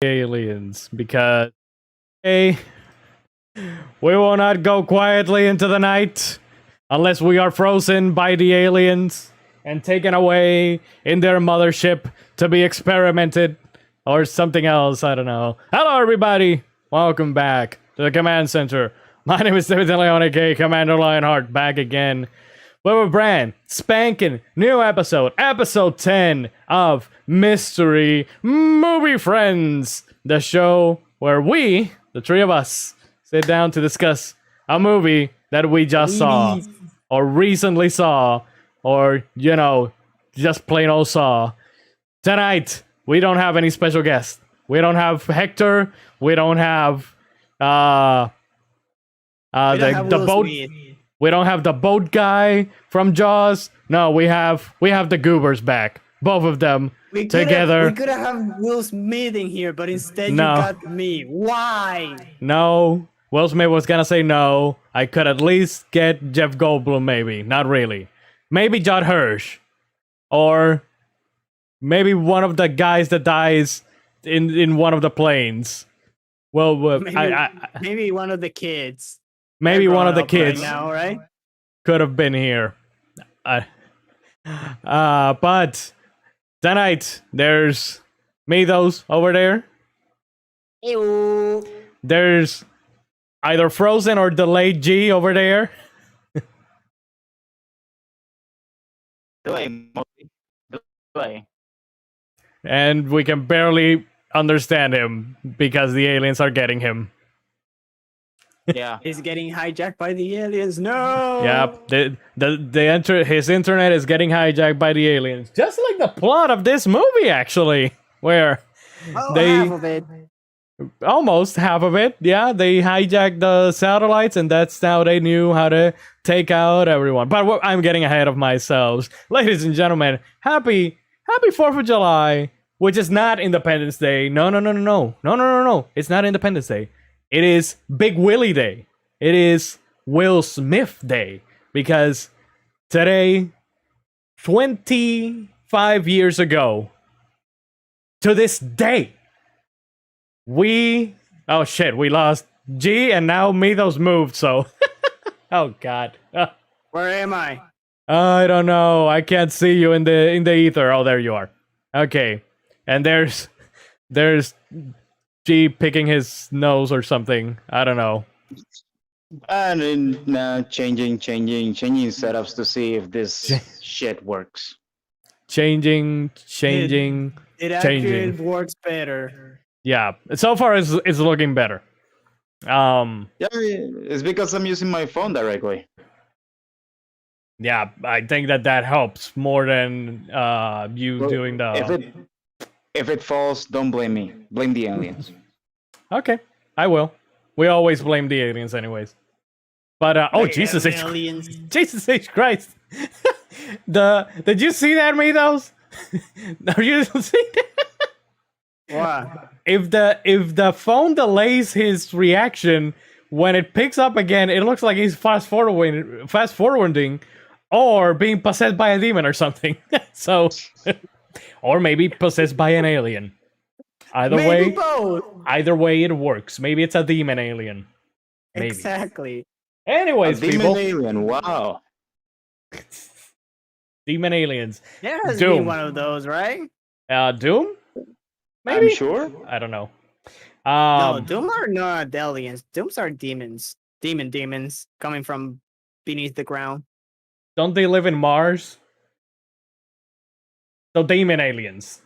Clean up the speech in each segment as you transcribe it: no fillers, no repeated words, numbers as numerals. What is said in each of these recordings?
aliens because hey, we will not go quietly into the night unless we are frozen by the aliens and taken away in their mothership to be experimented or something else. I don't know. Hello, everybody. Welcome back to the command center. My name is David Leon, aka Commander Lionheart, back again with a brand spanking new episode 10 of Mystery Movie Friends, the show where we, the three of us, sit down to discuss a movie that we just saw, or recently saw, or, you know, just plain old saw. Tonight, we don't have any special guests. We don't have Hector. We don't have the boat. We don't have the boat guy from Jaws. No, we have the Goobers back. Both of them together. We could have Will Smith in here, but instead No. you got me. Why? No, Will Smith was gonna say no. I could at least get Jeff Goldblum, maybe. Not really. Maybe Judd Hirsch, or maybe one of the guys that dies in one of the planes. Well, Maybe one of the kids. maybe one of the kids right now, right? could have been here. But tonight there's Meadows over there. Ew. There's either Frozen or Delayed G over there. Delay. And we can barely understand him because the aliens are getting him. Yeah. He's getting hijacked by the aliens. No. Yep, his internet is getting hijacked by the aliens, just like the plot of this movie, actually, where Oh, they half of it. almost half of it. Yeah, they hijacked the satellites, and that's how they knew how to take out everyone. But I'm getting ahead of myself, ladies and gentlemen. Happy 4th of July, which is not Independence Day. No. It's not Independence Day. It is Big Willie Day. It is Will Smith Day. Because today, 25 years ago, to this day, we lost G, and now Meadows moved, so... Oh, God. Where am I? I don't know. I can't see you in the ether. Oh, there you are. Okay. And there's G picking his nose or something. I don't know. And then changing setups to see if this shit works. Changing. It actually Changing. works better. Yeah. So far it's looking better. Yeah, it's because I'm using my phone directly. Yeah, I think that helps more than you Well, doing the... If it falls, don't blame me. Blame the aliens. Okay, I will. We always blame the aliens anyways. But oh, Jesus H. aliens. Jesus H. Christ. Did you see that, Meadows? Are you seeing that? What? If the phone delays his reaction when it picks up again, it looks like he's fast forwarding or being possessed by a demon or something. So, or maybe possessed by an alien. Maybe both. Either way it works. Maybe it's a demon alien. Maybe. Exactly. Anyways, A demon people, alien. Wow. demon aliens. There has Doom. been one of those, right? Doom? Maybe. I'm sure. I don't know. No, Doom are not aliens. Dooms are demons. Demons coming from beneath the ground. Don't they live in Mars? So demon aliens.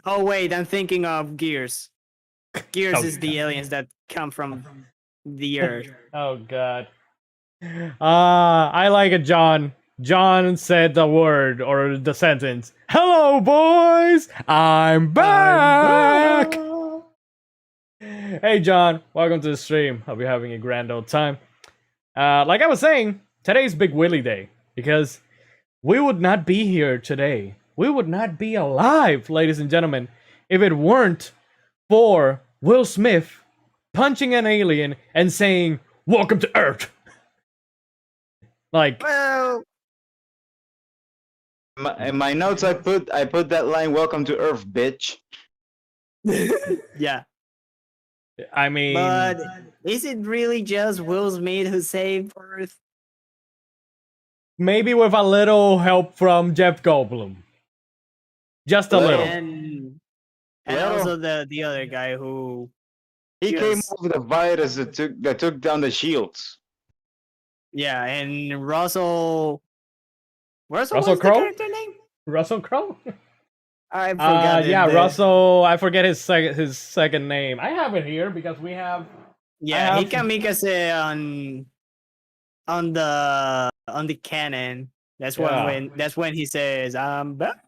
Oh wait, I'm thinking of Gears. Gears Oh, is the aliens that come from the Earth. Oh God. I like it, John. John said the word or the sentence. Hello, boys. I'm back. Hey, John. Welcome to the stream. Hope you're having a grand old time. Like I was saying, today's Big Willie Day because we would not be here today. We would not be alive, ladies and gentlemen, if it weren't for Will Smith punching an alien and saying, "Welcome to Earth." Like, Well, In my notes, I put that line, "Welcome to Earth, bitch." Yeah, I mean, but is it really just Will Smith who saved Earth? maybe with a little help from Jeff Goldblum. Just a little. And Little. also the other guy who He came Yes. up with a virus that took down the shields. yeah, and Russell Russell what's the Crowe? character name? Russell Crowe? I forgot. Yeah, Russell. I forget his second name. I have it here because we have. Yeah, have- Hikamikase on the cannon. That's Yeah. when he says back.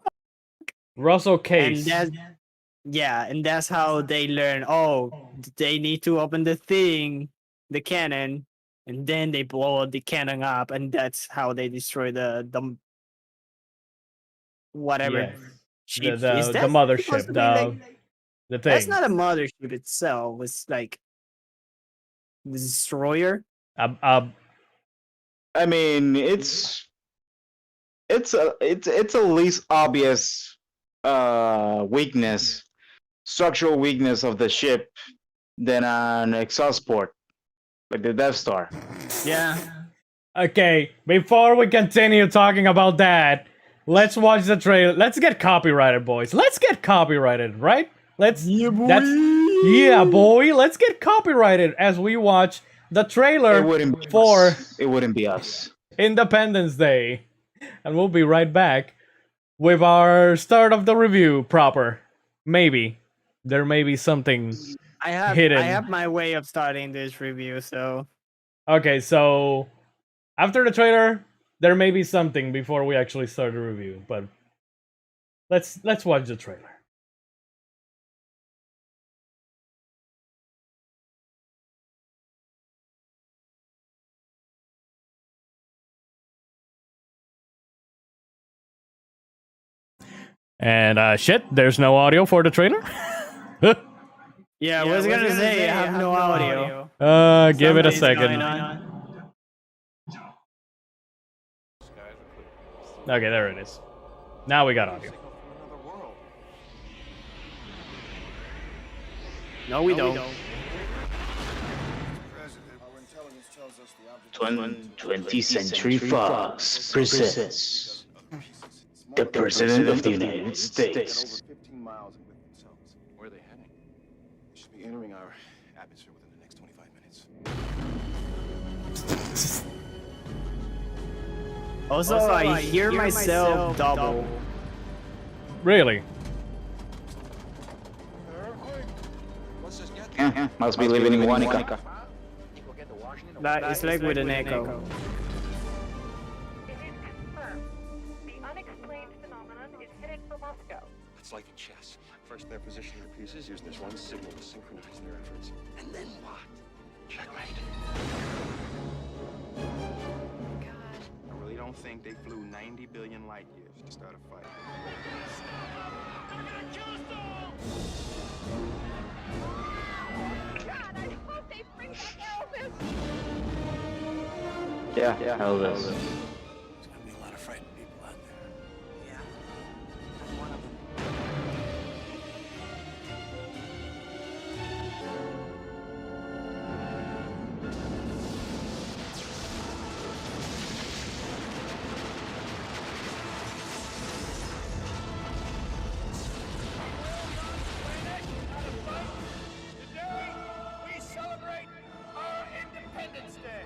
Russell And Case. and that's how they learn. Oh, they need to open the cannon, and then they blow the cannon up, and that's how they destroy the whatever Yes. ship. Is The that mothership. supposed to be like- The thing. That's not a mothership itself. It's like the destroyer. A I mean, it's a least obvious weakness, structural weakness of the ship than an exhaust port, like the Death Star. Yeah. Okay, before we continue talking about that, let's watch the trailer. Let's get copyrighted, boys. Let's get copyrighted, right? Let's. Yeah, boy. Let's get copyrighted as we watch the trailer It wouldn't be for us. It wouldn't be us. Independence Day, and we'll be right back with our start of the review proper. Maybe there may be something. I have Hidden. my way of starting this review, so Okay, so after the trailer, there may be something before we actually start the review, but let's watch the trailer. And shit, there's no audio for the trailer. yeah, I was gonna say I have no audio. Give it a Something's second. going on. Okay, there it is. Now we got audio. No, we don't. 20th Century Fox presents the President of the United States. 15 miles in width themselves. Where are they heading? They should be entering our atmosphere within the next 25 minutes. Also, I hear myself double. Really? Yeah, must be living in Guanica. That it's like with an echo. It is confirmed. The unexplained phenomenon is headed for Moscow. It's like a chess. First, they're positioning their pieces using this one signal to synchronize their efforts. And then what? Checkmate. God. I really don't think they flew 90 billion light years to start a fight. God, I hope they bring back Elvis. Yeah, Elvis. There's gonna be a lot of frightened people out there. Yeah, I'm one of them. Today, we celebrate our Independence Day.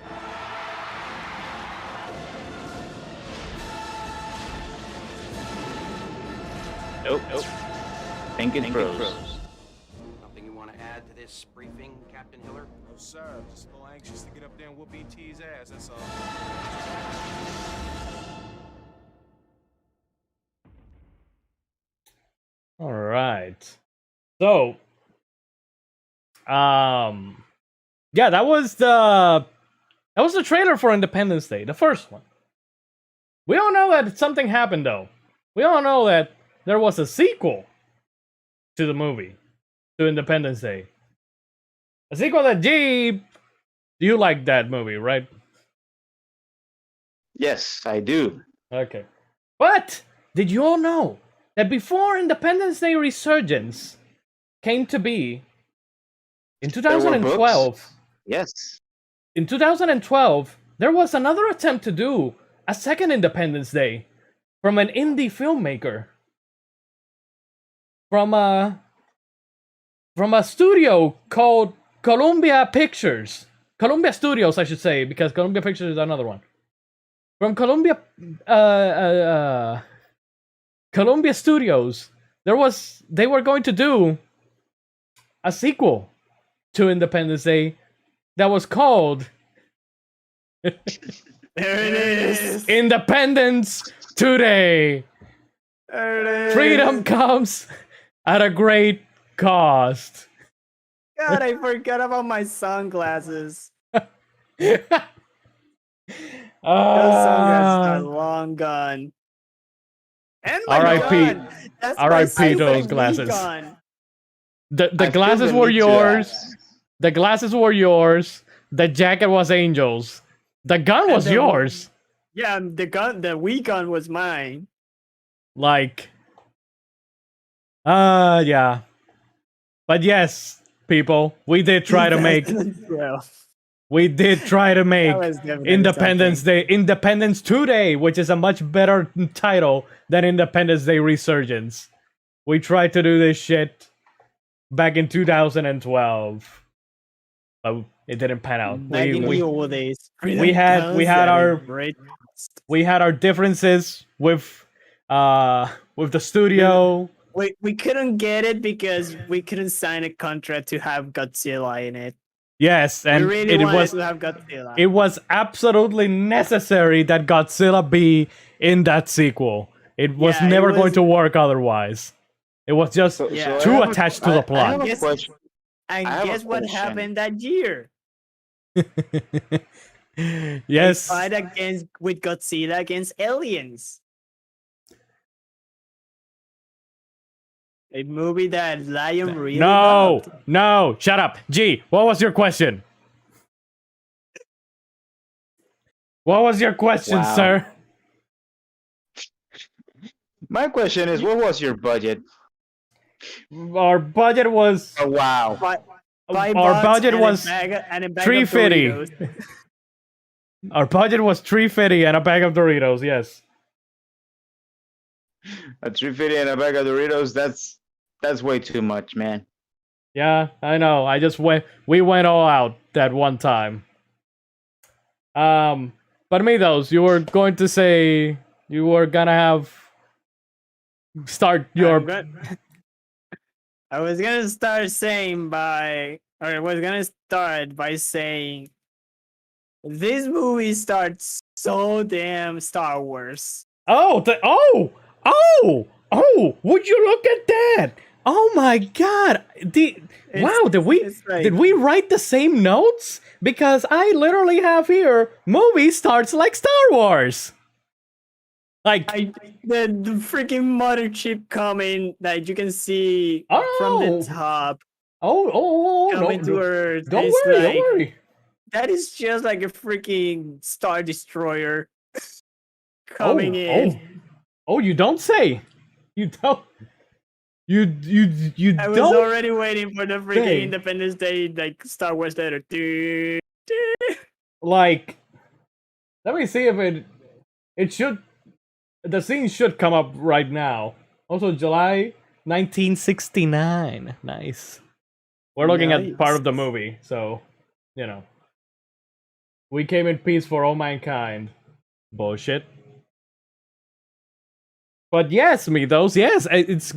Nope. Think it froze. Something you want to add to this briefing, Captain Hiller? No, sir. Just a little anxious to get up there and whoop ET's ass, that's all. All right. So, yeah, that was the trailer for Independence Day, the first one. We all know that something happened, though. We all know that there was a sequel to the movie, to Independence Day. A sequel that you like that movie, right? Yes, I do. Okay. But did you all know that before Independence Day Resurgence, came to be in There were 2012. books? Yes. In 2012, there was another attempt to do a second Independence Day from an indie filmmaker. From a studio called Columbia Pictures. Columbia Studios, I should say, because Columbia Pictures is another one. From Columbia Columbia Studios, they were going to do a sequel to Independence Day that was called There it is. Independence Today. There it is. Freedom comes at a great cost. God, I forgot about my sunglasses. Those sunglasses are long gone. And my R.I.P. gun. That's my R.I.P. Super those Wii glasses. gun. The I glasses feel the were need to yours. ask. The glasses were yours. The jacket was Angel's. The gun And was the- yours. Yeah, the Wii gun was mine. Like, yeah. But yes, people, we did try to make. Yeah, We did try to make that was definitely Independence something. Day, Independence Today, which is a much better title than Independence Day Resurgence. We tried to do this shit back in 2012, but it didn't pan out. Back in the We old days. we had our- Great. we had our differences with the studio. We couldn't get it because we couldn't sign a contract to have Godzilla in it. Yes, and we really it wanted was to have Godzilla. it was absolutely necessary that Godzilla be in that sequel. It was Yeah, it never going was- to work otherwise. It was just Yeah. I too have a- attached to the I plot. have a Yes. question. And I have a guess what question. happened that year? Yes. Fight against with Godzilla against aliens. A movie that Lion really No, loved. no, shut up. G, what was your question? What was your question, Wow. sir? My question is, what was your budget? Our budget was Oh wow. Five our bucks budget and a was bag- and a bag of $3.50. Doritos. our budget was $3.50 and a bag of Doritos. Yes. A 350 and a bag of Doritos, that's way too much, man. Yeah, I know. We went all out that one time. But Midos, you were going to say you were gonna start your I was gonna start by saying this movie starts so damn Star Wars. Oh, would you look at that? Oh my god. Wow, it's like- did we write the same notes? Because I literally have here movie starts like Star Wars. Like The freaking mother chip coming that you can see from Oh. the top no, coming to Earth. don't It's worry, like, don't worry. that is just like a freaking Star Destroyer coming in. Oh, you don't say. You don't. You I was don't. already waiting for the freaking say. Independence Day like Star Wars letter. Like, let me see if it should. The scene should come up right now. Also, July 1969. Nice. We're looking at part of the movie, so you know. We came in peace for all mankind. Bullshit. But yes, Midos, yes, it's.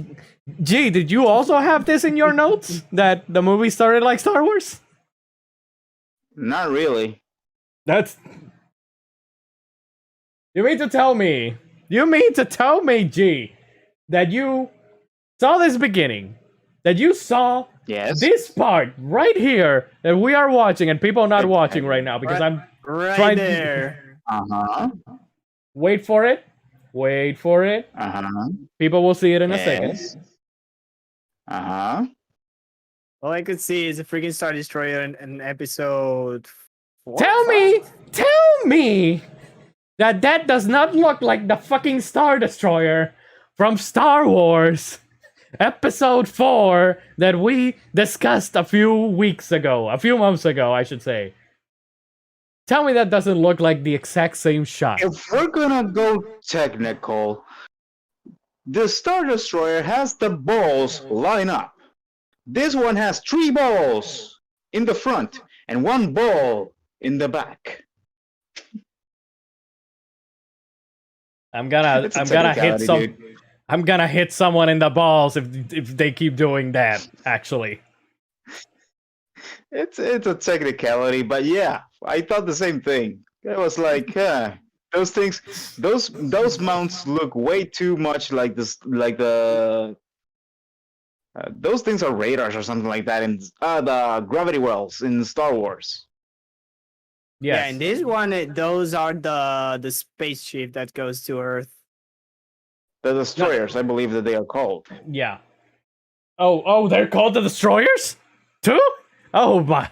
Gee, did you also have this in your notes that the movie started like Star Wars? Not really. That's. You mean to tell me? You mean to tell me, G, that you saw this beginning, that you saw Yes. this part right here that we are watching, and people are not watching right now because I'm. Right Tried- there. Uh-huh. Wait for it. Wait for it. Uh-huh. People will see it in a second. Yes. Uh-huh. All I could see is a freaking Star Destroyer in episode 4. Tell me that does not look like the fucking Star Destroyer from Star Wars Episode 4 that we discussed a few months ago, I should say. Tell me that doesn't look like the exact same shot. If we're gonna go technical, the Star Destroyer has the balls line up. This one has 3 balls in the front and 1 ball in the back. I'm gonna It's a hit technicality, some. dude. I'm gonna hit someone in the balls if they keep doing that. Actually, It's a technicality, but yeah, I thought the same thing. It was like, those things, those mounts look way too much like this, like the. Those things are radars or something like that in the gravity wells in Star Wars. yes. Yeah, in this one, those are the spaceship that goes to Earth. The destroyers, I believe that they are called. Yeah. Oh, they're called the destroyers too. Oh my.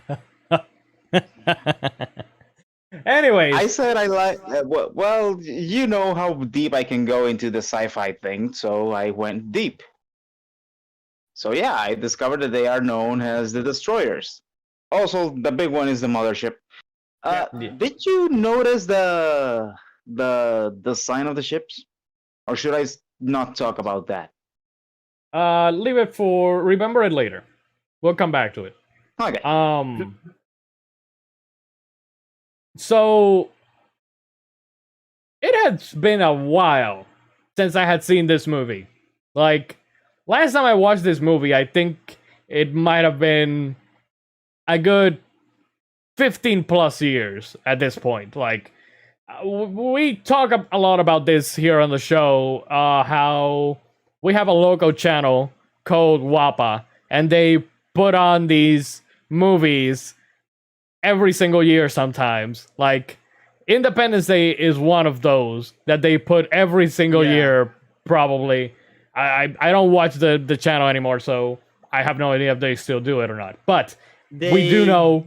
Anyways, I said I like. Well, you know how deep I can go into the sci-fi thing, so I went deep. So yeah, I discovered that they are known as the destroyers. Also, the big one is the mothership. Yeah. Did you notice the sign of the ships, or should I not talk about that? leave it for remember it later. We'll come back to it. Okay. So it has been a while since I had seen this movie. Like last time I watched this movie, I think it might have been a good 15 plus years at this point. Like we talk a lot about this here on the show, how we have a local channel called WAPA, and they put on these movies every single year sometimes. Like Independence Day is one of those that they put every single year, probably. I don't watch the channel anymore, so I have no idea if they still do it or not. But we do know.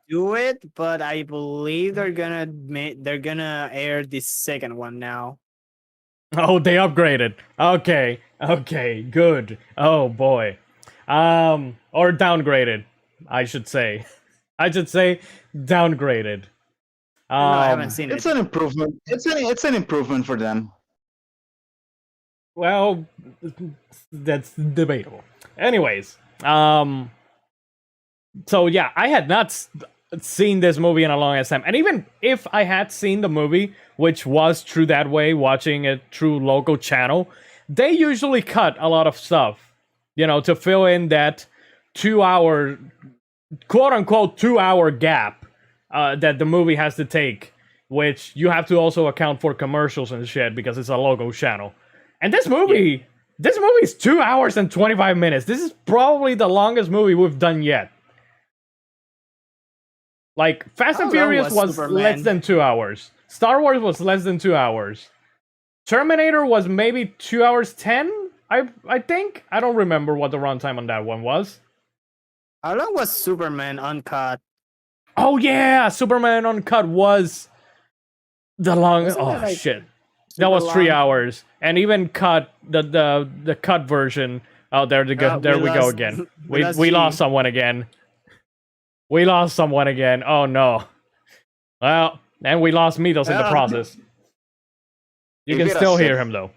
Do it, but I believe they're gonna air the second one now. Oh, they upgraded. Okay, good. Oh boy. Or downgraded, I should say. I should say downgraded. No, I haven't seen It's it. an improvement. It's an improvement for them. Well, that's debatable. Anyways, so yeah, I had not seen this movie in a long ass time, and even if I had seen the movie, which was true that way, watching it through local channel, they usually cut a lot of stuff, to fill in that 2 hour, quote unquote 2 hour gap that the movie has to take, which you have to also account for commercials and shit because it's a local channel. And this movie is 2 hours and 25 minutes. This is probably the longest movie we've done yet. Like, Fast and How long Furious was Superman? less than 2 hours. Star Wars was less than 2 hours. Terminator was maybe 2 hours 10, I think. I don't remember what the runtime on that one was. How long was Superman uncut? Oh yeah, Superman Uncut was the longest. Wasn't Oh it, like, shit, that was super 3 long? hours, and even cut the cut version. Oh, there we go. There we go lost- again. we We lost lost G. someone again. We lost someone again. Oh no. Well, and we lost Mitos in the Well. process. You Give can it a still hear sec. him though.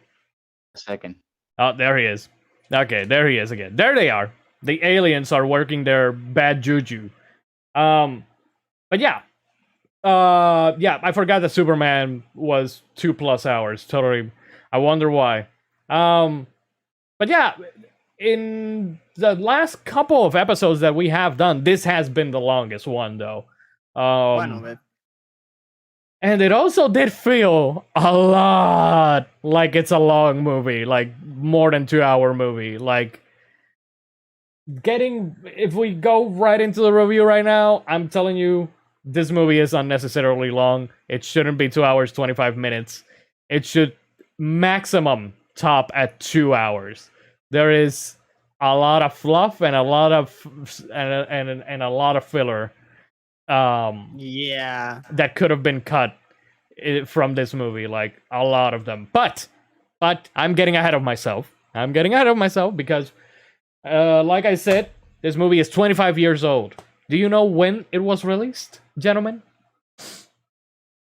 A second. Oh, there he is. Okay, there he is again. There they are. The aliens are working their bad juju. But yeah. Yeah, I forgot that Superman was 2+ hours. Totally. I wonder why. But yeah, in the last couple of episodes that we have done, this has been the longest one though. One of it. And it also did feel a lot like it's a long movie, like more than 2 hour movie. Like if we go right into the review right now, I'm telling you, this movie is unnecessarily long. It shouldn't be 2 hours, 25 minutes. It should maximum top at 2 hours. There is a lot of fluff and a lot of and a lot of filler. Yeah. That could have been cut from this movie, like a lot of them. But I'm getting ahead of myself. I'm getting ahead of myself because, like I said, this movie is 25 years old. Do you know when it was released, gentlemen?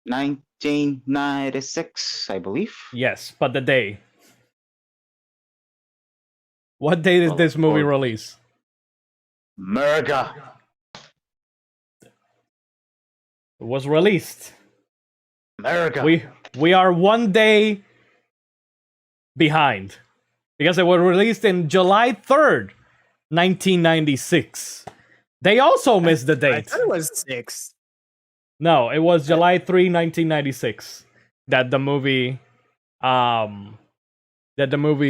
1996, I believe. Yes, but the day. What day did Oh, this movie Lord. release? America. It was released. America. We are one day behind because it was released in July 3rd, 1996. They also missed the I date. thought it was 6. No, it was July 3, 1996 that the movie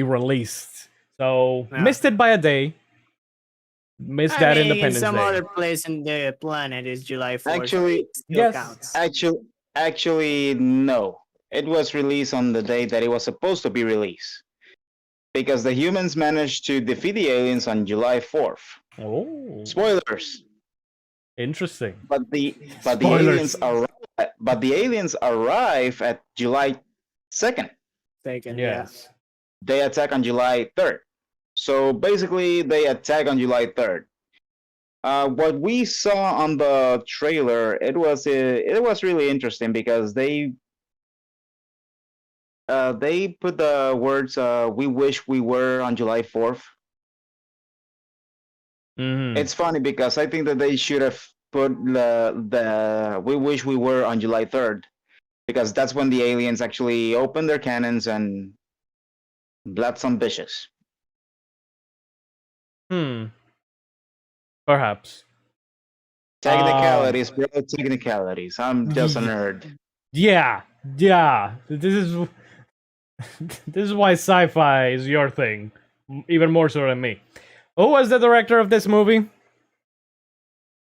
released. So Yeah. missed it by a day. Missed that in Independence some Day. other place in the planet is July 4th. Actually, it still yes. counts. Actually, no. It was released on the day that it was supposed to be released. Because the humans managed to defeat the aliens on July 4th. Oh, Spoilers. interesting. But the Spoilers. aliens arrive at July 2nd. Second, Yes. They attack on July 3rd. So basically, they attack on July 3rd. What we saw on the trailer, it was really interesting because they put the words "We wish we were on July 4th." Mhm. It's funny because I think that they should have put the "We wish we were on July 3rd," because that's when the aliens actually open their cannons and blast some bitches. Perhaps. Technicalities, bro. Technicalities. I'm just a nerd. Yeah. This is this is why sci-fi is your thing, even more so than me. Who was the director of this movie?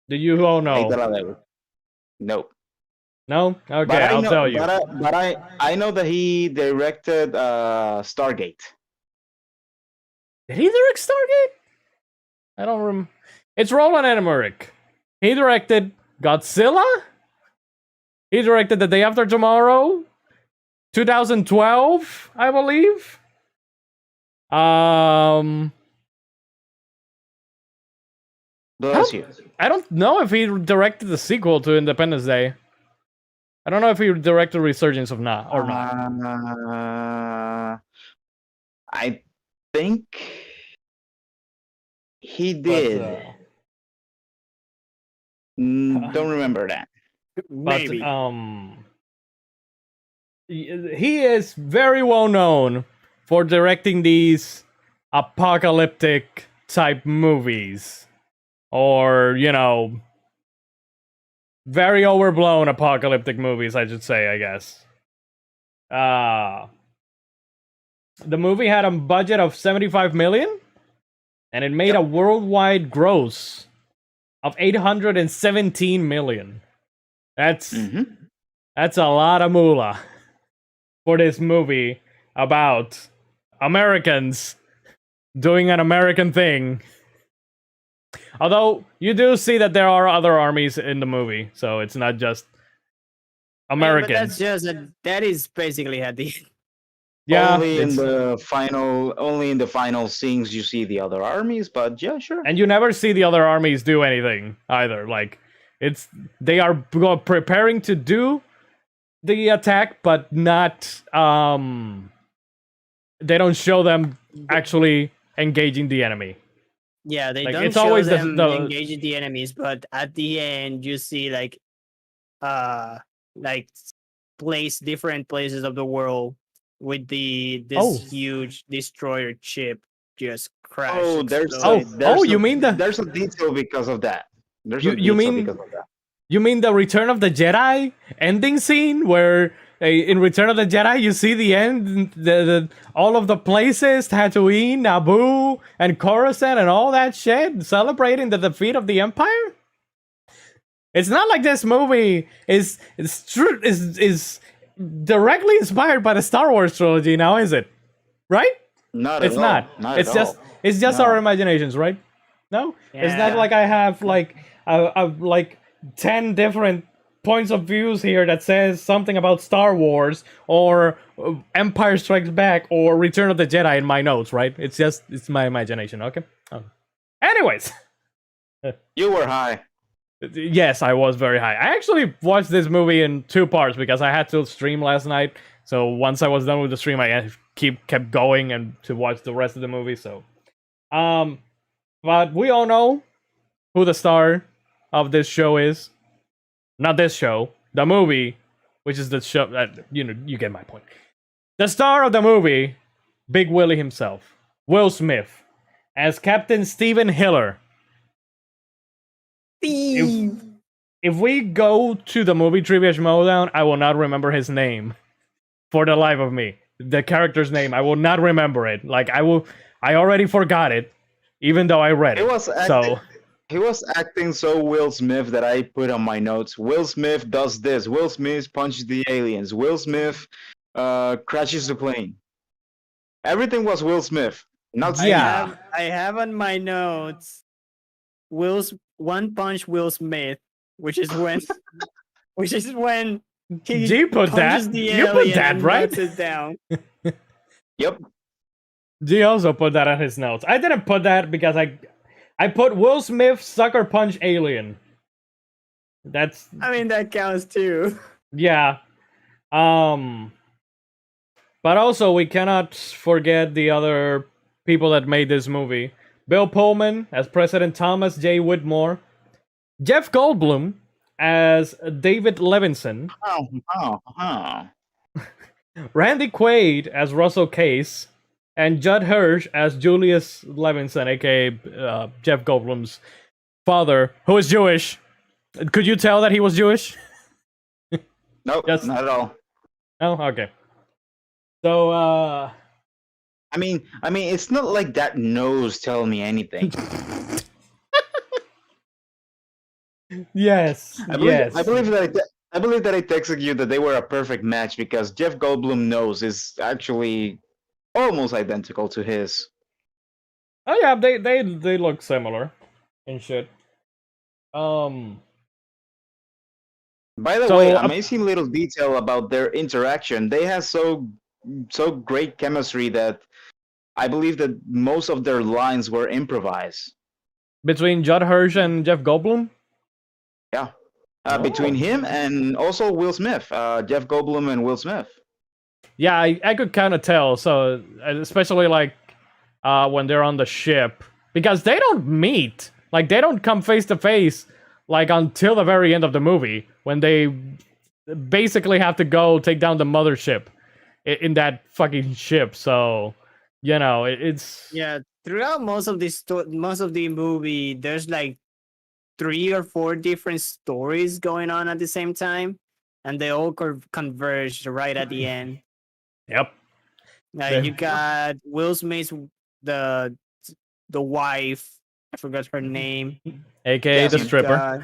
Do you all know? Nope. No? Okay, But I'll tell you. But I know that he directed Stargate. Did he direct Stargate? I don't remember. It's Roland Emmerich. He directed Godzilla. He directed The Day After Tomorrow, 2012, I believe. Bless you. I don't know if he directed the sequel to Independence Day. I don't know if he directed Resurgence of not or not. I think he But, did. Don't remember that. Maybe. He is very well known for directing these apocalyptic type movies, or very overblown apocalyptic movies, I should say, I guess. The movie had a budget of 75 million, and it made a worldwide gross of 817 million. That's a lot of moolah for this movie about Americans doing an American thing. Although you do see that there are other armies in the movie, so it's not just Americans. Yeah, but that's just that is basically at the Yeah, only in it's- the final scenes you see the other armies, but yeah, sure. and you never see the other armies do anything either. Like they are preparing to do the attack, but not they don't show them actually engaging the enemy. Yeah, they Like, don't it's show always them the- engaging the enemies, but at the end you see like different places of the world with this Oh. huge destroyer ship just crash. Oh, you mean the- there's a detail because of that. There's You- a you detail mean- because of that. You mean the Return of the Jedi ending scene where in Return of the Jedi you see the end, all of the places, Tatooine, Naboo, and Coruscant, and all that shit, celebrating the defeat of the Empire? It's not like this movie is directly inspired by the Star Wars trilogy, now is it? Right? Not It's at not. all. Not It's at just all. it's just No. our imaginations, right? No, it's not Yeah. like I have like 10 different points of views here that says something about Star Wars or Empire Strikes Back or Return of the Jedi in my notes, right? It's my imagination, okay? Anyways. You were high. Yes, I was very high. I actually watched this movie in 2 parts because I had to stream last night. So once I was done with the stream, I kept going and to watch the rest of the movie. So, but we all know who the star of this show is. Not this show, the movie, which is the show. You get my point. The star of the movie, Big Willie himself, Will Smith, as Captain Stephen Hiller. If we go to the movie Trivia Schmodown, I will not remember his name for the life of me. The character's name, I will not remember it. Like I already forgot it, even though I read it. He was acting so Will Smith that I put on my notes. Will Smith does this. Will Smith punches the aliens. Will Smith crashes the plane. Everything was Will Smith. Not Yeah. I have on my notes One Punch Will Smith, which is when he You put punches that. the You put alien that, and right? knocks it down. Yep. G also put that on his notes. I didn't put that because I put Will Smith sucker punch alien. That's I mean that counts too. yeah. But also we cannot forget the other people that made this movie. Bill Pullman as President Thomas J. Whitmore. Jeff Goldblum as David Levinson. Randy Quaid as Russell Case. And Judd Hirsch as Julius Levinson, aka Jeff Goldblum's father, who is Jewish. Could you tell that he was Jewish? Nope, Just- not at all. Oh, okay. So, I mean, it's not like that nose tell me anything. yes, yes. I believe that I texted you that they were a perfect match because Jeff Goldblum nose is actually almost identical to his. Oh yeah, they look similar and shit. By the So, way, amazing little detail about their interaction. They have so great chemistry that I believe that most of their lines were improvised. between Judd Hirsch and Jeff Goldblum. Between him and also Will Smith, Jeff Goldblum and Will Smith. Yeah, I could kind of tell. So especially like when they're on the ship, because they don't meet, like they don't come face to face, like until the very end of the movie when they basically have to go take down the mothership in that fucking ship. So you know it's Yeah, throughout most of the movie, there's like 3 or 4 different stories going on at the same time, and they all converge right at the end. yep. You got Will Smith's the wife. I forgot her name. AKA the Yes, stripper.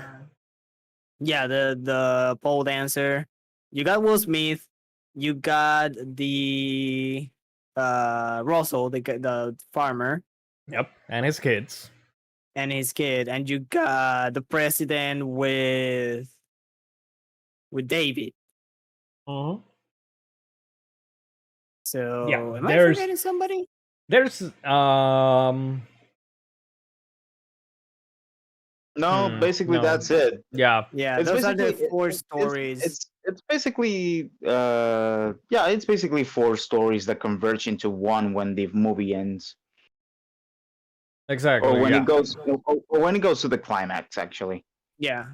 The pole dancer. You got Will Smith. You got the Russell, the farmer, Yep, and his kids. and his kid, and you got the president with David. Mm-hmm. So Yeah, am I there's- forgetting somebody? There's No, basically no. that's it. yeah. Yeah, It's those are the basically- 4 stories. It's basically it's basically 4 stories that converge into one when the movie ends, Exactly. or when yeah. it goes to the climax. Actually, Yeah.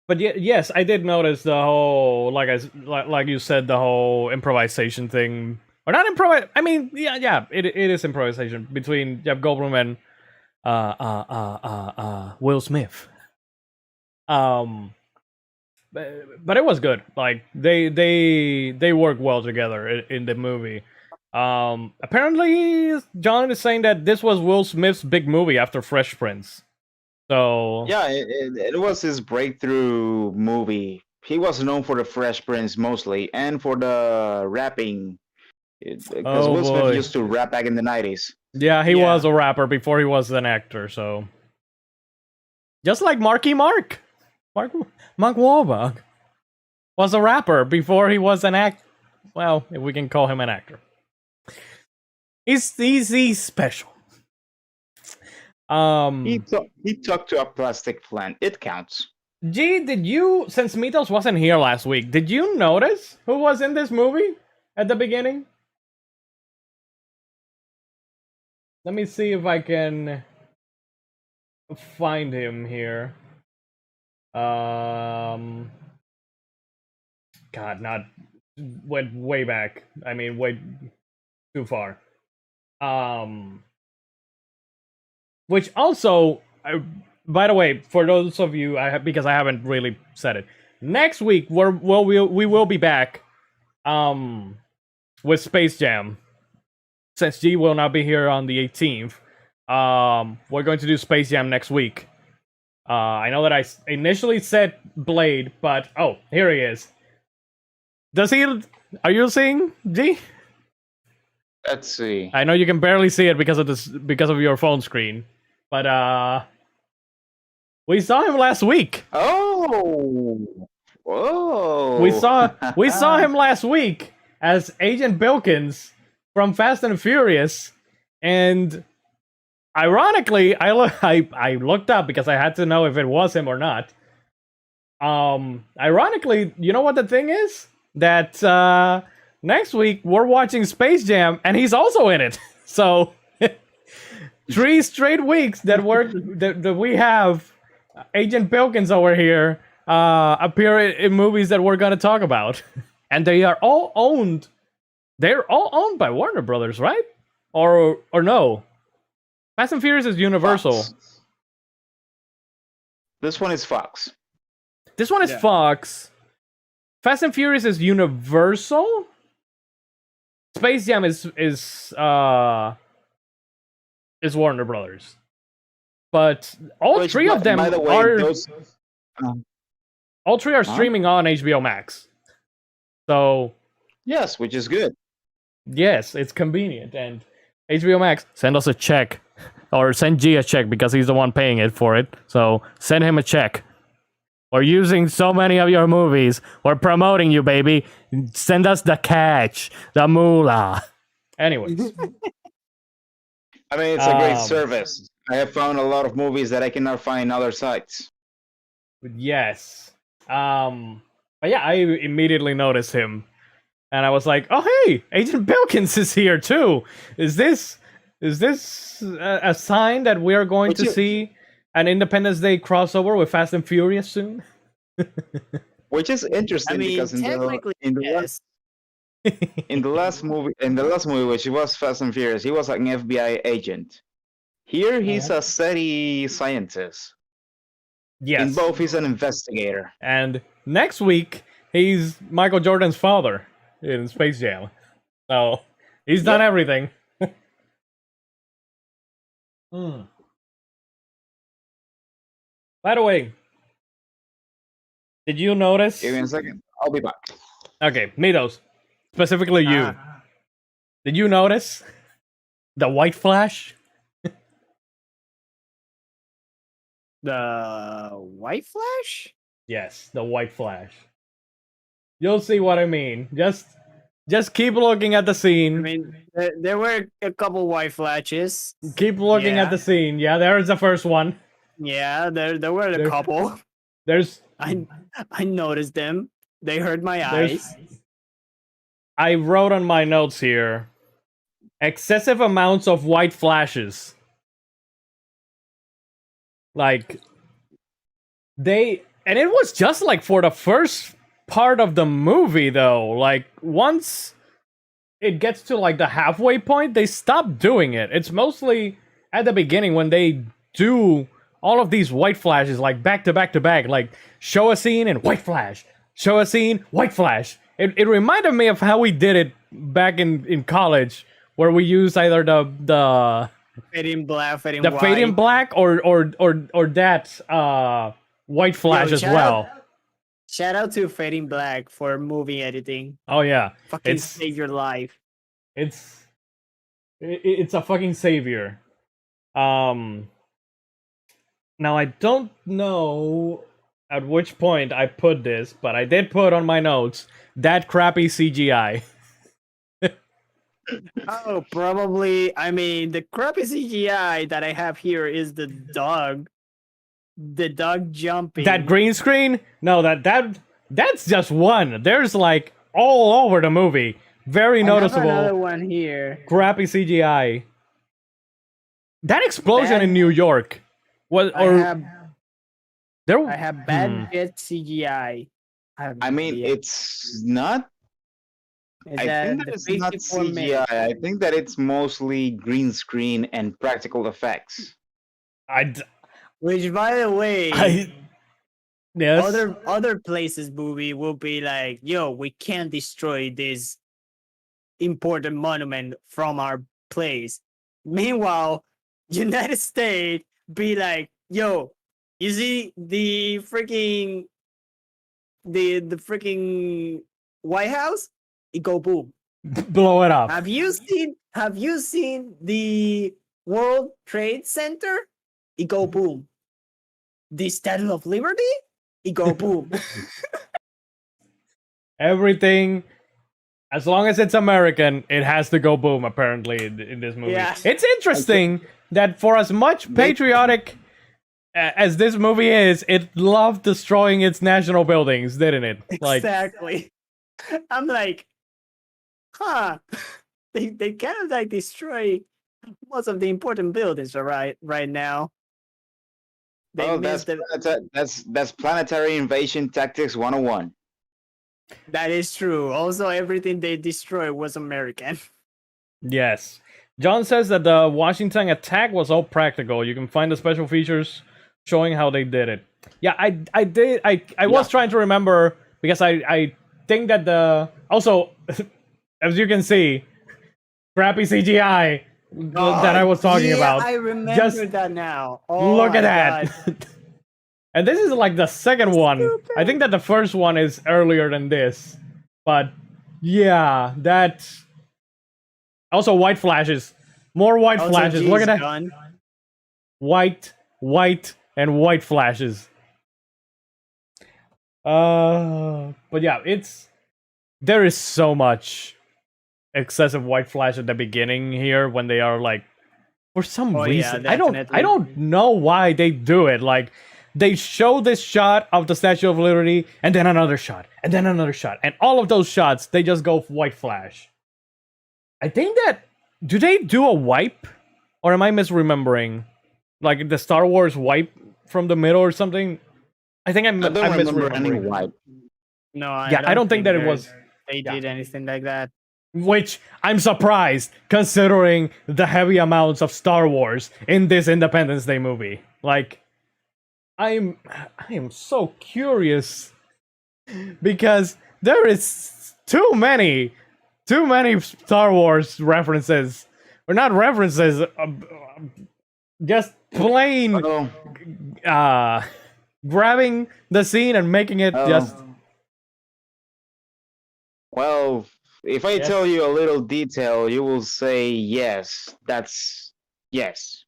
But yes, I did notice the whole like you said, the whole improvisation thing, or not improvise. I mean, yeah, it is improvisation between Jeff Goldblum and Will Smith. But it was good. Like they work well together in the movie. Apparently, John is saying that this was Will Smith's big movie after Fresh Prince. So yeah, it was his breakthrough movie. He was known for the Fresh Prince mostly, and for the rapping, because Oh, Will boy. Smith used to rap back in the 90s. Yeah, he Yeah. was a rapper before he was an actor, so just like Mark Mark Wahlberg was a rapper before he was an act. Well, if we can call him an actor, he's special. He talked to a plastic plant. It counts. G, did you, since Mitos wasn't here last week, did you notice who was in this movie at the beginning? Let me see if I can find him here. God, not went way back. I mean, way too far. Which also, by the way, for those of you, because I haven't really said it, next week we will be back, with Space Jam. Since G will not be here on the 18th, we're going to do Space Jam next week. I know that I initially said Blade, but oh, here he is. Are you seeing G? Let's see. I know you can barely see it because of your phone screen, but we saw him last week. Oh, whoa! We saw him last week as Agent Bilkins from Fast and Furious, and ironically, I looked up because I had to know if it was him or not. Ironically, you know what the thing is? That next week we're watching Space Jam, and he's also in it. So 3 straight weeks that we have Agent Bilkins over here appear in movies that we're gonna talk about, and they are all owned. They're all owned by Warner Brothers, right? Or no? Fast and Furious is Universal. Fox. This one is Fox. This one is Fox. Fast and Furious is Universal. Space Jam is Warner Brothers. But all three of them by the way, are those, all three are streaming on HBO Max. So yes, which is good. yes, it's convenient, and HBO Max, send us a check. Or send G a check because he's the one paying it for it. So send him a check. We're using so many of your movies. We're promoting you, baby. Send us the cash, the moolah. Anyways. I mean, it's a great service. I have found a lot of movies that I cannot find in other sites. Yes. But yeah, I immediately noticed him. And I was like, oh hey, Agent Bilkins is here too. Is this a sign that we are going to see an Independence Day crossover with Fast and Furious soon? Which is interesting I mean, because technically, yes. in the last movie, which was Fast and Furious, he was an FBI agent. Here, he's a SETI scientist. Yes. In both, he's an investigator. And next week, he's Michael Jordan's father in Space Jam. So he's done everything. By the way, did you notice? Give me a second. I'll be back. Okay, Mitos, specifically you. Did you notice the white flash? The White Flash? Yes, the white flash. You'll see what I mean. Just keep looking at the scene. I mean, there were a couple white flashes. Keep looking at the scene. Yeah, there's the first one. Yeah, there were a couple. There's I noticed them. They hurt my eyes. I wrote on my notes here, excessive amounts of white flashes. Like, and it was just like for the first part of the movie though. Like, once it gets to like the halfway point, they stop doing it. It's mostly at the beginning when they do all of these white flashes, like back to back to back, like show a scene and white flash, show a scene, white flash. It reminded me of how we did it back in college, where we used either the Fade in black, fade in the white. fade in black or that white flash as well. Shout out to Fade in Black for movie editing. Oh yeah, Fucking It's- save your life. it's It's a fucking savior. Now I don't know at which point I put this, but I did put on my notes that crappy CGI. Oh, probably. I mean, the crappy CGI that I have here is the dog. The dog jumping. That green screen? No, that's just one. There's like all over the movie. Very I have noticeable. another one here. Crappy CGI. That explosion Bad- in New York was, I or have there. I have bad jet CGI. I mean, it's not. Is I that think that the it's not 54 CGI. minute? I think that it's mostly green screen and practical effects. Which, by the way, Yes. other places movie will be like, yo, we can't destroy this important monument from our place. Meanwhile, United States be like, yo, you see the freaking White House? It go boom. Blow it up. Have you seen the World Trade Center? It go boom. The Statue of Liberty? It go boom. Everything, as long as it's American, it has to go boom. Apparently, in this movie, Yeah. it's interesting that for as much patriotic as this movie is, it loved destroying its national buildings, didn't it? Like, Exactly. I'm like, huh? They kind of like destroy most of the important buildings right now. They Oh, missed it. that's planetary invasion tactics 101. That is true. Also, everything they destroyed was American. yes. John says that the Washington attack was all practical. You can find the special features showing how they did it. Yeah, I was trying to remember because I think that the also as you can see, crappy CGI that I was talking about. I remember Just that now. Oh, Look at my that. God. And this is like the second one. Stupid. I think that the first one is earlier than this. But yeah, that also white flashes. More white Also, flashes. Look at James that. Gunn. White, and white flashes. But yeah, there is so much excessive white flash at the beginning here when they are like, for some Oh, yeah, reason, I definitely. don't know why they do it. Like, they show this shot of the Statue of Liberty, and then another shot, and then another shot, and all of those shots they just go white flash. I think that do they do a wipe, or am I misremembering? Like the Star Wars wipe from the middle or something? I think I'm I don't remember any misremembering. wipe. No, I don't think that it was. They yeah. did anything like that. Which I'm surprised, considering the heavy amounts of Star Wars in this Independence Day movie. Like, I am so curious because there is too many Star Wars references, or not references, just plain Oh, grabbing the scene and making it Oh. just. well, if I Yes. tell you a little detail, you will say yes. That's yes.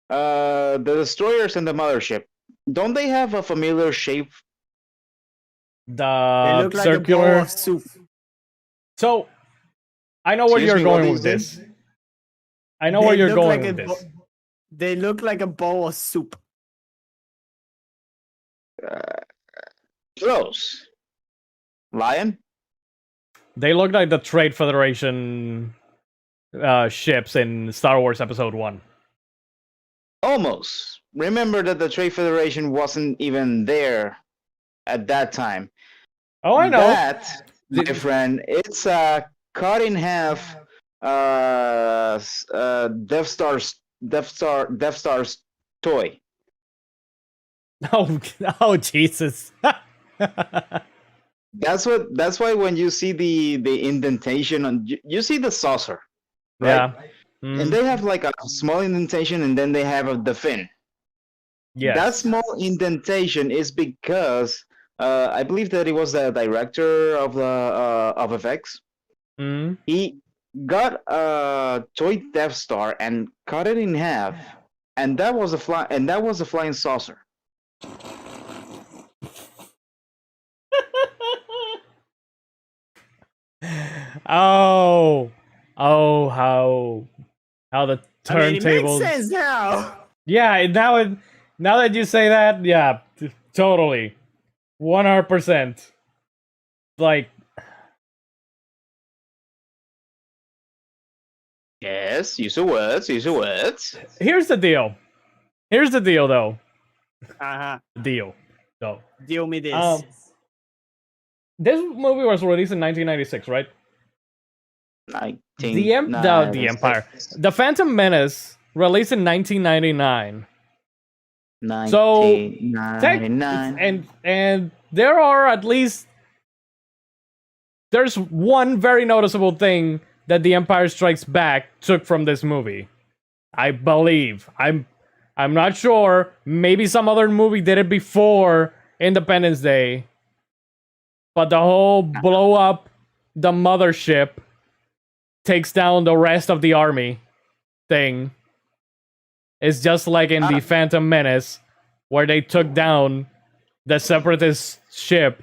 The destroyers and the mothership. Don't they have a familiar shape? They The look like a bowl circular. of soup. So, I know where Excuse you're me, what going do with you this. I know where They you're look going like with a this. They look like a bowl of soup. Close. Lion? They look like the Trade Federation ships in Star Wars Episode 1. Almost. Remember that the Trade Federation wasn't even there at that time. Oh, I know. That, my friend, it's a cut in half Death Star's toy. Oh, Jesus. That's why when you see the indentation on you see the saucer, right? Yeah. Mm, And they have like a small indentation, and then they have the fin. yes. That small indentation is because I believe that he was the director of the of FX. Mm, He got a toy Death Star and cut it in half, and that was a flying saucer. Oh, how the I mean, it makes turntables. sense now. Yeah, now that you say that, yeah, totally, 100%. Like, Yes, use your words. Use your words. here's the deal. Here's the deal, though. Uh-huh. Deal, though. Deal me this. This movie was released in 1996, right? The Empire. The Phantom Menace released in 1999. So, 1999. and there are at least there's one very noticeable thing that The Empire Strikes Back took from this movie. I believe. I'm not sure. Maybe some other movie did it before Independence Day. But the whole blow up the mothership, takes down the rest of the army thing is just like in the Phantom Menace, where they took down the separatist ship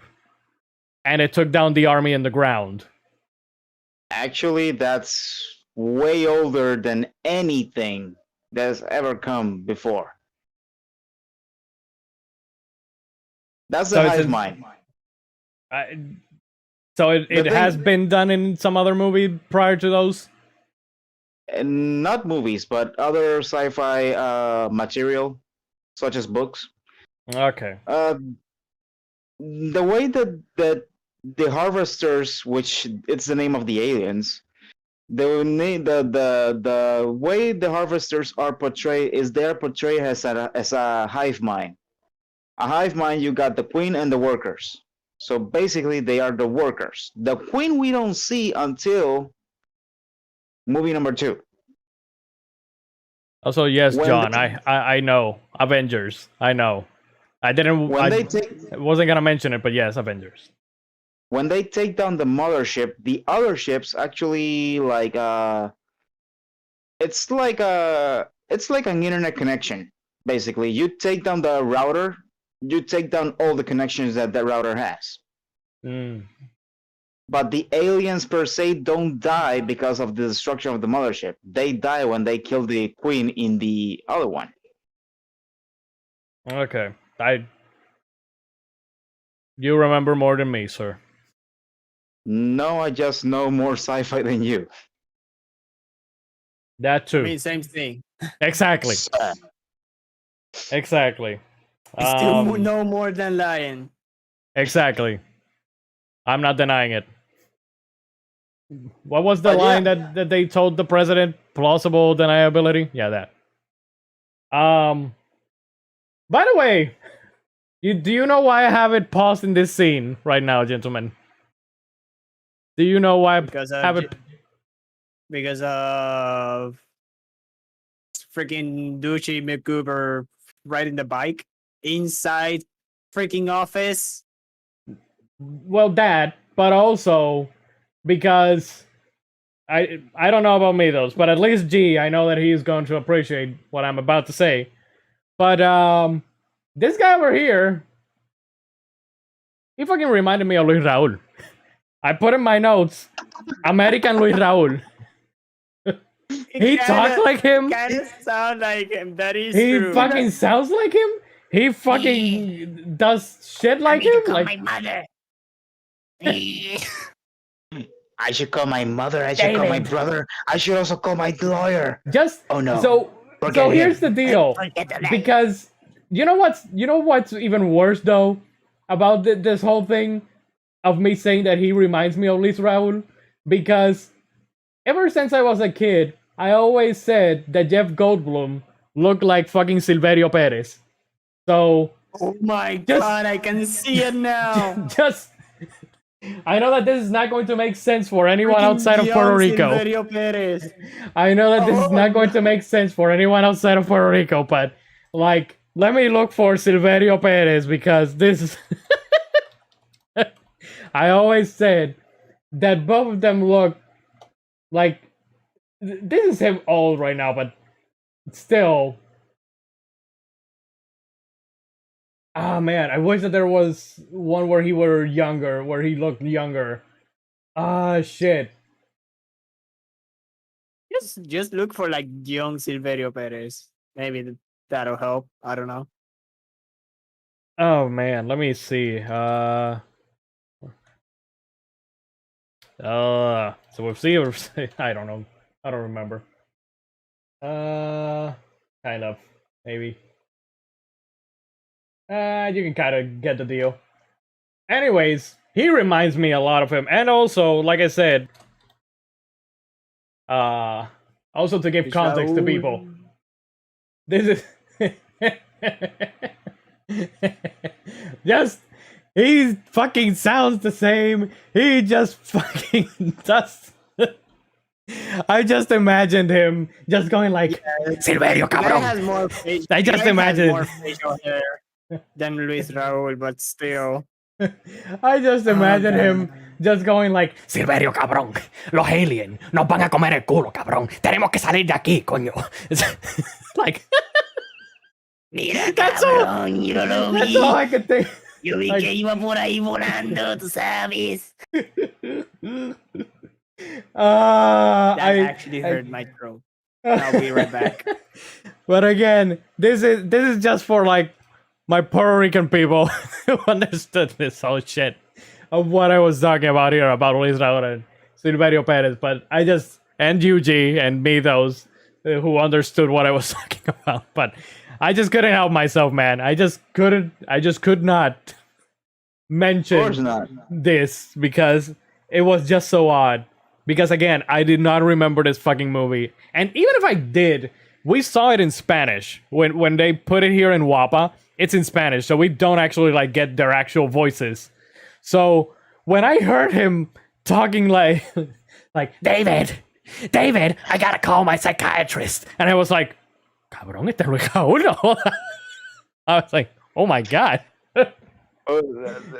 and it took down the army in the ground. Actually, that's way older than anything that's ever come before. That's the So it's hive a- mind. So it The has thing- been done in some other movie prior to those? And not movies, but other sci-fi material, such as books. Okay. The way that the harvesters, which it's the name of the aliens, the way the harvesters are portrayed is they're portrayed as a hive mind. A hive mind, you got the queen and the workers. So basically, they are the workers. The queen we don't see until movie number 2. Also, yes, When John, they- I know. Avengers. I know. I didn't. When I they take wasn't gonna mention it, but yes, Avengers. when they take down the mothership, the other ships actually it's like an internet connection. Basically, you take down the router, you take down all the connections that the router has. Mm. But the aliens per se don't die because of the destruction of the mothership. They die when they kill the queen in the other one. Okay. You remember more than me, sir. No, I just know more sci-fi than you. That I too. mean, same thing. Exactly. Sir. Exactly. I still Um, know more than lying. Exactly. I'm not denying it. What was the But yeah. line that they told the president? Plausible deniability? Yeah, that. By the way, do you know why I have it paused in this scene right now, gentlemen? Do you know why I Because have it? of freaking Duchy McGoober riding the bike inside freaking office. Well, that, but also because I don't know about Midos, but at least G, I know that he's going to appreciate what I'm about to say. But this guy over here, he fucking reminded me of Luis Raul. I put in my notes, American Luis Raul. He talks like him. Kind of sound like him. That is He true. fucking sounds like him. He fucking does shit like him. Like, mother. I should call my mother. I should call my David. brother. I should also call my lawyer. just Oh no. so Forget him. here's the deal. Because you know what's even worse though about this whole thing of me saying that he reminds me of Luis Raul, because ever since I was a kid, I always said that Jeff Goldblum looked like fucking Silverio Perez. So Oh my Just- god, I can see it now. just I know that this is not going to make sense for anyone Freaking outside of young Puerto Rico. Silverio Perez. I know that this is Oh not going to make sense for anyone outside of Puerto Rico, but like, let me look for Silverio Perez, because this is. I always said that both of them look Like, this is him old right now, but still. Ah, man, I wish that there was one where he were younger, where he looked younger. Ah, shit. Just look for like young Silverio Perez. Maybe that'll help. I don't know. Oh man, let me see. So we'll see. I don't know. I don't remember. Kind of, maybe. You can kind of get the deal. Anyways, he reminds me a lot of him, and also, like I said, also to give context to people, this is just he fucking sounds the same. He just fucking does. I just imagined him just going like, Silverio, Guy cabrón. has more facial, I just guy has imagine- more facial hair than Luis Raúl, but still. I just imagine God. him just going like, Silverio, cabrón, los aliens nos van a comer el culo, cabrón. Tenemos que salir de aquí, coño. Like, Mira, That's all- cabrón, yo lo that's vi. all I could think. Yo vi like- que iba por ahí volando, tú sabes. That I actually hurt my throat. I'll be right back. But again, this is just for like my Puerto Rican people who understood this whole shit of what I was talking about here about Luis Raúl and Silverio Perez. But I just and UG and me those who understood what I was talking about. But I just couldn't help myself, man. I just could not Of course mention not. this because it was just so odd. Because again, I did not remember this fucking movie. And even if I did, we saw it in Spanish. When they put it here in WAPA, it's in Spanish, so we don't actually like get their actual voices. So when I heard him talking like like David, I gotta call my psychiatrist. And I was like, cabrón, este Luis Raúl, no. I was like, oh my god.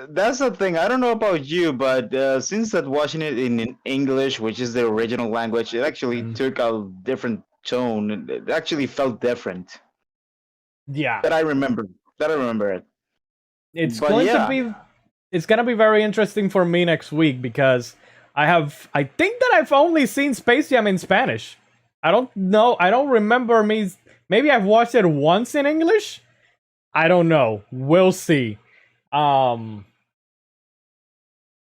That's the thing. I don't know about you, but since that watching it in English, which is the original language, it actually took a different tone. It actually felt different. Yeah. That I remember. It. It's But going yeah. to be it's gonna be very interesting for me next week because I think that I've only seen Space Jam in Spanish. I don't know. I don't remember maybe I've watched it once in English. I don't know. We'll see.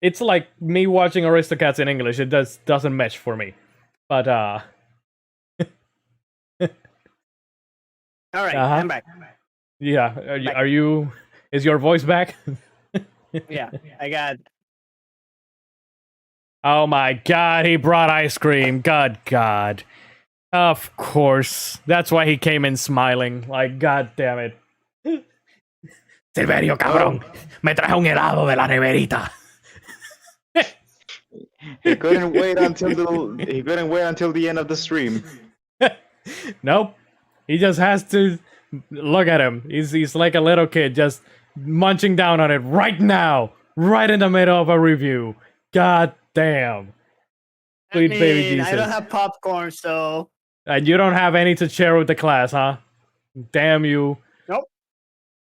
It's like me watching Aristocats in English. It doesn't mesh for me. But All right, Uh-huh. I'm back. yeah, are you is your voice back? Yeah, I got. Oh my god, he brought ice cream. God. Of course. That's why he came in smiling. Like, god damn it. Silverio, cabrón. Me traje un helado de la neverita. He couldn't wait until the end of the stream. Nope. He just has to look at him. He's like a little kid just munching down on it right now. Right in the middle of a review. God damn. Sweet baby I don't Jesus. have popcorn, so And you don't have any to share with the class, huh? Damn you. Nope.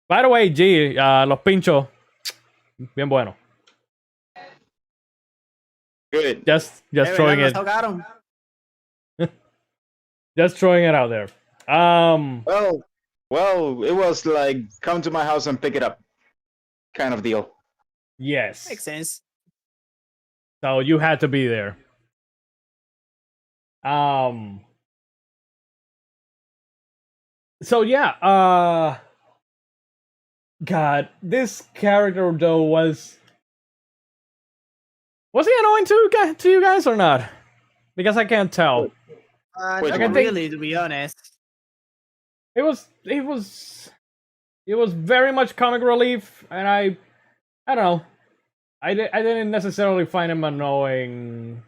By the way, G, los pinchos. Bien bueno. Good. Just throwing it. Just throwing it out there. Well, it was like come to my house and pick it up, kind of deal. Yes. makes sense. So you had to be there. So yeah, God, this character though was he annoying to you guys or not? Because I can't tell. Which Not one? really, to be honest. It was very much comic relief, and I don't know. I didn't necessarily find him annoying.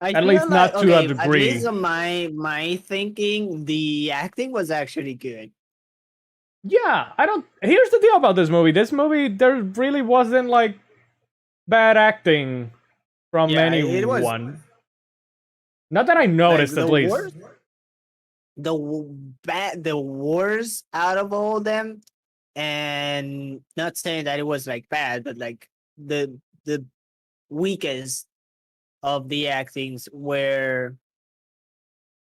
I At least feel not to a At degree. least on my thinking, the acting was actually good. Yeah, here's the deal about this movie. This movie, there really wasn't like bad acting from Yeah, anyone. it was- Not that I noticed, Like, at least. The worst out of all of them, and not saying that it was like bad, but like the weakest of the actings were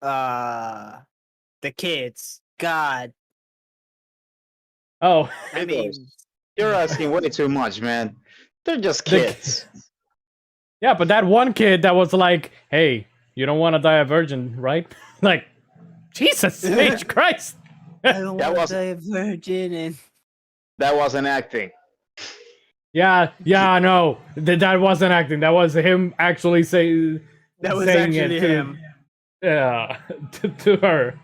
the kids. God, Oh, I mean, You're asking way too much, man. They're just The- kids. yeah, but that one kid that was like, "Hey, you don't want to die a virgin, right?" Like, Jesus H. Christ. I don't That want was- to die a virgin, and That wasn't acting. Yeah, no, that wasn't acting. That was him actually saying actually it him. Yeah, to her,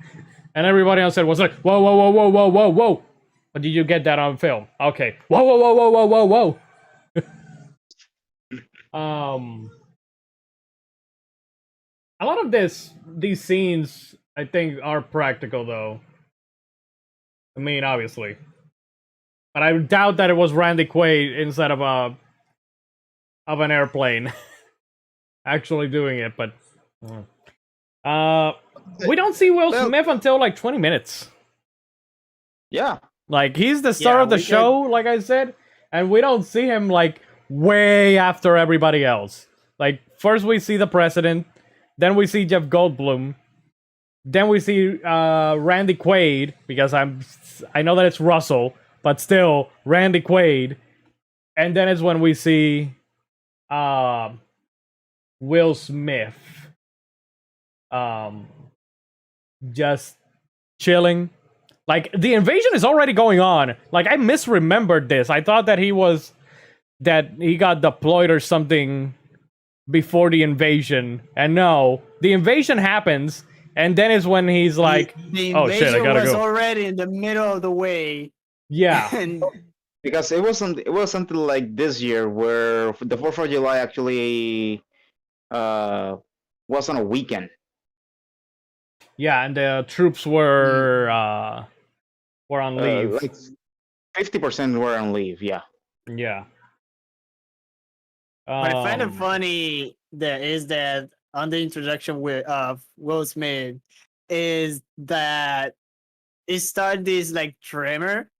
and everybody else said was like, "Whoa, whoa, whoa, whoa, whoa, whoa, whoa." But did you get that on film? Okay. Whoa, whoa, whoa, whoa, whoa, whoa, whoa. A lot of these scenes, I think, are practical, though. I mean, obviously, but I doubt that it was Randy Quaid instead of an airplane actually doing it. But we don't see Will Well- Smith until like 20 minutes. Yeah. Like, he's the star Yeah, of the we show, like I said, and we don't see him like way after everybody else. Like, first we see the president, then we see Jeff Goldblum, then we see Randy Quaid, because I know that it's Russell, but still Randy Quaid, and then it's when we see Will Smith just chilling. Like, the invasion is already going on. Like, I misremembered this. I thought that he got deployed or something before the invasion. And no, the invasion happens, and then is when he's like, the "Oh shit, I invasion gotta was go." already in the middle of the way, Yeah, and Because it wasn't like this year where the 4th of July actually was on a weekend. yeah, and the troops were on leave. Like 50% were on leave, yeah. Yeah. what I find it Um, funny that is that on the introduction of Will Smith is that it started this like tremor,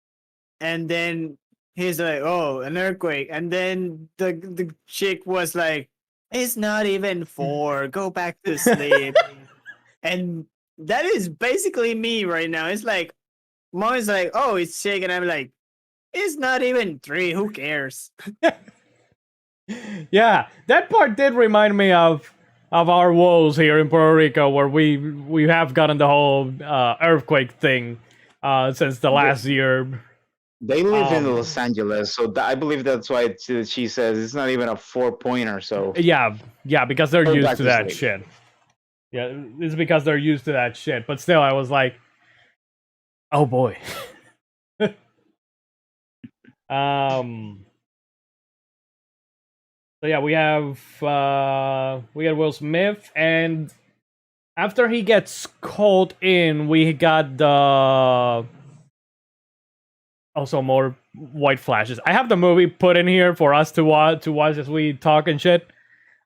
and then he's like, "Oh, an earthquake," and then the chick was like, "It's not even 4. Go back to sleep." And that is basically me right now. It's like, mom is like, "Oh, it's shaking." I'm like, "It's not even 3. Who cares?" Yeah, that part did remind me of our woes here in Puerto Rico, where we have gotten the whole earthquake thing since the last year. They live in Um, Los Angeles, so I believe that's why she says it's not even a 4-pointer. So Yeah, because they're Go used back to to that sleep. shit. Yeah, it's because they're used to that shit. But still, I was like, oh boy. So yeah, we got Will Smith, and after he gets called in, we got the also more white flashes. I have the movie put in here for us to watch as we talk and shit.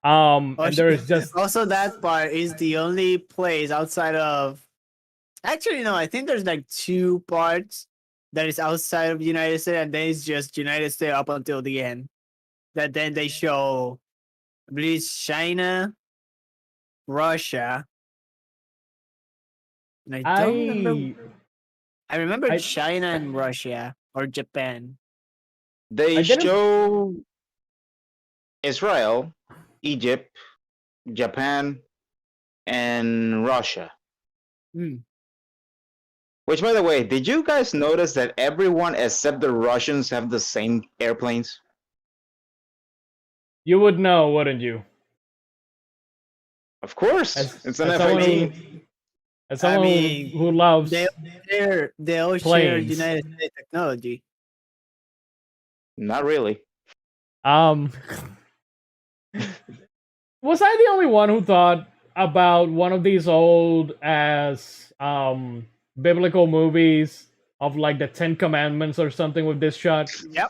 And there is just Also, that part is the only place outside of. Actually, no. I think there's like 2 parts that is outside of United States, and then it's just United States up until the end. That then they show, I believe, it's China, Russia. And I don't remember. I remember I- China and Russia or Japan. they I didn't- show Israel, Egypt, Japan, and Russia. Hmm. Which, by the way, did you guys notice that everyone except the Russians have the same airplanes? you would know, wouldn't you? Of course, As- it's an as someone FAQ. As someone mean, who loves They all share Planes. United States technology. Not really. Was I the only one who thought about one of these old ass biblical movies of like the 10 Commandments or something with this shot? Yep.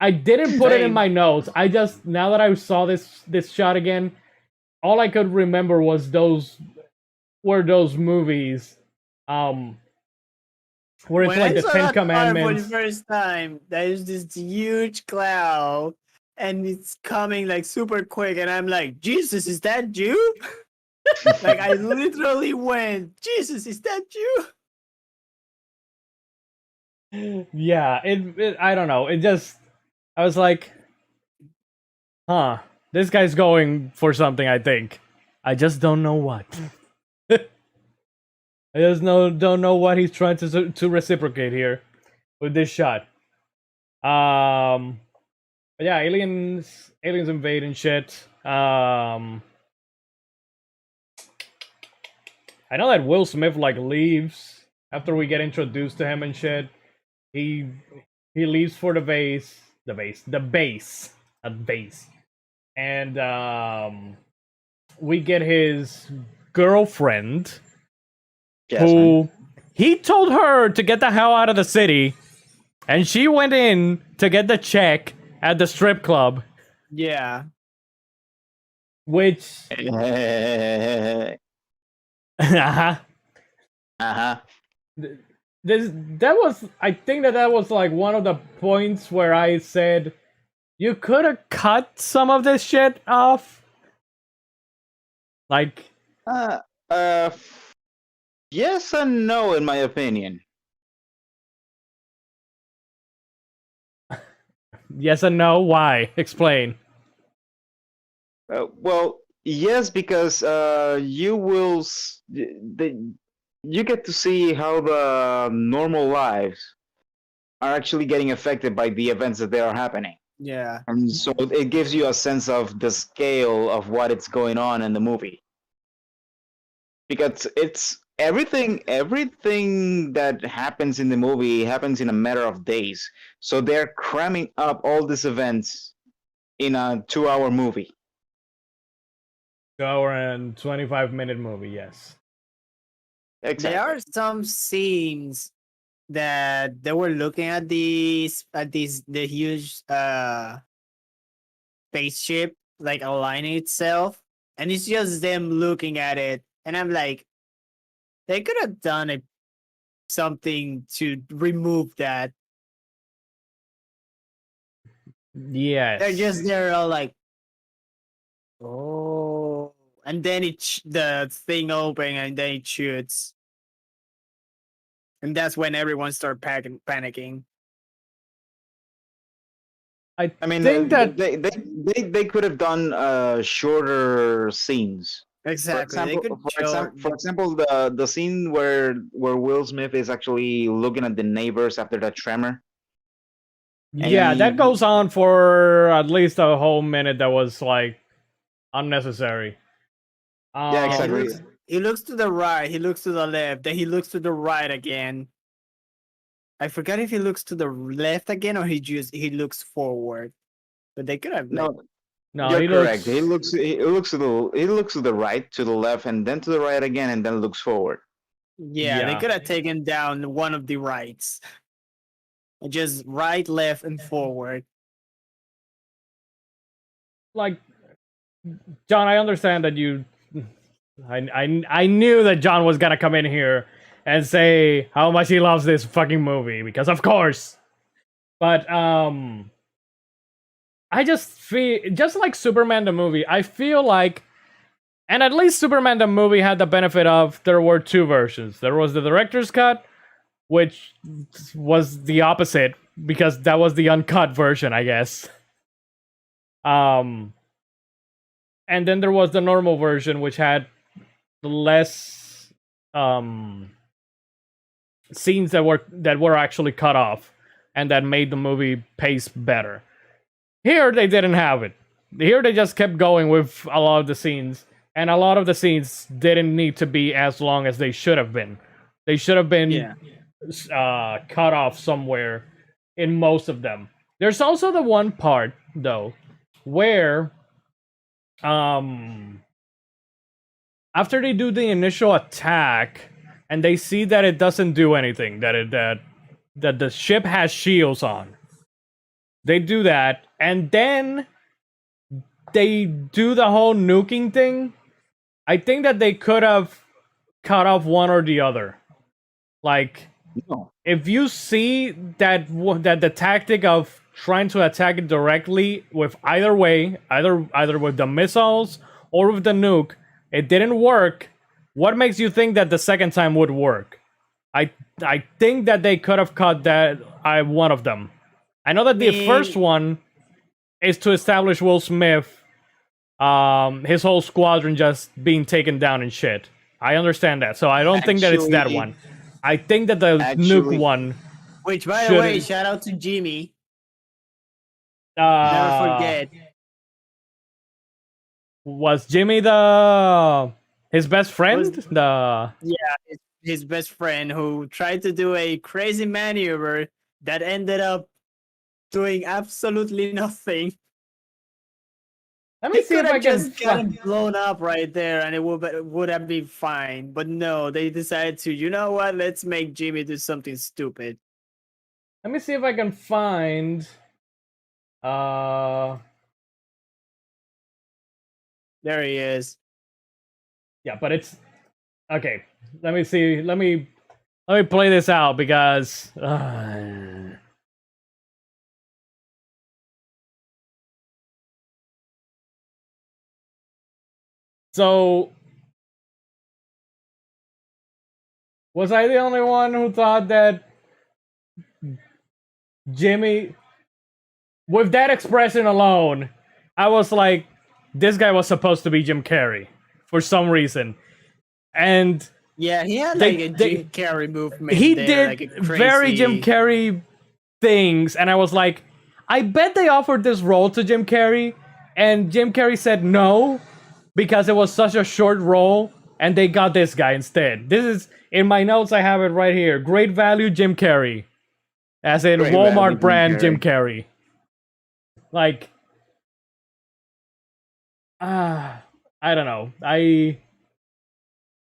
I didn't put it in Same. my notes. I just, now that I saw this shot again, all I could remember was those movies, where it's When like I the saw Ten that part for the Commandments. first time, there's this huge cloud, and it's coming like super quick, and I'm like, Jesus, is that you? Like I literally went, Jesus, is that you? Yeah, it I don't know. It just I was like, huh, this guy's going for something, I think. I just don't know what. I just don't know what he's trying to reciprocate here with this shot. But yeah, aliens invade and shit. I know that Will Smith like leaves after we get introduced to him and shit. He leaves for the base, not base, and we get his girlfriend, Jasmine. who he told her to get the hell out of the city, and she went in to get the check at the strip club, Yeah. which Uh-huh. that was, I think that was like one of the points where I said you could have cut some of this shit off. Like, Yes and no, in my opinion. yes and no. Why? Explain. Well, yes, because you get to see how the normal lives are actually getting affected by the events that they are happening. Yeah. And so it gives you a sense of the scale of what it's going on in the movie. Because it's everything that happens in the movie happens in a matter of days. So they're cramming up all these events in a 2-hour movie. 2 hour and 25-minute movie. Yes. Exactly. There are some scenes that they were looking at the huge spaceship like aligning itself, and it's just them looking at it, and I'm like, they could have done something to remove that. Yes. They're just there all like, oh, and then the thing open and then it shoots. And that's when everyone started panicking. I mean, think that they could have done shorter scenes. Exactly. For example, the scene where Will Smith is actually looking at the neighbors after the tremor. yeah, that goes on for at least a whole minute. That was like unnecessary. Yeah, exactly. He looks to the right, he looks to the left, then he looks to the right again. I forgot if he looks to the left again or he looks forward. But they could have No, No, you're correct. He looks to the right, to the left, and then to the right again, and then looks forward. Yeah, they Yeah. could have taken down one of the rights. Just right, left, and forward. like, John, I understand that you. I knew that John was gonna come in here and say how much he loves this fucking movie, because of course. But I just feel, just like Superman the movie, I feel like, and at least Superman the movie had the benefit of there were two versions. There was the director's cut, which was the opposite because that was the uncut version, I guess. And then there was the normal version, which had less scenes that were actually cut off, and that made the movie pace better. Here they didn't have it. Here they just kept going with a lot of the scenes, and a lot of the scenes didn't need to be as long as they should have been. They should have been cut off somewhere in most of them. There's also the one part though where after they do the initial attack and they see that it doesn't do anything, that the ship has shields on. They do that, and then they do the whole nuking thing, I think that they could have cut off one or the other. Like, No. if you see that that the tactic of trying to attack it directly with either way, either with the missiles or with the nuke, it didn't work. What makes you think that the second time would work? I think that they could have cut that one of them. I know that the first one is to establish Will Smith, his whole squadron just being taken down and shit. I understand that, so I don't think that it's that Actually- one. I think that the nuke one. Which, by the way, Shouldn't- shout out to Jimmy. Never forget. Was Jimmy his best friend? His best friend who tried to do a crazy maneuver that ended up doing absolutely nothing. Let me They see could if I have can. just gotten blown up right there, and it would have been fine. But no, they decided to. You know what? Let's make Jimmy do something stupid. Let me see if I can find. There he is. Yeah, but it's okay. Let me see. Let me play this out because. So, was I the only one who thought that Jimmy, with that expression alone, I was like, this guy was supposed to be Jim Carrey for some reason, and Yeah, he had They- like a they- Jim Carrey movement. he there, did like a very Jim crazy- Carrey things, and I was like, I bet they offered this role to Jim Carrey, and Jim Carrey said no because it was such a short role, and they got this guy instead. This is in my notes. I have it right here. Great value, Jim Carrey, as in Great value, Walmart Jim brand Jim Carrey. Carrey. Like, I don't know.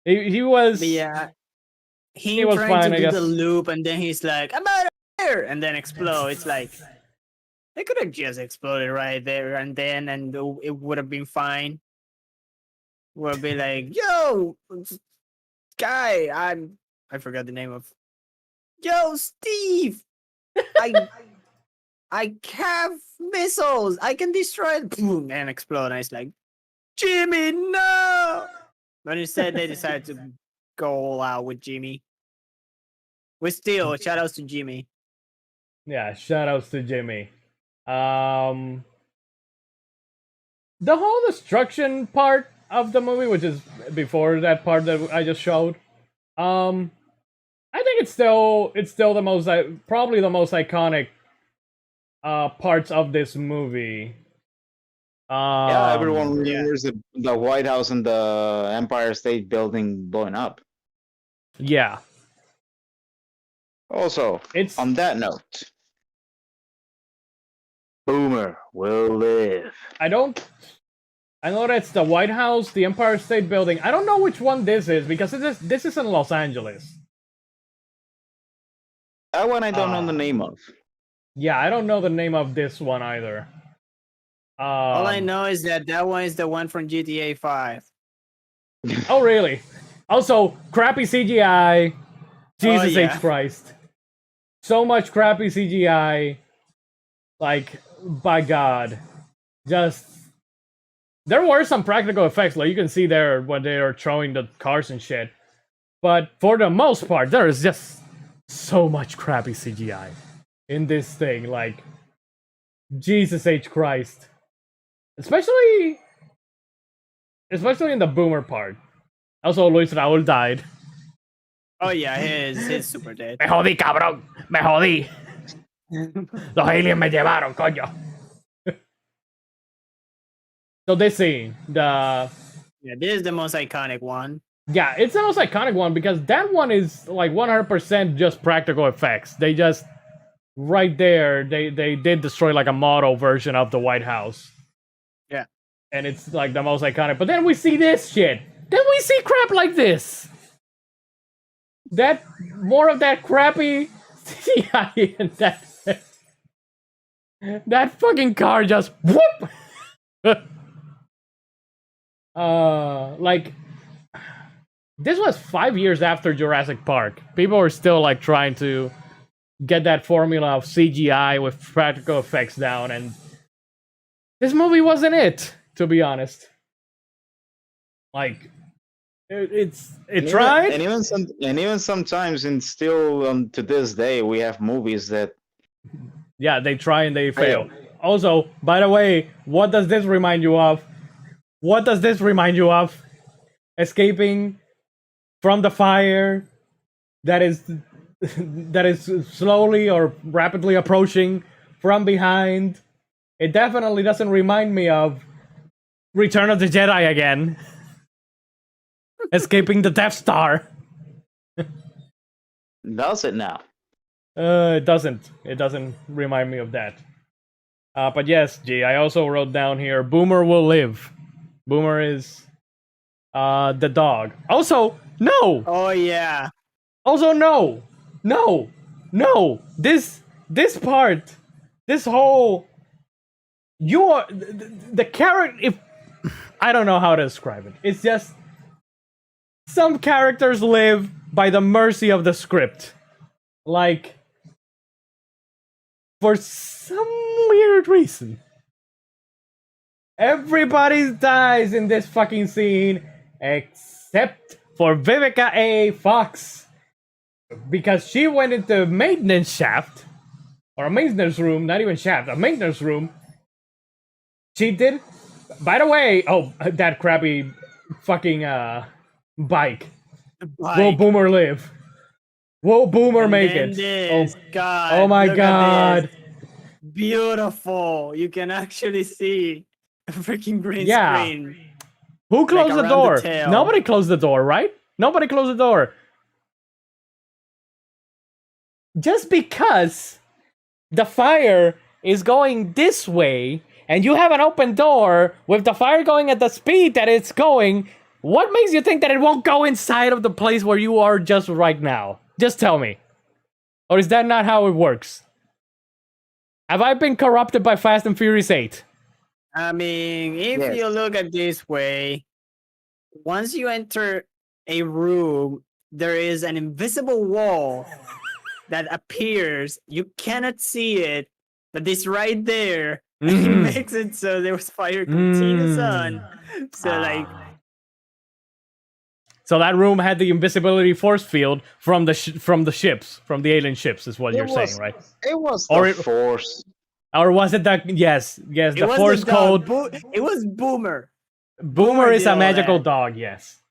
He was. But yeah, he He was trying fine, to I do guess. the loop, and then he's like, "I'm out of here," and then explode. It's like they could have just exploded right there and then, and it would have been fine. Would be like, "Yo, guy, I forgot the name of. Yo, Steve, I have missiles. I can destroy it." Boom, and explode. And it's like, Jimmy, no. But instead, they decided to go all out with Jimmy. We still shout outs to Jimmy. Yeah, shout outs to Jimmy. The whole destruction part of the movie, which is before that part that I just showed, I think it's still the most probably the most iconic parts of this movie. Yeah, everyone yeah. remembers the White House and the Empire State Building blowing up. Yeah, Also, it's on that note, Boomer will live. I know that's the White House, the Empire State Building. I don't know which one this is because this is in Los Angeles. That one I don't know the name of. Yeah, I don't know the name of this one either. All I know is that one is the one from GTA 5. Oh, really? Also, crappy CGI. Jesus yeah. H. Christ. So much crappy CGI. Like, by God. Just... There were some practical effects, like you can see there when they are throwing the cars and shit. But for the most part, there is just so much crappy CGI in this thing. Like, Jesus H. Christ. Especially in the Boomer part. Also, Luis Raúl died. Oh yeah, he's super dead. Me jodí, cabrón. Me jodí. Los aliens me llevaron, coño. So this scene, Yeah, this is the most iconic one. yeah, it's the most iconic one because that one is like 100% just practical effects. They just right there, they did destroy like a model version of the White House. Yeah. And it's like the most iconic. But then we see this shit. Then we see crap like this. That more of that crappy CGI and that fucking car just whoop. like this was 5 years after Jurassic Park. People were still like trying to get that formula of CGI with practical effects down, and this movie wasn't it, to be honest. Like it tried. And even sometimes, and still to this day, we have movies that Yeah, they try and they fail. Also, by the way, what does this remind you of? What does this remind you of? Escaping from the fire that is slowly or rapidly approaching from behind. It definitely doesn't remind me of Return of the Jedi again. Escaping the Death Star. does it now. It doesn't. It doesn't remind me of that. But yes, G, I also wrote down here, Boomer will live. Boomer is the dog. Also, no! Oh yeah. Also, no! No! No! This part, this whole... You are... The character... If I don't know how to describe it. It's just... Some characters live by the mercy of the script. Like... For some weird reason. Everybody dies in this fucking scene except for Vivica A. Fox. Because she went into a maintenance shaft. Or a maintenance room, not even shaft, a maintenance room. She did... By the way, oh, that crappy fucking bike. Will Boomer live? Will Boomer make it? This. God, oh my look at god. this. Beautiful. You can actually see a freaking green Yeah. screen. Who closed the around door? the tail. Nobody closed the door, right? Nobody closed the door. Just because the fire is going this way and you have an open door with the fire going at the speed that it's going, what makes you think that it won't go inside of the place where you are just right now? Just tell me. Or is that not how it works? Have I been corrupted by Fast and Furious 8? I mean, if Yes. you look at this way, once you enter a room, there is an invisible wall that appears. You cannot see it, but it's right there. It Mhm. makes it so there was fire continuous on. So like, So that room had the invisibility force field from the ships, from the alien ships, is what you're saying, right? It was Or the it- force. Or was it that? Yes, it the was force the dog. code. It was Boomer. Boomer is did a all magical that. dog. Yes,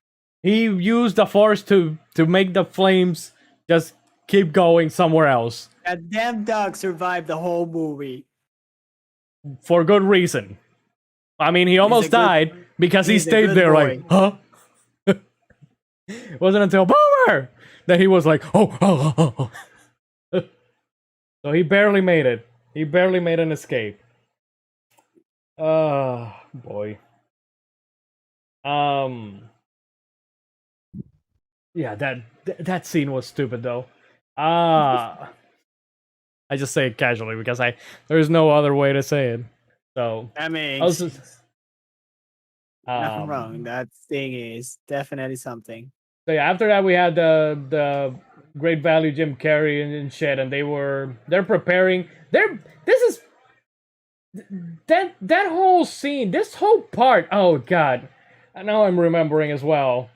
he used the force to make the flames just keep going somewhere else That damn dog survived the whole movie. for good reason. I mean, he almost good- died because he he's a stayed good there boy. like, huh? It wasn't until Boomer that he was like, oh. So he barely made it. He barely made an escape. Boy. Yeah, that scene was stupid though. I just say it casually because there's no other way to say it. So I mean, I was just, not wrong. That thing is definitely something. So yeah, after that we had the Great Value Jim Carrey and shit, and they're preparing. That whole scene, this whole part. Oh god, I know I'm remembering as well.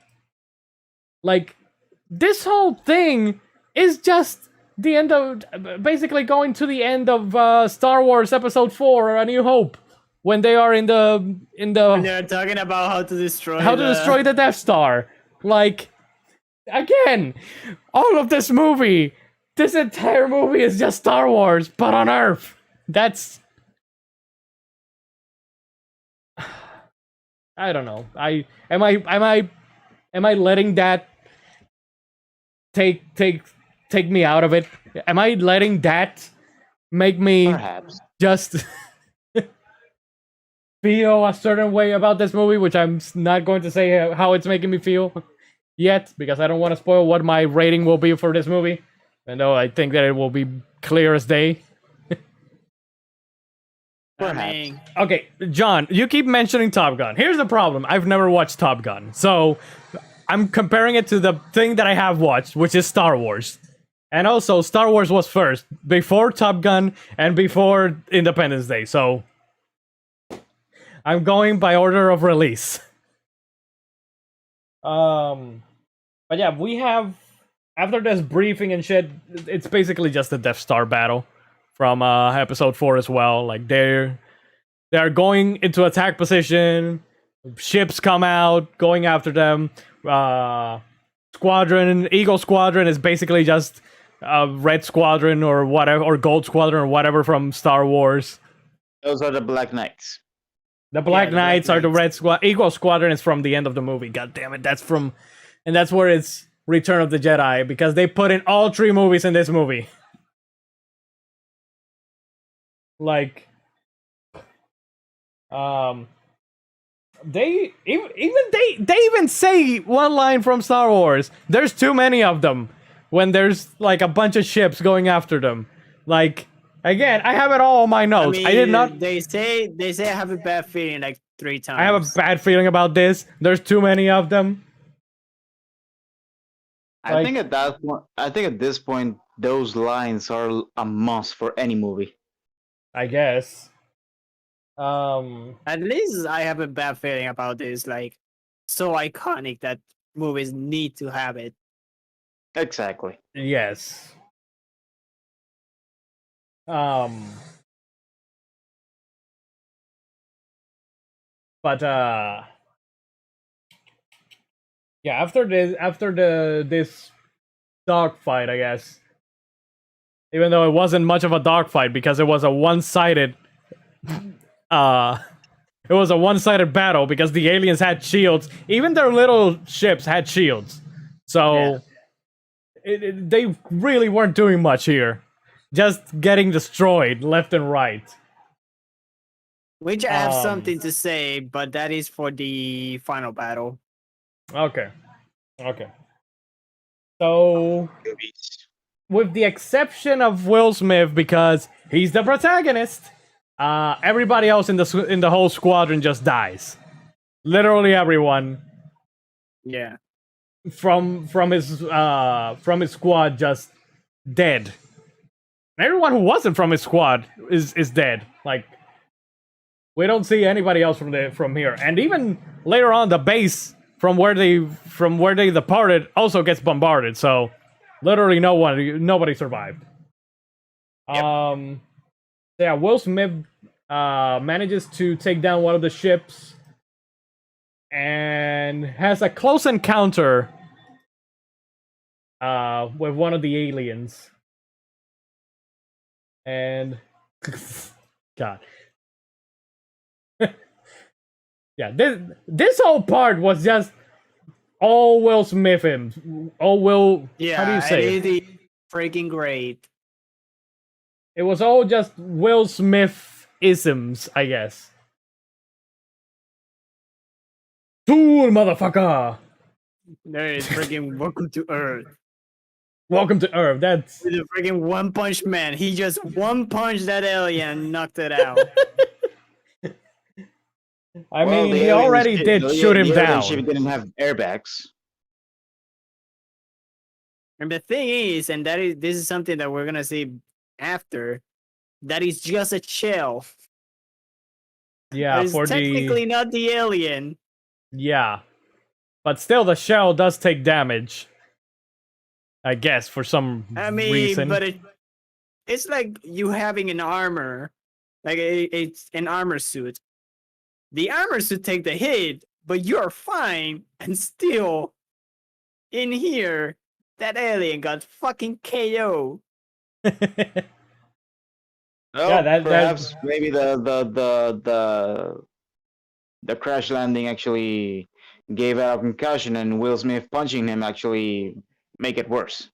Like this whole thing is just the end of basically going to the end of Star Wars Episode 4: A New Hope, when they are in the And they're talking about how to destroy the Death Star. Like, again, all of this entire movie is just Star Wars, but on Earth. That's... I don't know. Am I letting that take me out of it? Am I letting that make me Perhaps. just feel a certain way about this movie, which I'm not going to say how it's making me feel yet, because I don't want to spoil what my rating will be for this movie, even though I think that it will be clear as day. Perhaps. I mean, Okay, John, you keep mentioning Top Gun. Here's the problem. I've never watched Top Gun. So I'm comparing it to the thing that I have watched, which is Star Wars. And also, Star Wars was first, before Top Gun and before Independence Day. So I'm going by order of release. But yeah, we have, after this briefing and shit, it's basically just the Death Star battle from episode 4 as well. Like they're going into attack position, ships come out, going after them. Eagle Squadron is basically just Red Squadron or whatever, or Gold Squadron or whatever from Star Wars. Those are the Black Knights. The Black the Black Knights are the Knights. Red Squad. Eagle Squadron is from the end of the movie. God damn it, that's from, and that's where it's Return of the Jedi, because they put in all 3 movies in this movie. Like, they even say one line from Star Wars. There's too many of them. When there's like a bunch of ships going after them. Like, again, I have it all on my notes. I did not. They say I have a bad feeling like 3 times. I have a bad feeling about this. There's too many of them. I think at that point, I think at this point, those lines are a must for any movie. I guess. At least I have a bad feeling about this. Like, so iconic that movies need to have it. Exactly. Yes. But yeah, after this dogfight, I guess. Even though it wasn't much of a dogfight because it was a one-sided battle because the aliens had shields. Even their little ships had shields. So they really weren't doing much here. Just getting destroyed left and right. Which I have something to say, but that is for the final battle. Okay. So, with the exception of Will Smith, because he's the protagonist, everybody else in the whole squadron just dies. Literally everyone Yeah. from his squad just dead. And everyone who wasn't from his squad is dead. Like, we don't see anybody else from here. And even later on, the base from where they departed also gets bombarded. So literally nobody survived. Yep. Yeah, Will Smith manages to take down one of the ships and has a close encounter with one of the aliens. And God. Yeah, this whole part was just all Will Smith him. All Will. Yeah. How do you say it? It is freaking great. It was all just Will Smith isms, I guess. Tool, motherfucker! There is freaking Welcome to Earth. Welcome to Earth. That's The freaking One Punch Man. He just one punched that alien and knocked it out. I Well, mean, the he aliens already did shoot him the down. alien ship didn't have airbags. And the thing is, and this is something that we're gonna see after, that is just a shell. Yeah, It's for technically not the alien. yeah, but still, the shell does take damage. I guess for some I mean, reason. but it's like you having an armor, like it's an armor suit. The armor suit take the hit, but you're fine, and still, in here, that alien got fucking KO. Oh, that- perhaps maybe the crash landing actually gave out a concussion, and Will Smith punching him actually make it worse.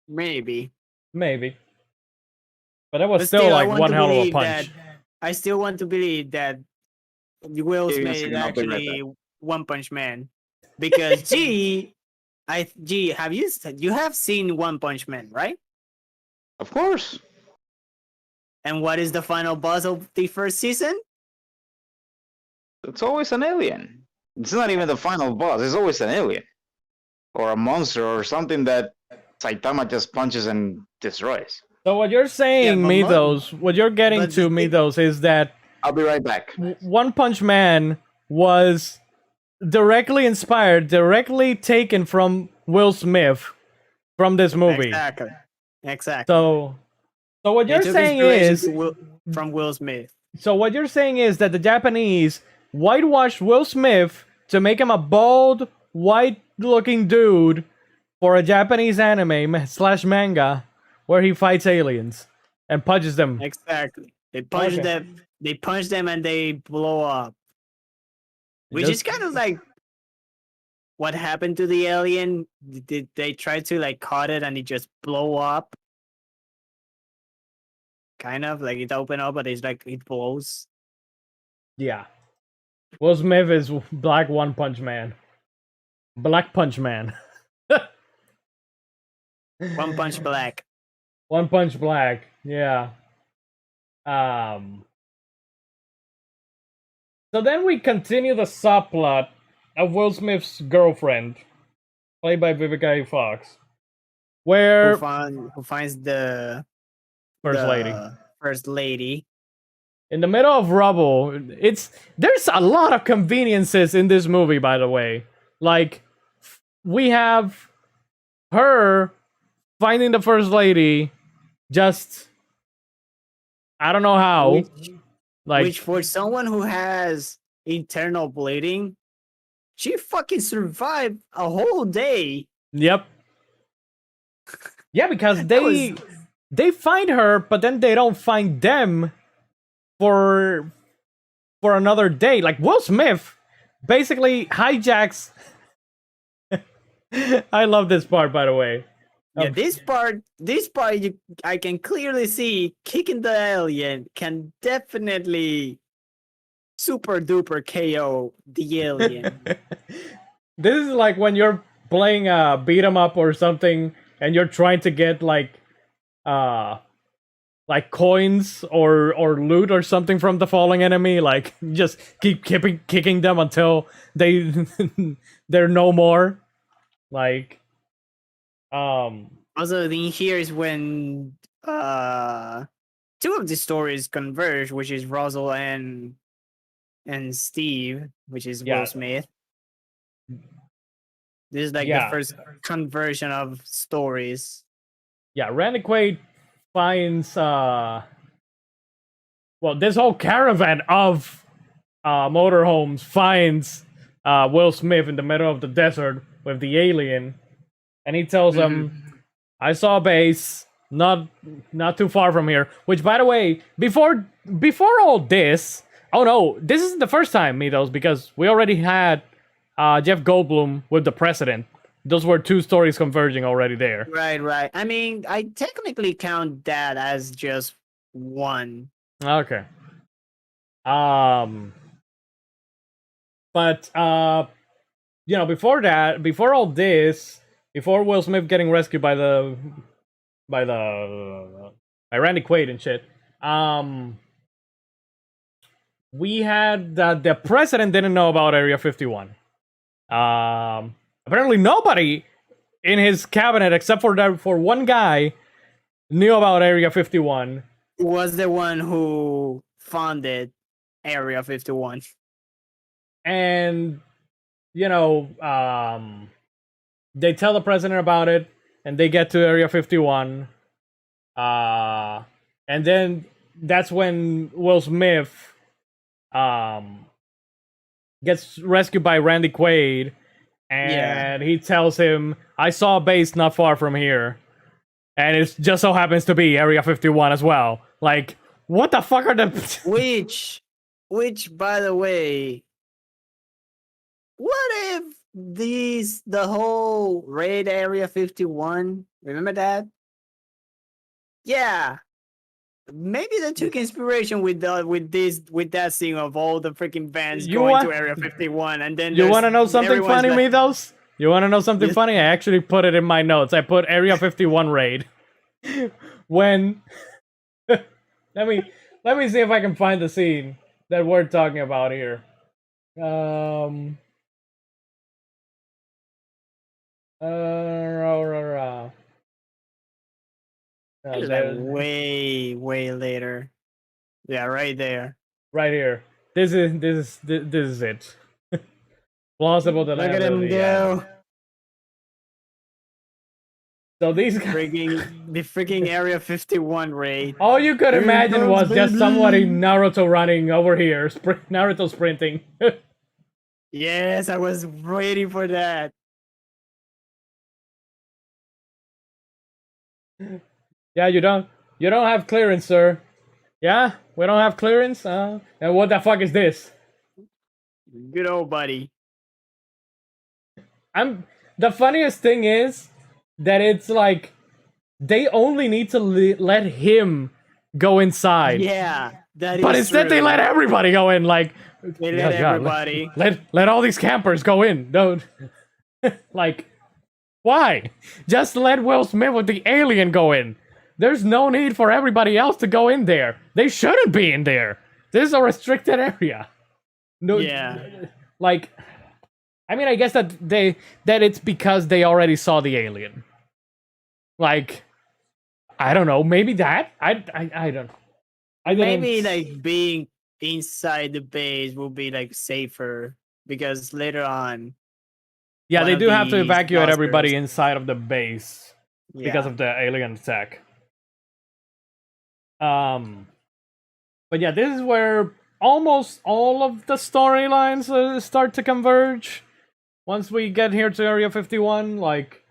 Maybe. Maybe, but it was But still I like want one to hell of a believe punch. I still want to believe that Will Give me a Smith is second, I'll be right actually One Punch Man, because you have seen One Punch Man, right? Of course. And what is the final boss of the first season? It's always an alien. It's not even the final boss. It's always an alien or a monster or something that Saitama just punches and destroys. So what you're saying, but Mythos, what you're getting but to, the- Mythos, is that I'll be right back. One Punch Man was directly inspired, directly taken from Will Smith from this movie. Exactly. So what They you're took saying inspiration is, from Will Smith. so what you're saying is that the Japanese whitewashed Will Smith to make him a bald, white-looking dude for a Japanese anime slash manga where he fights aliens and punches them. Exactly. They punch Okay. them. They punch them and they blow up. Which Just- is kind of like what happened to the alien. Did they try to like cut it and it just blow up? Kind of like it opened up, but it's like it blows. Yeah. Will Smith is Black One Punch Man. Black Punch Man. One Punch Black. One Punch Black. Yeah. So then we continue the subplot of Will Smith's girlfriend, played by Vivica A. Fox, where Who finds the First Lady. First lady. In the middle of rubble. There's a lot of conveniences in this movie, by the way. Like, we have her finding the First Lady, just I don't know how. Which for someone who has internal bleeding, she fucking survived a whole day. Yep. Yeah, because That they find her, but then they don't find them for another day. Like Will Smith basically hijacks. I love this part, by the way. Yeah, this part, I can clearly see kicking the alien can definitely super duper KO the alien. This is like when you're playing a beat 'em up or something, and you're trying to get like coins or loot or something from the falling enemy. Like just keep kicking them until they're no more. Like Also, in here is when two of the stories converge, which is Russell and Steve, which is Yeah. Will Smith. This is like Yeah. the first conversion of stories. yeah, Randy Quaid finds this whole caravan of motorhomes finds Will Smith in the middle of the desert with the alien, and he tells him, "I saw a base not too far from here." Which, by the way, before all this, oh no, this isn't the first time, Mythos, because we already had Jeff Goldblum with the President. Those were two stories converging already there. Right. I mean, I technically count that as just one. Okay. But before that, before all this, before Will Smith getting rescued by Randy Quaid and shit, we had that the president didn't know about Area 51. Apparently nobody in his cabinet except for one guy knew about Area 51. Was the one who founded Area 51. And they tell the president about it, and they get to Area 51. And then that's when Will Smith gets rescued by Randy Quaid, and he tells him, "I saw a base not far from here, and it just so happens to be Area 51 as well." Like, what the fuck are the? Which, by the way, what if the whole raid Area 51? Remember that? Yeah, maybe they took inspiration with that scene of all the freaking vans You going want- to Area 51, and then You want to know something everyone's funny, like- Mythos? You want to know something Yes. funny? I actually put it in my notes. I put Area 51 raid. when let me see if I can find the scene that we're talking about here. Um. Rah, rah, rah. It's like There- way later. Yeah, right there. right here. This is it. Plausible Look at him deniability. Yeah. go. So these guys, The freaking Area 51 raid. all you could Here imagine comes, was just somebody baby. Naruto running over here, Naruto sprinting. Yes, I was waiting for that. Yeah, you don't have clearance, sir. Yeah, we don't have clearance. And what the fuck is this? Good old buddy. The funniest thing is that it's like they only need to let him go inside. Yeah, that is But instead they true. let everybody go in. Like, They yeah, let yeah, everybody. let all these campers go in. Don't like why? Just let Will Smith with the alien go in. There's no need for everybody else to go in there. They shouldn't be in there. This is a restricted area. No, Yeah. like, I mean, I guess that it's because they already saw the alien. Like, I don't know. Maybe that. I don't. I didn't- Maybe like being inside the base will be like safer because later on. Yeah, one they of do have to these evacuate everybody monsters- inside of the base because Yeah. of the alien attack. But yeah, this is where almost all of the storylines start to converge. Once we get here to Area 51, like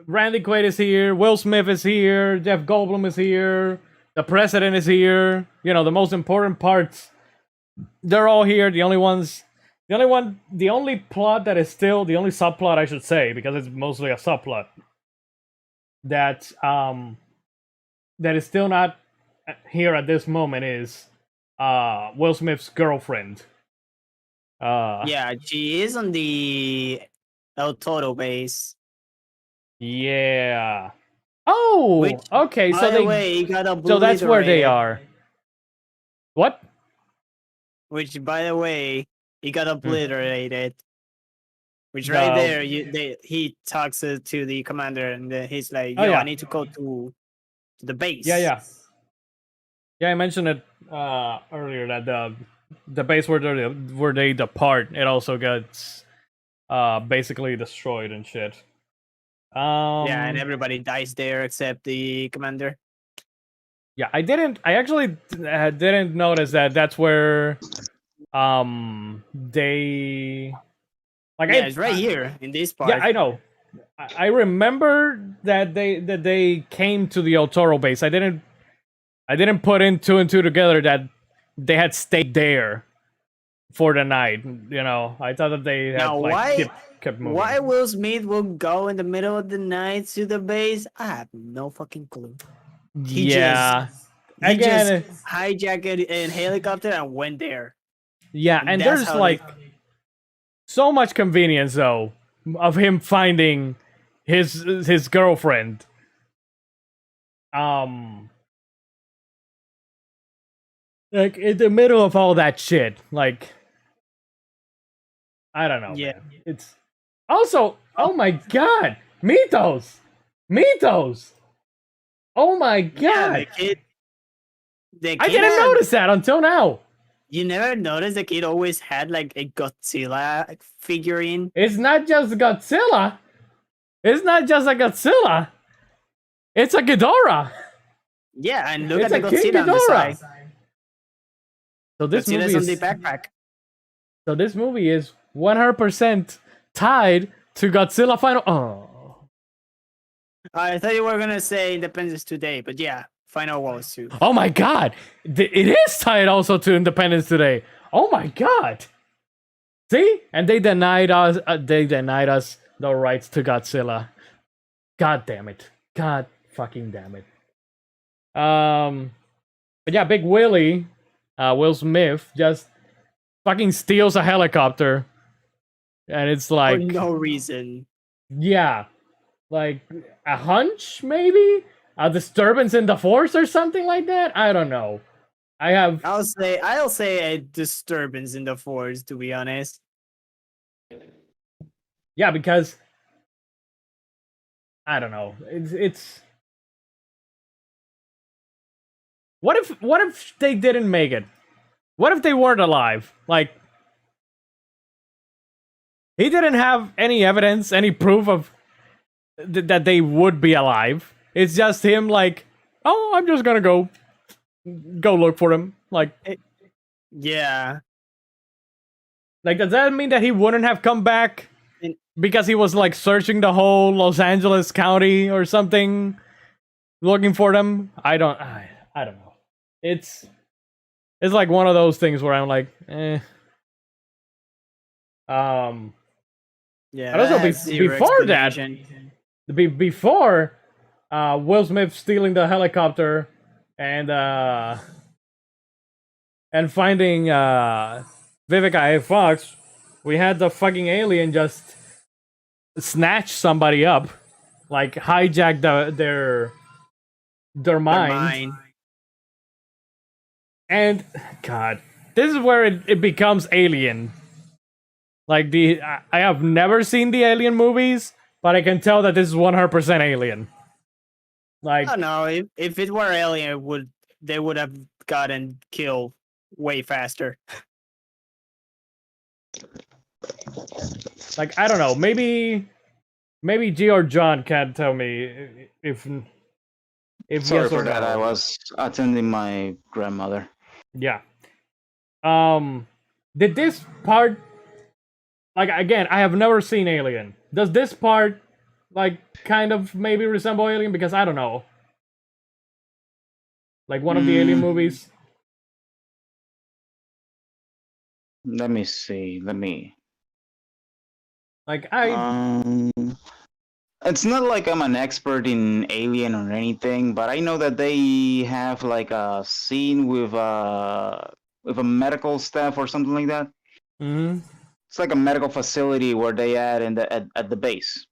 Randy Quaid is here, Will Smith is here, Jeff Goldblum is here, the president is here. You know, the most important parts. They're all here. The only plot that is still the only subplot, I should say, because it's mostly a subplot that is still not here at this moment is Will Smith's girlfriend. Yeah, she is on the El Toro base. Yeah. Oh, Which, okay. By So the they way, he got so that's where they obliterated. are. What? Which, by the way, he got obliterated. Which right No. there, he talks to the commander, and then he's like, Oh, "Yo, yeah. I need to go to the base." Yeah. I mentioned it earlier that the base where they depart, it also gets basically destroyed and shit. Yeah, and everybody dies there except the commander. Yeah, I actually didn't notice that that's where they like Yeah, it's right here in this part. Yeah, I know. I remember that they came to the El Toro base. I didn't put in two and two together that they had stayed there for the night. You know, I thought that they had Now, like kept moving. Why Will Smith will go in the middle of the night to the base? I have no fucking clue. He Yeah. He Again, just hijacked a helicopter and went there. yeah, and that's there's how like so much convenience though of him finding his girlfriend. Like in the middle of all that shit, like I don't know. Yeah. man. It's also, oh my god, Mitos. Oh my god, Yeah, the kid. I didn't notice that until now. You never noticed the kid always had like a Godzilla figurine. It's not just Godzilla. It's not just a Godzilla. It's a Ghidorah. Yeah, and look It's at the a King Godzilla on the Ghidorah. side. So this Godzilla's movie on the is backpack. so this movie is 100% tied to Godzilla Final. Oh, I thought you were gonna say Independence Today, but yeah, Final Wars 2. oh my god! It is tied also to Independence Today. Oh my god! See, and they denied us. They denied us the rights to Godzilla. God damn it! God fucking damn it! But yeah, Big Willie, Will Smith, just fucking steals a helicopter, and it's For like no reason. yeah, like a hunch maybe. a disturbance in the force or something like that. I don't know. I'll say a disturbance in the force, to be honest. Yeah, because I don't know. It's what if they didn't make it? What if they weren't alive? Like, he didn't have any evidence, any proof of that they would be alive. It's just him like, oh, I'm just gonna go look for him. Like, Yeah. like, does that mean that he wouldn't have come back In- because he was like searching the whole Los Angeles County or something, looking for them? I don't know. It's like one of those things where I'm like, eh. Yeah. And also that has zero before that, explanation. before Will Smith stealing the helicopter and finding Vivica A. Fox, we had the fucking alien just snatch somebody up, like hijack their mind. Mine. And God, this is where it becomes Alien. Like I have never seen the Alien movies, but I can tell that this is 100% Alien. Like, I don't know. If it were Alien, they would have gotten killed way faster. like I don't know. Maybe G or John can tell me if Sorry yes or for that. no. I was attending my grandmother. Yeah. Did this part, like, again, I have never seen Alien. Does this part, like, kind of maybe resemble Alien? Because I don't know. Like one of the Alien movies. Let me see. Like It's not like I'm an expert in Alien or anything, but I know that they have like a scene with a medical staff or something like that. Mhm. It's like a medical facility where they at the base.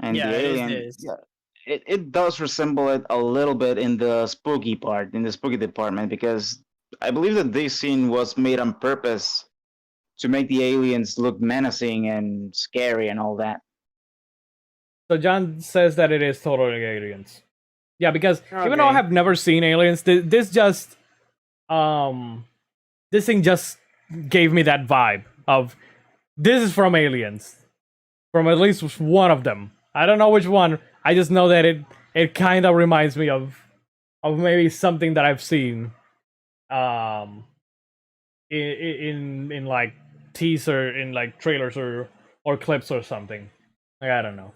And Yeah, the it is alien, this. yeah, it does resemble it a little bit in the spooky part, in the spooky department, because I believe that this scene was made on purpose to make the aliens look menacing and scary and all that. So John says that it is totally Aliens. Yeah, because even though I Okay. have never seen Aliens, this just this thing just gave me that vibe of this is from Aliens, from at least one of them. I don't know which one. I just know that it kind of reminds me of maybe something that I've seen in like teaser, in like trailers or clips or something. Like, I don't know.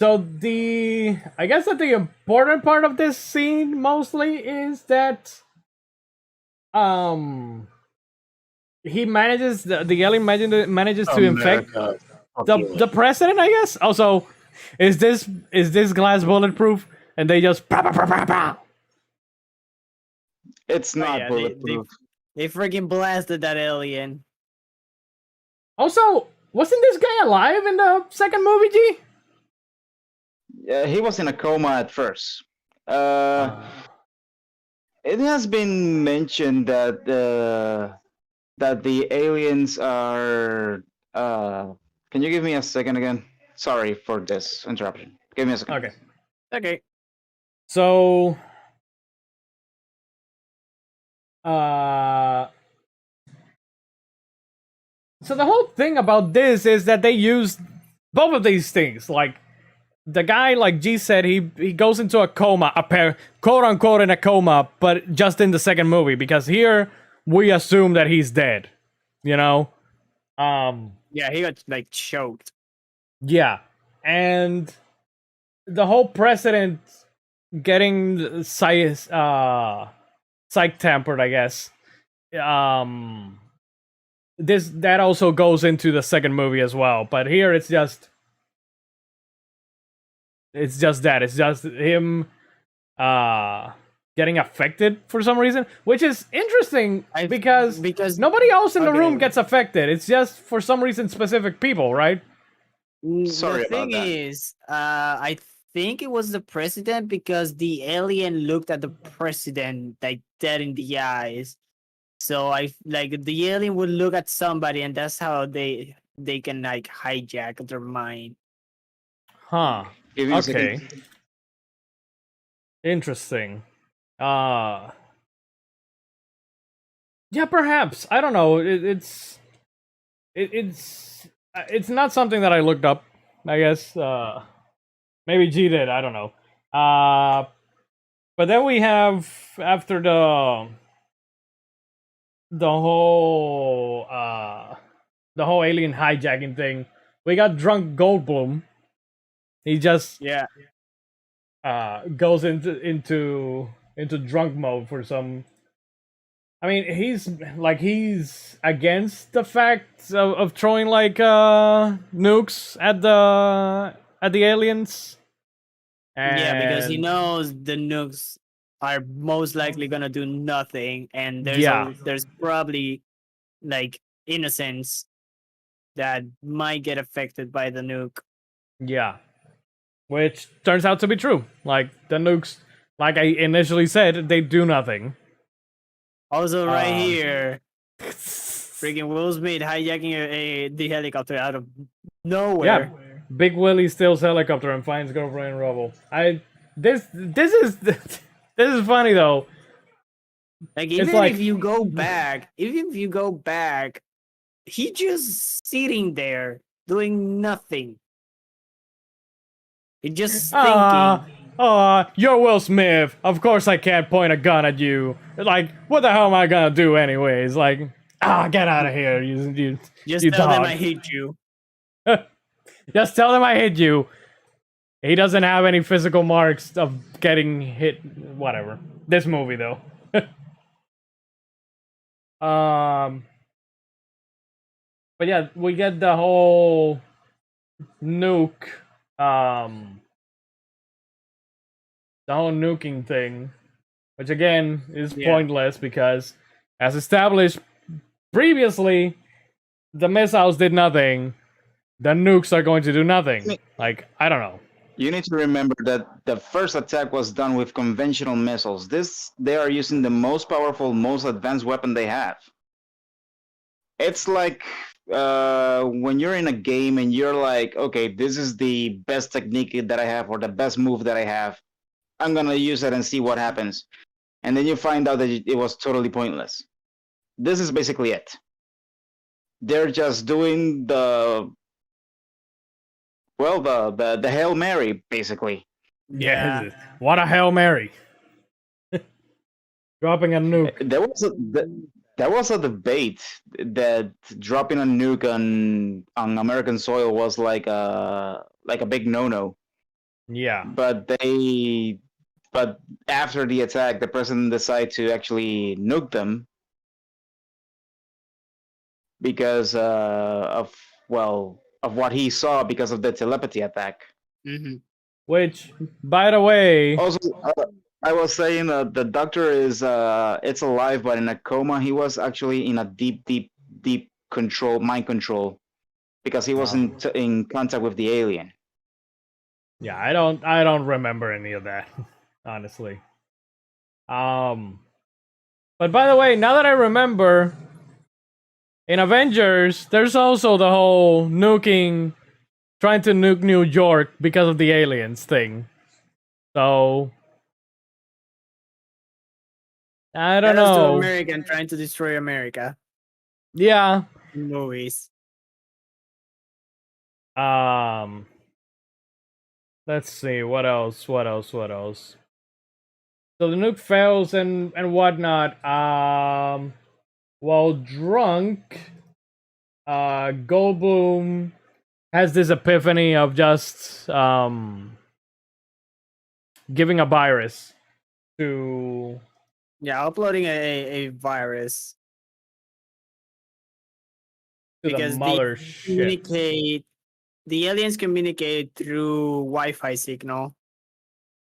So I guess that the important part of this scene mostly is that he manages the alien manages to infect the president, I guess. Also, is this glass bulletproof? And they just It's not yeah, bulletproof. They freaking blasted that alien. Also, wasn't this guy alive in the second movie, G? He was in a coma at first. It has been mentioned that the aliens are. Can you give me a second again? Sorry for this interruption. Give me a second. Okay. Okay. So, so the whole thing about this is that they used both of these things. Like, the guy, like G said, he goes into a coma, quote unquote in a coma, but just in the second movie, because here we assume that he's dead. You know? Yeah, he got like choked. Yeah. And the whole precedent getting psych tempered, I guess. That also goes into the second movie as well, but here it's just that it's just him getting affected for some reason, which is interesting because because nobody else in the room okay. gets affected. It's just for some reason specific people, right? Sorry The about thing that. is, I think it was the president because the alien looked at the president like dead in the eyes. So I like the alien would look at somebody, and that's how they can like hijack their mind. Huh. Give me a Okay. second. Interesting. Yeah, perhaps. I don't know. It's not something that I looked up. I guess maybe G did. I don't know. But then we have after the whole alien hijacking thing, we got drunk Goldblum. He just Yeah, goes into drunk mode for some. I mean, he's against the fact of throwing like nukes at the aliens. yeah, because he And knows the nukes are most likely gonna do nothing, and Yeah. there's probably like innocents that might get affected by the nuke. Yeah, which turns out to be true. Like the nukes, like I initially said, they do nothing. Also, right Um, here, freaking Will Smith hijacking the helicopter out of nowhere. Yeah, Big Willie steals helicopter and finds girlfriend in rubble. This is this is funny though. Like It's even like- if you go back, he just sitting there doing nothing. He just thinking. You're Will Smith. Of course I can't point a gun at you. Like, what the hell am I gonna do anyways? Like, get out of here, you Just you tell them dog. I hate you. Just tell them I hit you. He doesn't have any physical marks of getting hit. Whatever. This movie though. But yeah, we get the whole nuke. The whole nuking thing, which again is Yeah. pointless because, as established previously, the missiles did nothing. The nukes are going to do nothing. Like, I don't know. You need to remember that the first attack was done with conventional missiles. They are using the most powerful, most advanced weapon they have. It's like when you're in a game and you're like, okay, this is the best technique that I have or the best move that I have. I'm gonna use it and see what happens. And then you find out that it was totally pointless. This is basically it. They're just doing the Hail Mary, basically. Yeah. What a Hail Mary. Dropping a nuke. There was a debate that dropping a nuke on American soil was like a big no-no. Yeah. But after the attack, the president decided to actually nuke them because of what he saw because of the telepathy attack. Mm-hmm. Which, by the way, Also, I was saying that the doctor is it's alive, but in a coma. He was actually in a deep mind control, because he was in contact with the alien. yeah, I don't remember any of that, honestly. But by the way, now that I remember, in Avengers, there's also the whole trying to nuke New York because of the aliens thing. So I don't That is to know. American trying to destroy America. Yeah. In movies. Let's see, what else? So the nuke fails and whatnot. While drunk, Goldblum has this epiphany of just giving a virus to Yeah, uploading a virus. the Because mothership. the aliens communicate through Wi-Fi signal.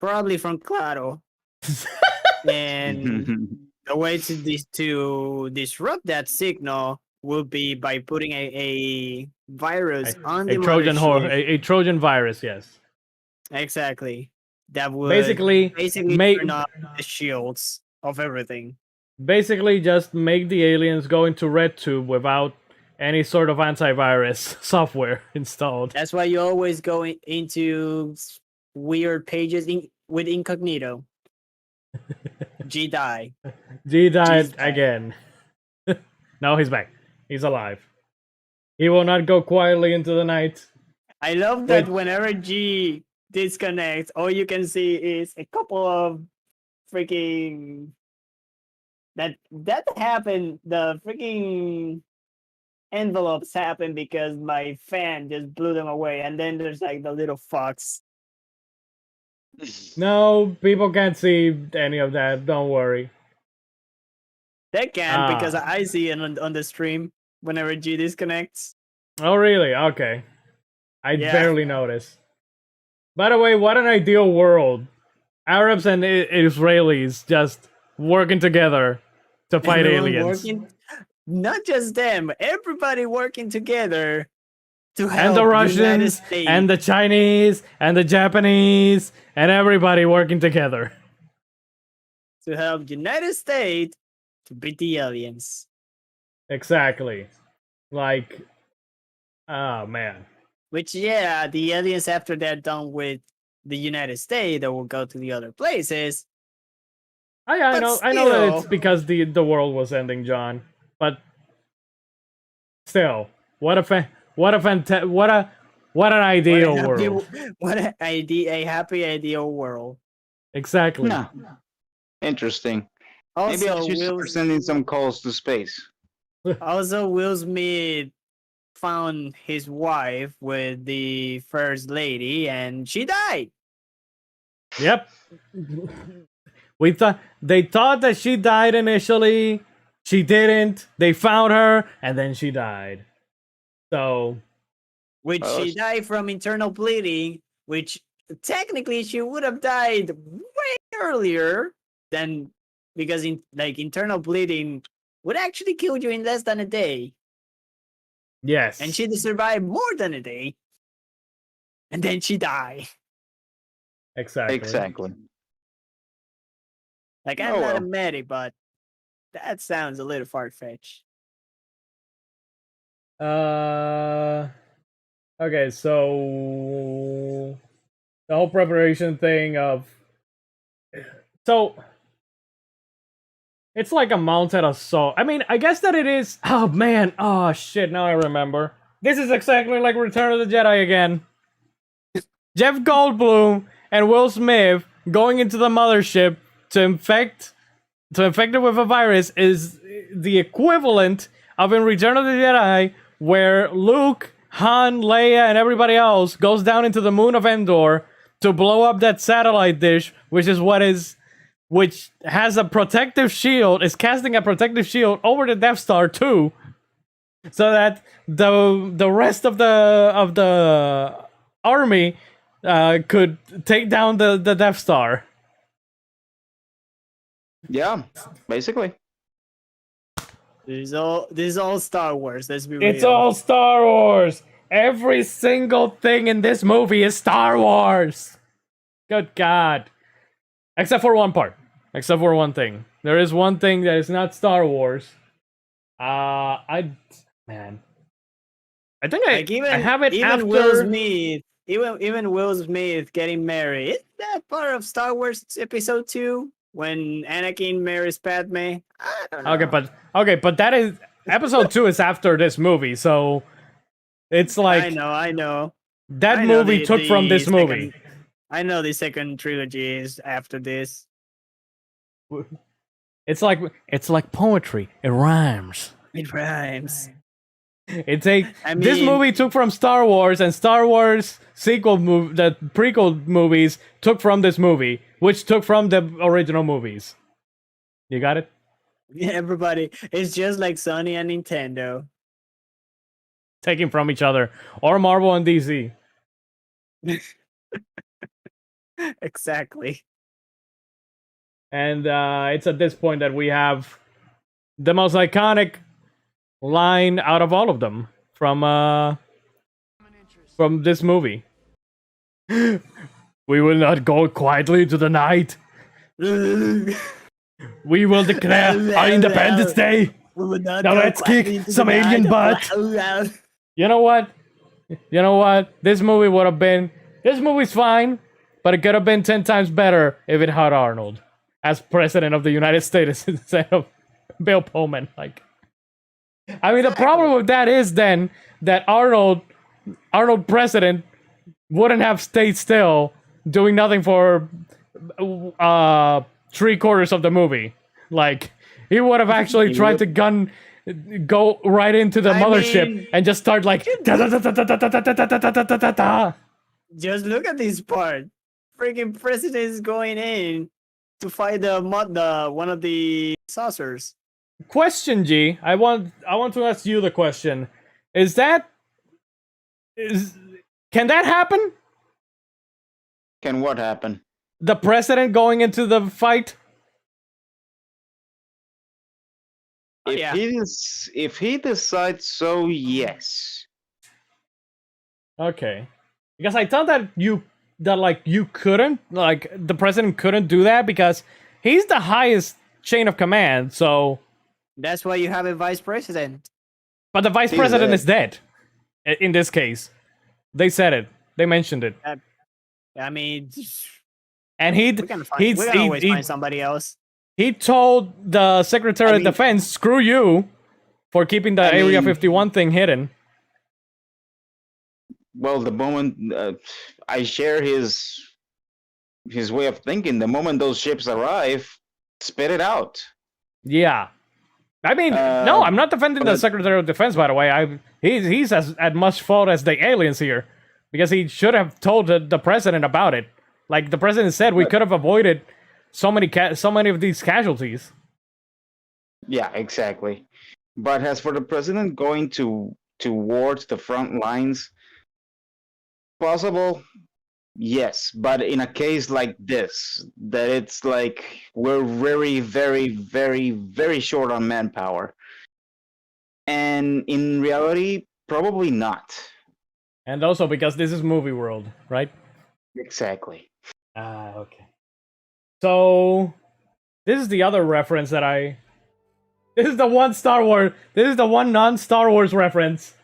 Probably from Claro. And the way to disrupt that signal will be by putting a virus on the A Trojan horse, mothership. a Trojan virus. Yes. Exactly. That would Basically, basically make turn off the shields of everything. basically just make the aliens go into RedTube without any sort of antivirus software installed. That's why you always go into weird pages with incognito. G die. G died G's back. again. No, he's back. He's alive. He will not go quietly into the night. I love that Wait. whenever G disconnects, all you can see is a couple of freaking that happened. The freaking envelopes happened because my fan just blew them away, and then there's like the little fox. No, people can't see any of that. Don't worry. They can because Ah. I see it on the stream whenever G disconnects. Oh, really? Okay. I Yeah. barely noticed. By the way, what an ideal world. Arabs and Israelis just working together to fight Everyone aliens. not just them, everybody working together to help And the United Russians, States. and the Chinese, and the Japanese, and everybody working together. to help United States to beat the aliens. Exactly. Like, oh man. Which, yeah, the aliens, after they're done with the United States, they will go to the other places. I But know that it's still- because the world was ending, John. But still, what an ideal world. What a happy ideal world. Exactly. No. Interesting. Maybe I Also, should start sending some calls to space. Will Smith found his wife with the first lady, and she died. Yep. They thought that she died initially. She didn't. They found her, and then she died. So Which Oh, she died from internal bleeding, which technically she would have died way earlier than because internal bleeding would actually kill you in less than a day. yes. And she survived more than a day. And then she died. exactly. Exactly. Like, I'm Oh, not a well. medic, but that sounds a little far-fetched. Okay, so the whole preparation thing of so it's like a mounted assault. I mean, I guess that it is. Oh man, oh shit, now I remember. This is exactly like Return of the Jedi again. Jeff Goldblum and Will Smith going into the mothership to infect it with a virus is the equivalent of in Return of the Jedi, where Luke, Han, Leia, and everybody else goes down into the moon of Endor to blow up that satellite dish, which has a protective shield, is casting a protective shield over the Death Star too, so that the rest of the army could take down the Death Star. Yeah, basically. This is all Star Wars. Let's be It's real. all Star Wars. Every single thing in this movie is Star Wars. Good God. Except for one part. Except for one thing. There is one thing that is not Star Wars. I think Like I have it even after. Will Smith, even Will Smith getting married. Is that part of Star Wars Episode 2 when Anakin marries Padme? I don't know. Okay, but that is episode 2 is after this movie, so it's like I know. that I know movie took from this second- movie. I know the second trilogy is after this. It's like poetry. It rhymes. It rhymes. It takes I this mean- movie took from Star Wars, and Star Wars the prequel movies took from this movie, which took from the original movies. You got it? Everybody, it's just like Sony and Nintendo. Taking from each other, or Marvel and DC. Exactly. And it's at this point that we have the most iconic line out of all of them from this movie. We will not go quietly into the night. We will declare our Independence Day. Now let's kick some alien butt. You know what? You know what? This movie's fine, but it could have been 10 times better if it had Arnold as president of the United States instead of Bill Pullman. Like, I mean, the problem with that is then that Arnold president wouldn't have stayed still doing nothing for 3/4 of the movie. Like, he would have actually tried to go right into the mothership and just start like Just look at this part. Freaking president is going in to fight one of the saucers. Question, G. I want to ask you the question. Can that happen? Can what happen? The president going into the fight? If he decides so, yes. Okay. Because I thought that you couldn't, like, the president couldn't do that because he's the highest chain of command, so... That's why you have a vice president. But the vice president is dead. In this case. They said it. They mentioned it. I mean... And we can always find somebody else. He told the Secretary of Defense, screw you, for keeping the Area 51 thing hidden. Well, the moment I share his way of thinking, the moment those ships arrive, spit it out. Yeah. I mean, no, I'm not defending the Secretary of Defense, by the way. He's as much fault as the aliens here. Because he should have told the president about it. Like the president said, we could have avoided so many of these casualties. Yeah, exactly. But as for the president going towards the front lines, possible, yes. But in a case like this, that it's like we're very, very, very, very short on manpower, and in reality, probably not. And also because this is movie world, right? Exactly. Okay. So, this is the other reference that this is the one Star Wars... This is the one non-Star Wars reference.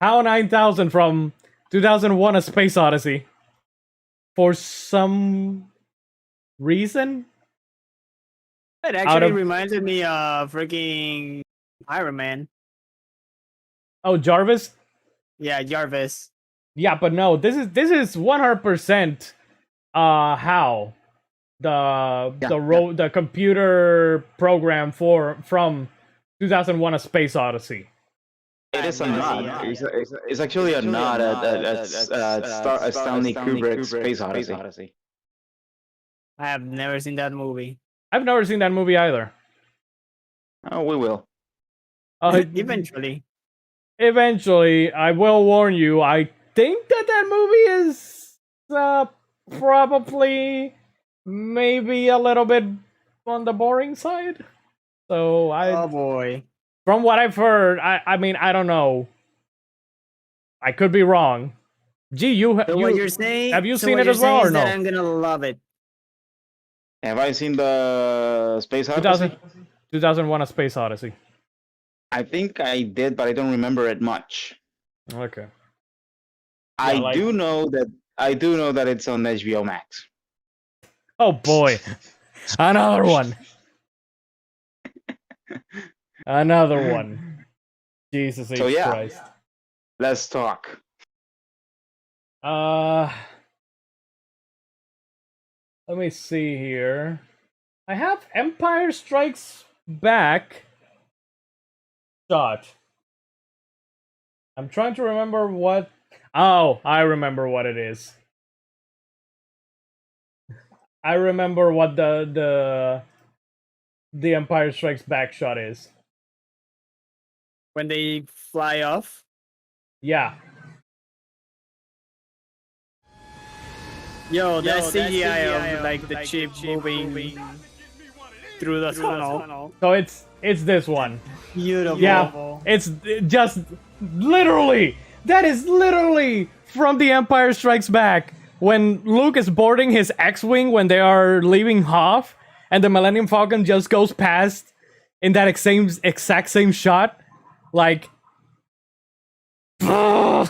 HAL 9000 from 2001: A Space Odyssey. For some reason? It actually reminded me of freaking Iron Man. Oh, Jarvis? Yeah, Jarvis. Yeah, but no, this is 100% HAL. The computer program from 2001: A Space Odyssey. It is a nod. It's actually a nod at Stanley Kubrick's Space Odyssey. I have never seen that movie. I've never seen that movie either. Oh, we will. Eventually. Eventually, I will warn you. I think that movie is probably maybe a little bit on the boring side. So oh boy. From what I've heard, I mean, I don't know. I could be wrong. Gee, what you're saying? Have you seen it as well or no? I'm gonna love it. Have I seen the Space Odyssey? 2001: A Space Odyssey. I think I did, but I don't remember it much. Okay. I do know that it's on HBO Max. Oh boy, another one. Another one. Jesus H. Christ. Let's talk. Let me see here. I have Empire Strikes Back shot. I'm trying to remember what... Oh, I remember what it is. I remember what the Empire Strikes Back shot is. When they fly off? Yeah. Yo, that CGI of like the ship moving through the tunnel. So it's this one. Beautiful. Yeah, it's just literally. That is literally from The Empire Strikes Back when Luke is boarding his X-wing when they are leaving Hoth, and the Millennium Falcon just goes past in that exact same shot, like. Star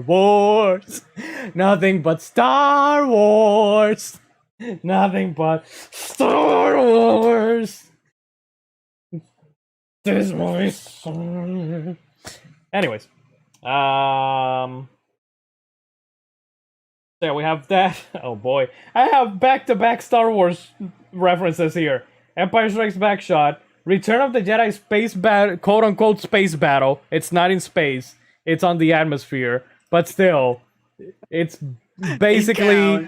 Wars, nothing but Star Wars, nothing but Star Wars. This is my song. Anyways, so yeah, we have that. Oh boy, I have back-to-back Star Wars references here. Empire Strikes Back shot, Return of the Jedi space battle, quote-unquote space battle. It's not in space. It's on the atmosphere, but still, it's basically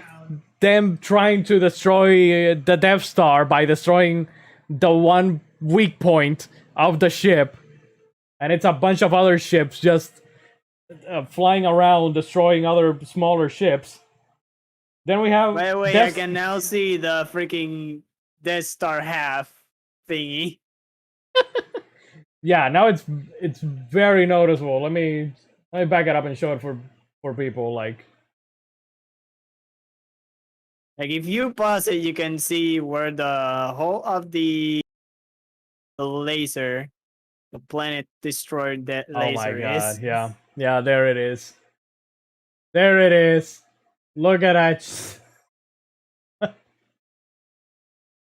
them trying to destroy the Death Star by destroying the one weak point of the ship, and it's a bunch of other ships just flying around, destroying other smaller ships. Then we have. Wait, I can now see the freaking Death Star half thingy. Yeah, now it's very noticeable. Let me back it up and show it for people. Like if you pause it, you can see where the whole of the laser, the planet destroyed that laser. Oh my god! is. Yeah, there it is. There it is. Look at that.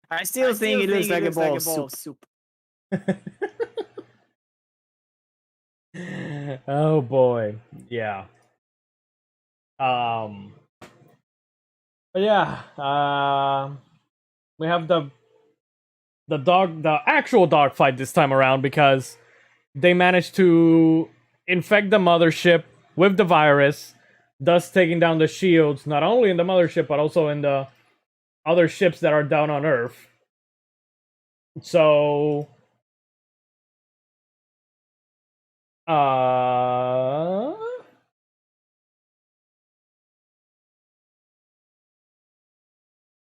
I still think it looks like a bowl of soup. Oh boy, yeah. But yeah, we have the actual dog fight this time around because they managed to infect the mothership with the virus, thus taking down the shields not only in the mothership but also in the other ships that are down on Earth. So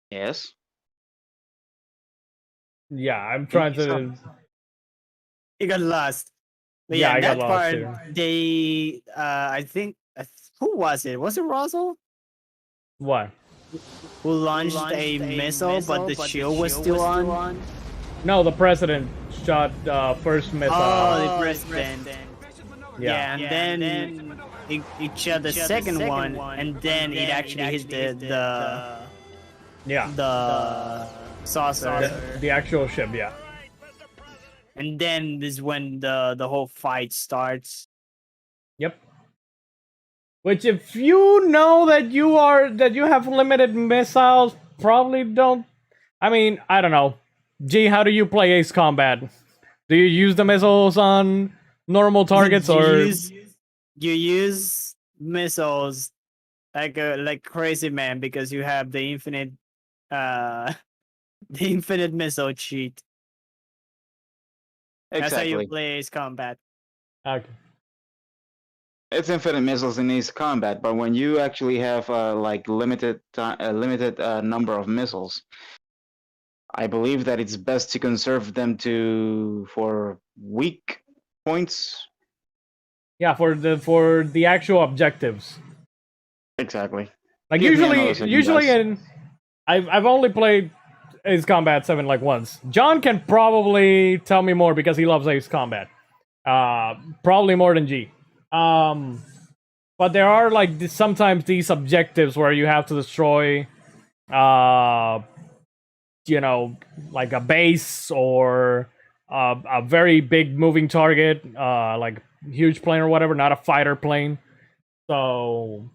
Yes. yeah, I'm trying to. It got lost. But Yeah, yeah, I got that lost part, too. they, I think, who was it? Was it Russell What? who launched a missile, but the shield was still on? No, the president shot first missile. Oh, the president. yeah. Yeah, and then it shot the second one, and then it actually hit the saucer. The actual ship. Yeah. And then this is when the whole fight starts. Yep. Which, if you know that you have limited missiles, probably don't. I mean, I don't know. G, how do you play Ace Combat? Do you use the missiles on normal targets you use missiles like crazy man because you have the infinite missile cheat. That's how Exactly. you play Ace Combat. Okay. It's infinite missiles in Ace Combat, but when you actually have like limited number of missiles, I believe that it's best to conserve them for weak points. Yeah, for the actual objectives. Exactly. Like Give me another second, usually guys. I've only played Ace Combat 7 like once. John can probably tell me more because he loves Ace Combat. Probably more than G. But there are like sometimes these objectives where you have to destroy like a base or a very big moving target, like huge plane or whatever, not a fighter plane. So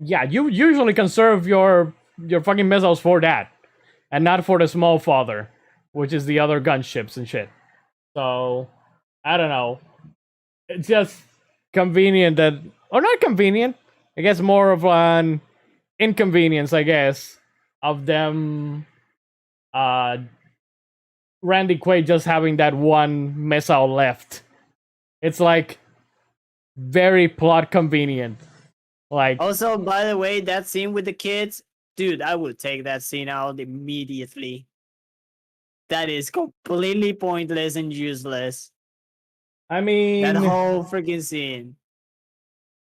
yeah, you usually conserve your fucking missiles for that, and not for the Small Father, which is the other gunships and shit. So I don't know. It's just convenient that, or not convenient. I guess more of an inconvenience, I guess, of them. Randy Quaid just having that one missile left. It's like very plot convenient. Like, Also, by the way, that scene with the kids, dude, I would take that scene out immediately. That is completely pointless and useless. I mean, That whole freaking scene.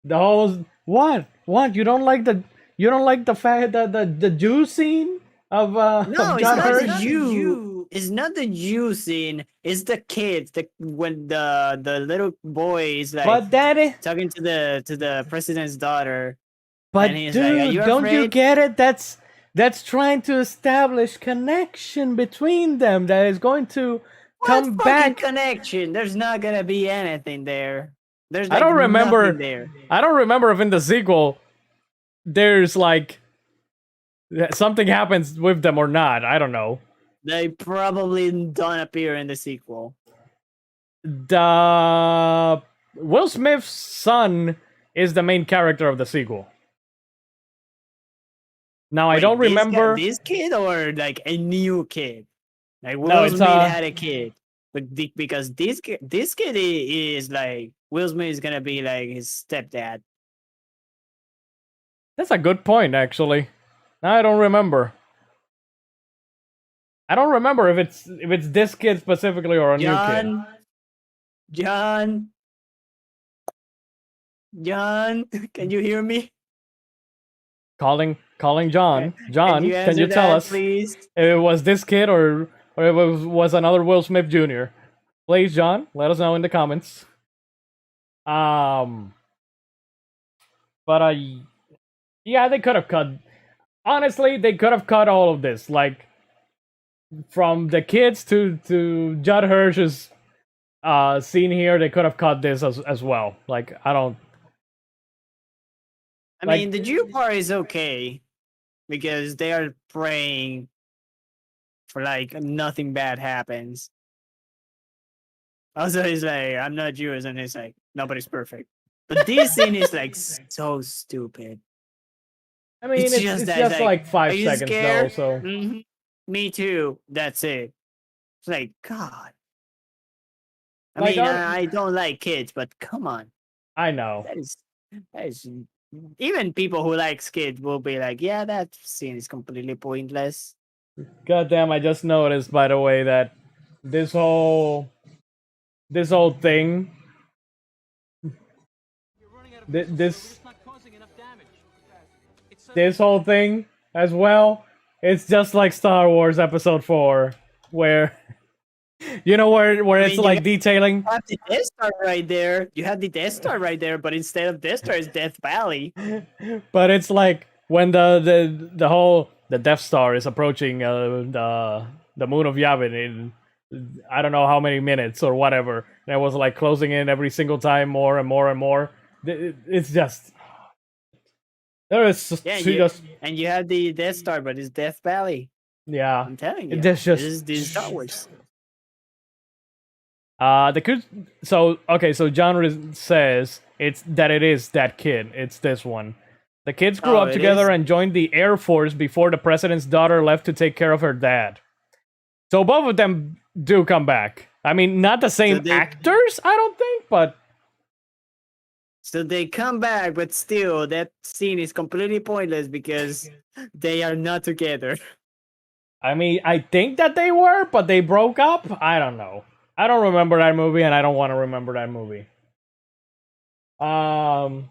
the whole what you don't like the fact that the Jew scene of No, of it's John not Hurt? the you. It's not the you scene. It's the kids. When the little boy is like But that is, talking to the president's daughter. but and he's dude, like, "Are you don't you afraid?" get it? That's trying to establish connection between them that is going to What come fucking back. connection? There's not gonna be anything there. There's I like don't remember. nothing there. I don't remember if in the sequel there's like something happens with them or not. I don't know. They probably don't appear in the sequel. The Will Smith's son is the main character of the sequel. Now I Wait, don't remember. this kid or like a new kid. Like Will No, it's, Smith had a kid, but because this kid is like Will Smith is gonna be like his stepdad. That's a good point, actually. Now I don't remember. I don't remember if it's this kid specifically or a new kid. John, can you hear me? Calling John. John, can answer you tell that, us please? if it was this kid or if it was another Will Smith Jr.? Please, John, let us know in the comments. But yeah, they could have cut. Honestly, they could have cut all of this, like from the kids to Judd Hirsch's scene here. They could have cut this as well. Like I don't. I Like- mean, the Jew part is okay because they are praying for like nothing bad happens. Also, he's like, I'm not Jewish, and he's like, nobody's perfect. But this scene is like so stupid. I mean, It's it's just just, that, like, like 5 are you seconds scared? though. So Mhm. Me too. That's it. It's like, God. I Like, mean, our- I don't like kids, but come on. I know. That is even people who like kids will be like, yeah, that scene is completely pointless. Goddamn! I just noticed, by the way, that this whole thing, this whole thing as well, it's just like Star Wars Episode 4, where where it's mean, like detailing. You have the Death Star right there. You have the Death Star right there, but instead of Death Star, it's Death Valley. But it's like when the Death Star is approaching the moon of Yavin in I don't know how many minutes or whatever, and it was like closing in every single time more and more and more. It's just there is Yeah, just and you have the Death Star, but it's Death Valley. yeah. I'm telling you, There's just this is Star Wars. So John says it is that kid. It's this one. The kids grew Oh, up it together is? and joined the Air Force before the president's daughter left to take care of her dad. So both of them do come back. I mean, not the same they- actors, I don't think, but So they come back, but still, that scene is completely pointless because they are not together. I mean, I think that they were, but they broke up. I don't know. I don't remember that movie, and I don't want to remember that movie. But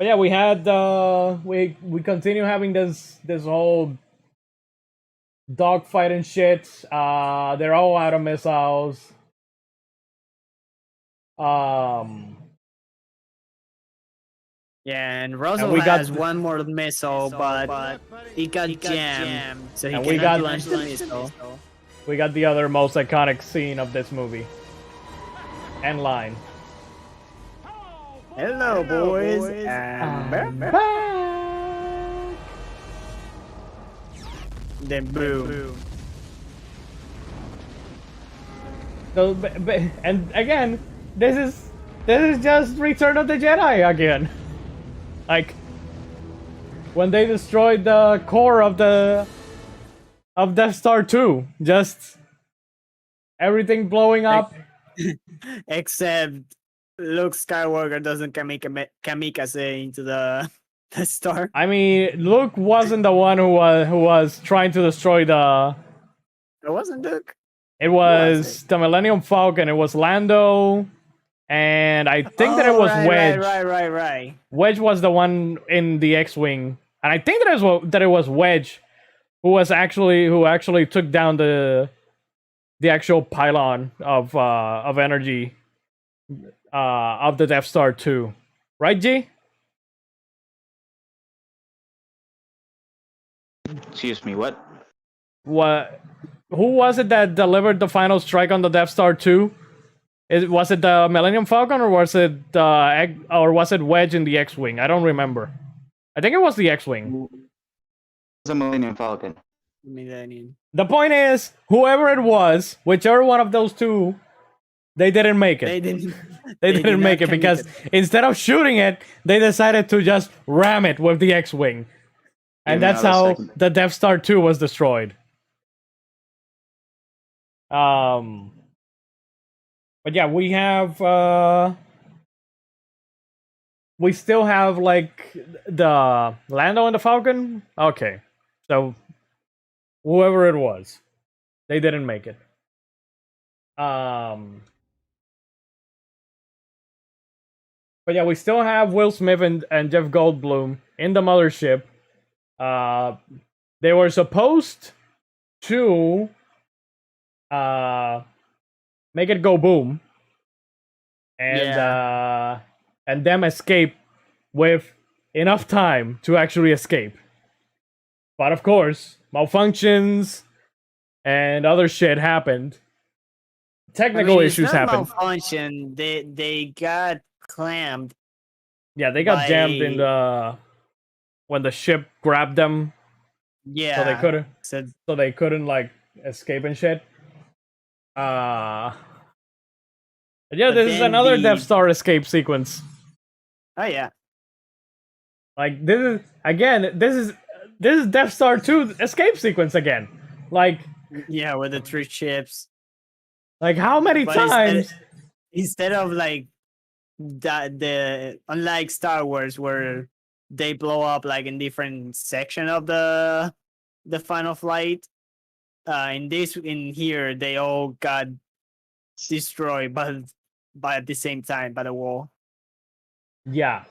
yeah, we had we continue having this whole dogfight and shit. They're all out of missiles. Yeah, and Russell we got has one more missile, but he got jammed, so he And we cannot got- launch the missile. We got the other most iconic scene of this movie. End line. Hello, boys. And Back. then boom. So, and again, this is just Return of the Jedi again. Like when they destroyed the core of Death Star 2, just everything blowing up. Except Luke Skywalker doesn't kamikaze into the the star. I mean, Luke wasn't the one who was trying to destroy the. It wasn't Luke. It was was the Millennium Falcon. It was Lando, and I think that it Oh, was right, Wedge. Right. Wedge was the one in the X-wing, and I think that it was Wedge who actually took down the actual pylon of energy of the Death Star 2. Right, G? Excuse me, what? What? Who was it that delivered the final strike on the Death Star 2? Was it the Millennium Falcon or was it Wedge in the X-wing? I don't remember. I think it was the X-wing. It's a Millennium Falcon. Millennium. The point is, whoever it was, whichever one of those two, they didn't make it. They didn't. They did didn't not make it because instead of shooting it, they decided to just ram it with the X-wing. And Give me that's another how second. the Death Star 2 was destroyed. But yeah, we still have like the Lando and the Falcon. Okay. So whoever it was, they didn't make it. But yeah, we still have Will Smith and Jeff Goldblum in the mothership. They were supposed to make it go boom, and them escape with enough time to actually escape. But of course, malfunctions and other shit happened. Technical issues it's not happened. Malfunction. They got clamped. Yeah, they got jammed in by- the when the ship grabbed them, Yeah. so they couldn't like escape and shit. Yeah, But this is then another the- Death Star escape sequence. Oh yeah. Like this is Death Star 2 escape sequence again. Like Yeah, with the 3 ships. how many But times? Instead of like the unlike Star Wars where they blow up like in different section of the final flight, in here they all got destroyed by at the same time by the wall. Yeah,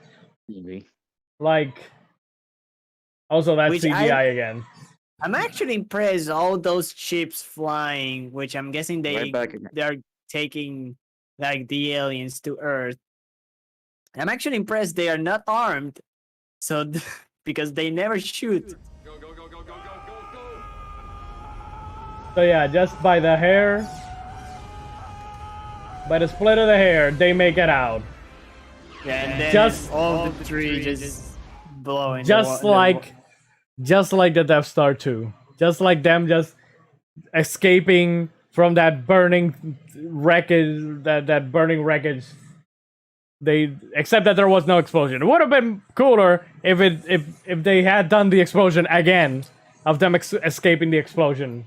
Maybe. like also that's Which CGI again. I'm actually impressed all those ships flying, which I'm guessing Right back again. they're taking like the aliens to Earth. I'm actually impressed they are not armed, so because they never shoot. Go, go, go, go, go, go, go, go. So yeah, just by the hair, by the split of the hair, they make it out. Yeah, and then Just- all the 3 just blowing. Just like the Death Star 2. Just like them just escaping from that burning wreckage, that burning wreckage. Except that there was no explosion. It would have been cooler if they had done the explosion again, of them escaping the explosion.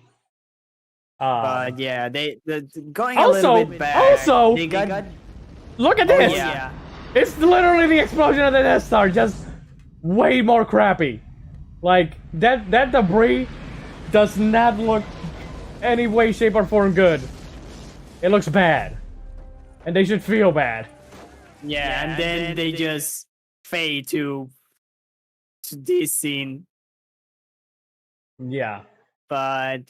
But yeah, going a Also- little bit back. also- they got Look at oh, this! yeah. It's literally the explosion of the Death Star, just way more crappy. Like that debris does not look any way, shape, or form good. It looks bad, and they should feel bad. Yeah, and then they just fade to this scene. Yeah. But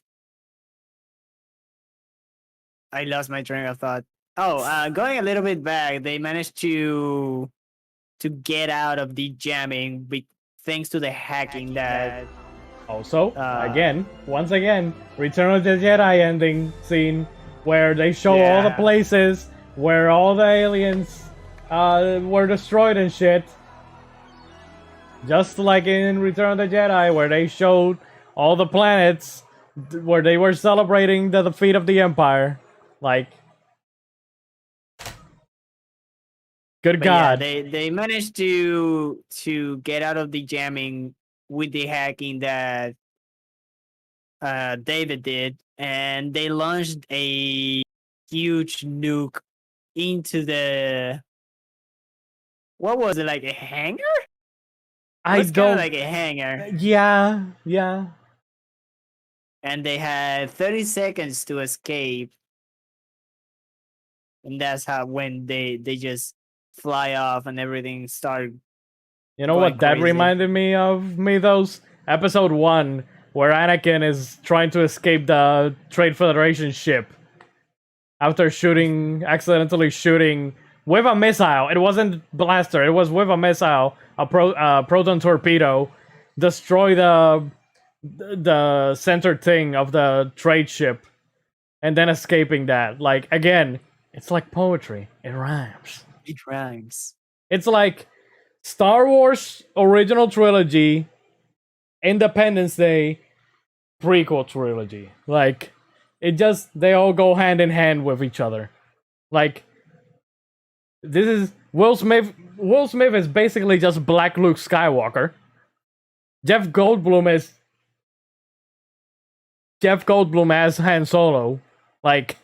I lost my train of thought. Oh, going a little bit back, they managed to get out of the jamming thanks to the hacking that. Also, Uh, once again, Return of the Jedi ending scene where they show all the Yeah. places where all the aliens were destroyed and shit. Just like in Return of the Jedi, where they showed all the planets where they were celebrating the defeat of the Empire. Like, good But yeah, God. they managed to get out of the jamming with the hacking that David did, and they launched a huge nuke into the what was it, like a hangar? I It's kind don't. of like a hangar, Yeah. and they had 30 seconds to escape, and that's how when they just fly off and everything started. You know Going what that crazy. reminded me of? Those episode 1 where Anakin is trying to escape the Trade Federation ship after accidentally shooting with a missile. It wasn't blaster. It was with a missile, a proton torpedo, destroy the center thing of the trade ship, and then escaping that. Like again, it's like poetry. It rhymes. It rhymes. It's like Star Wars original trilogy, Independence Day, prequel trilogy. Like they all go hand in hand with each other. Like this is Will Smith. Will Smith is basically just Black Luke Skywalker. Jeff Goldblum as Han Solo. Like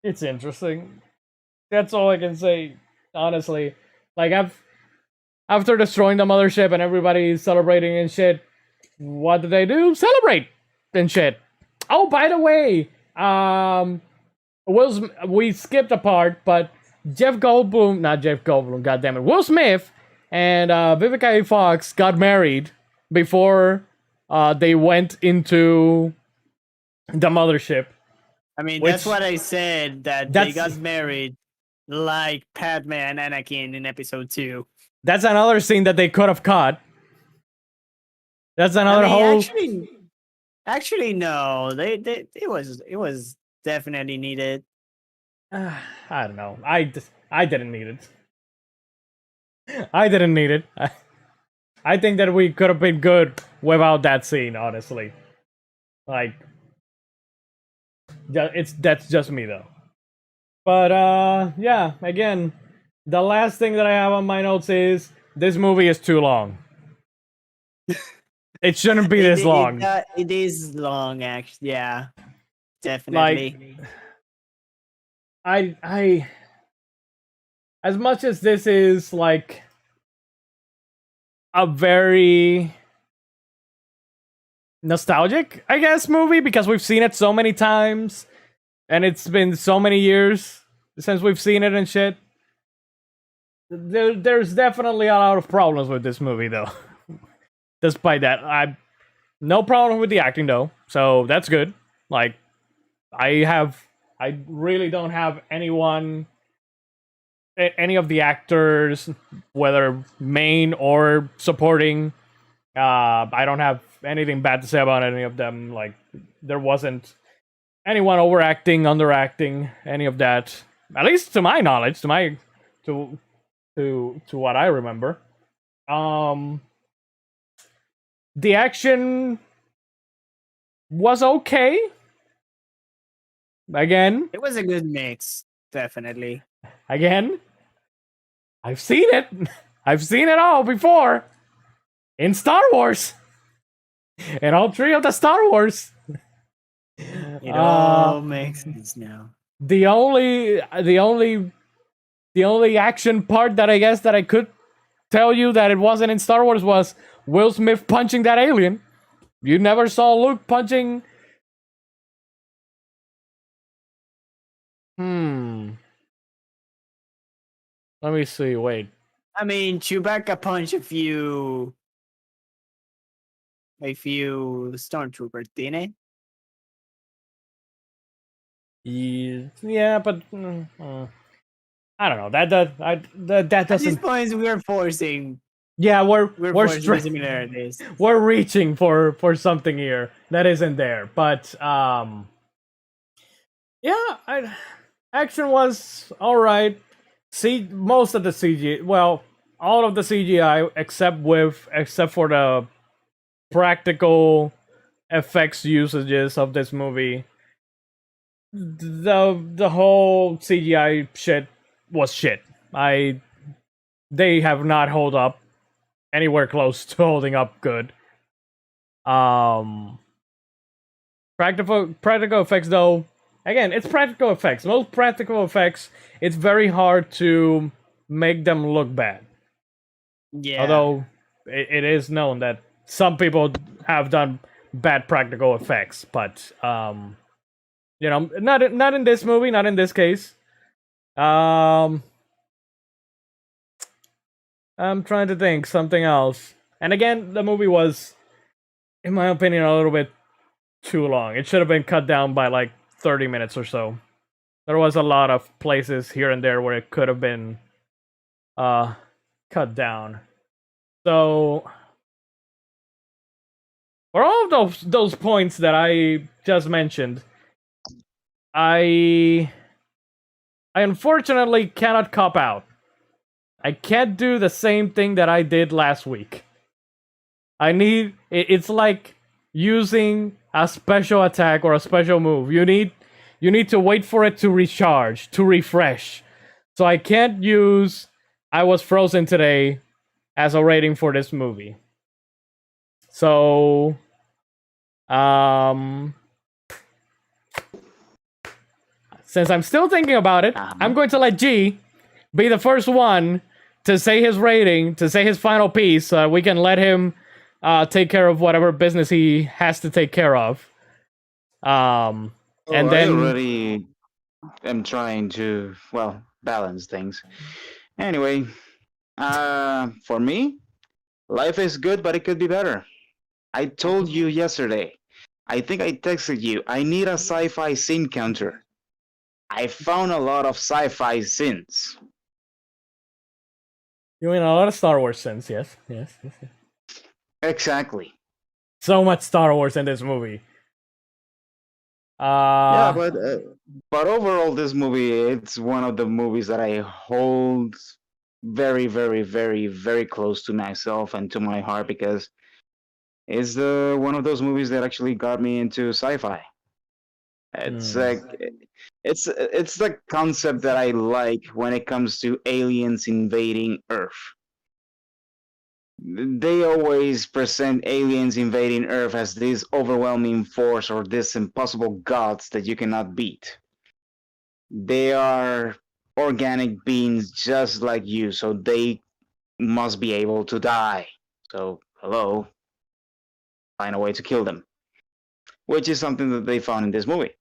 it's interesting. That's all I can say, honestly. Like after destroying the mothership and everybody's celebrating and shit, what did they do? Celebrate and shit. Oh, by the way, we skipped a part, but not Jeff Goldblum, goddammit, Will Smith and Vivica A. Fox got married before they went into the mothership. I mean, Which- that's what I said, that they That's- got married like Padme and Anakin in episode 2. That's another scene that they could have cut. That's another I mean, whole. actually, no. It was definitely needed. I don't know. I didn't need it. I didn't need it. I think that we could have been good without that scene, honestly. Like, that's just me though. But yeah. Again, the last thing that I have on my notes is this movie is too long. It shouldn't be this long. It is long, actually. Yeah, definitely. I as much as this is like a very nostalgic, I guess, movie because we've seen it so many times and it's been so many years since we've seen it and shit. There's definitely a lot of problems with this movie though. Despite that, I no problem with the acting though, so that's good. Like I really don't have any of the actors, whether main or supporting. I don't have anything bad to say about any of them. Like there wasn't anyone overacting, underacting, any of that. At least to my knowledge, to what I remember. The action was okay. Again, It was a good mix, definitely. I've seen it. I've seen it all before. In Star Wars. In all 3 of the Star Wars. It all makes sense now. The only action part that I guess that I could tell you that it wasn't in Star Wars was Will Smith punching that alien. You never saw Luke punching. Let me see. Wait. I mean, Chewbacca punched a few stormtroopers, didn't it? Yeah, but I don't know. That At these doesn't. points, we are forcing. Yeah, we're Forcing stra- similarities. we're reaching for something here that isn't there. But yeah, action was all right. See, most of the CGI, well, all of the CGI except for the practical effects usages of this movie. The whole CGI shit was shit. They have not held up anywhere close to holding up good. Practical effects, though. Again, it's practical effects. Most practical effects, it's very hard to make them look bad. Yeah. Although it is known that some people have done bad practical effects, but not in this movie, not in this case. I'm trying to think something else. And again, the movie was, in my opinion, a little bit too long. It should have been cut down by like 30 minutes or so. There was a lot of places here and there where it could have been cut down. So for all of those points that I just mentioned, I unfortunately cannot cop out. I can't do the same thing that I did last week. It's like using a special attack or a special move. You need to wait for it to recharge, to refresh. So I can't use I was frozen today as a rating for this movie. So since I'm still thinking about it, I'm going to let G be the first one to say his rating, to say his final piece, so we can let him take care of whatever business he has to take care of. And then I already am trying to, well, balance things. Anyway, for me, life is good, but it could be better. I told you yesterday. I think I texted you. I need a sci-fi scene counter. I found a lot of sci-fi scenes. you mean a lot of Star Wars sense, yes. Exactly. So much Star Wars in this movie. Yeah, but overall, this movie, it's one of the movies that I hold very, very, very, very close to myself and to my heart, because it's one of those movies that actually got me into sci-fi. It's like it's the concept that I like when it comes to aliens invading Earth. They always present aliens invading Earth as this overwhelming force or this impossible gods that you cannot beat. They are organic beings just like you, so they must be able to die. So, hello, find a way to kill them. Which is something that they found in this movie.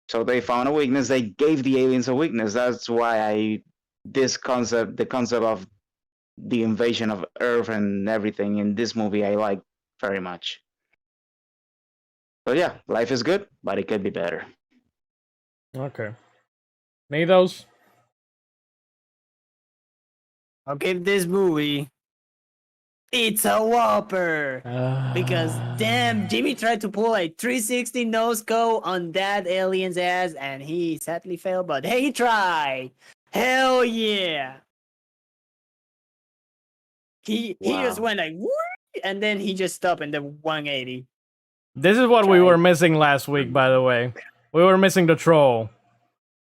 So they found a weakness, they gave the aliens a weakness. That's why the concept of the invasion of Earth and everything in this movie I like very much. So yeah, life is good, but it could be better. Okay. Nathos? I'll give this movie. It's a whopper. Because damn, Jimmy tried to pull a 360 no scope on that alien's ass, and he sadly failed. But hey, he tried. Hell yeah. He just went like, whoo, and then he just stopped in the 180. This is what we were missing last week, by the way. We were missing the troll.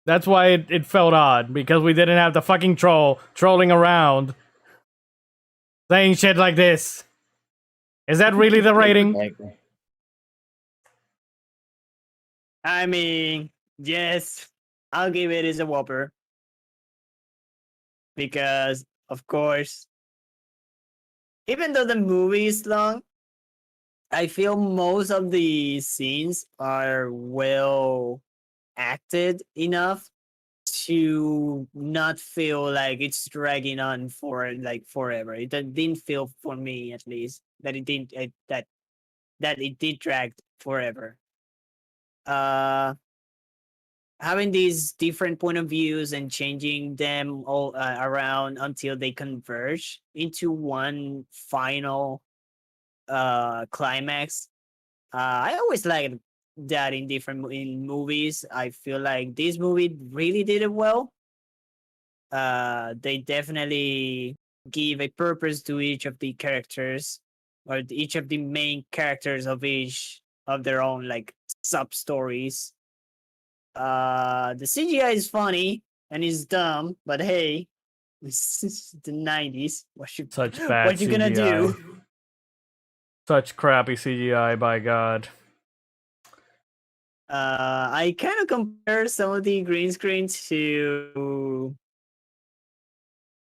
That's why it felt odd, because we didn't have the fucking troll trolling around saying shit like this. Is that really the rating? I mean, yes, I'll give it as a whopper. Because, of course, even though the movie is long, I feel most of the scenes are well acted enough to not feel like it's dragging on for like forever. It didn't feel, for me at least, that it didn't that it did drag forever. Having these different point of views and changing them all around until they converge into one final climax. I always like that in movies. I feel like this movie really did it well. They definitely give a purpose to each of the characters, or each of the main characters of each of their own like sub stories. The CGI is funny and it's dumb, but hey, this is the 90s. What you Such bad gonna CGI. do? Such crappy CGI, by God. I kind of compare some of the green screens to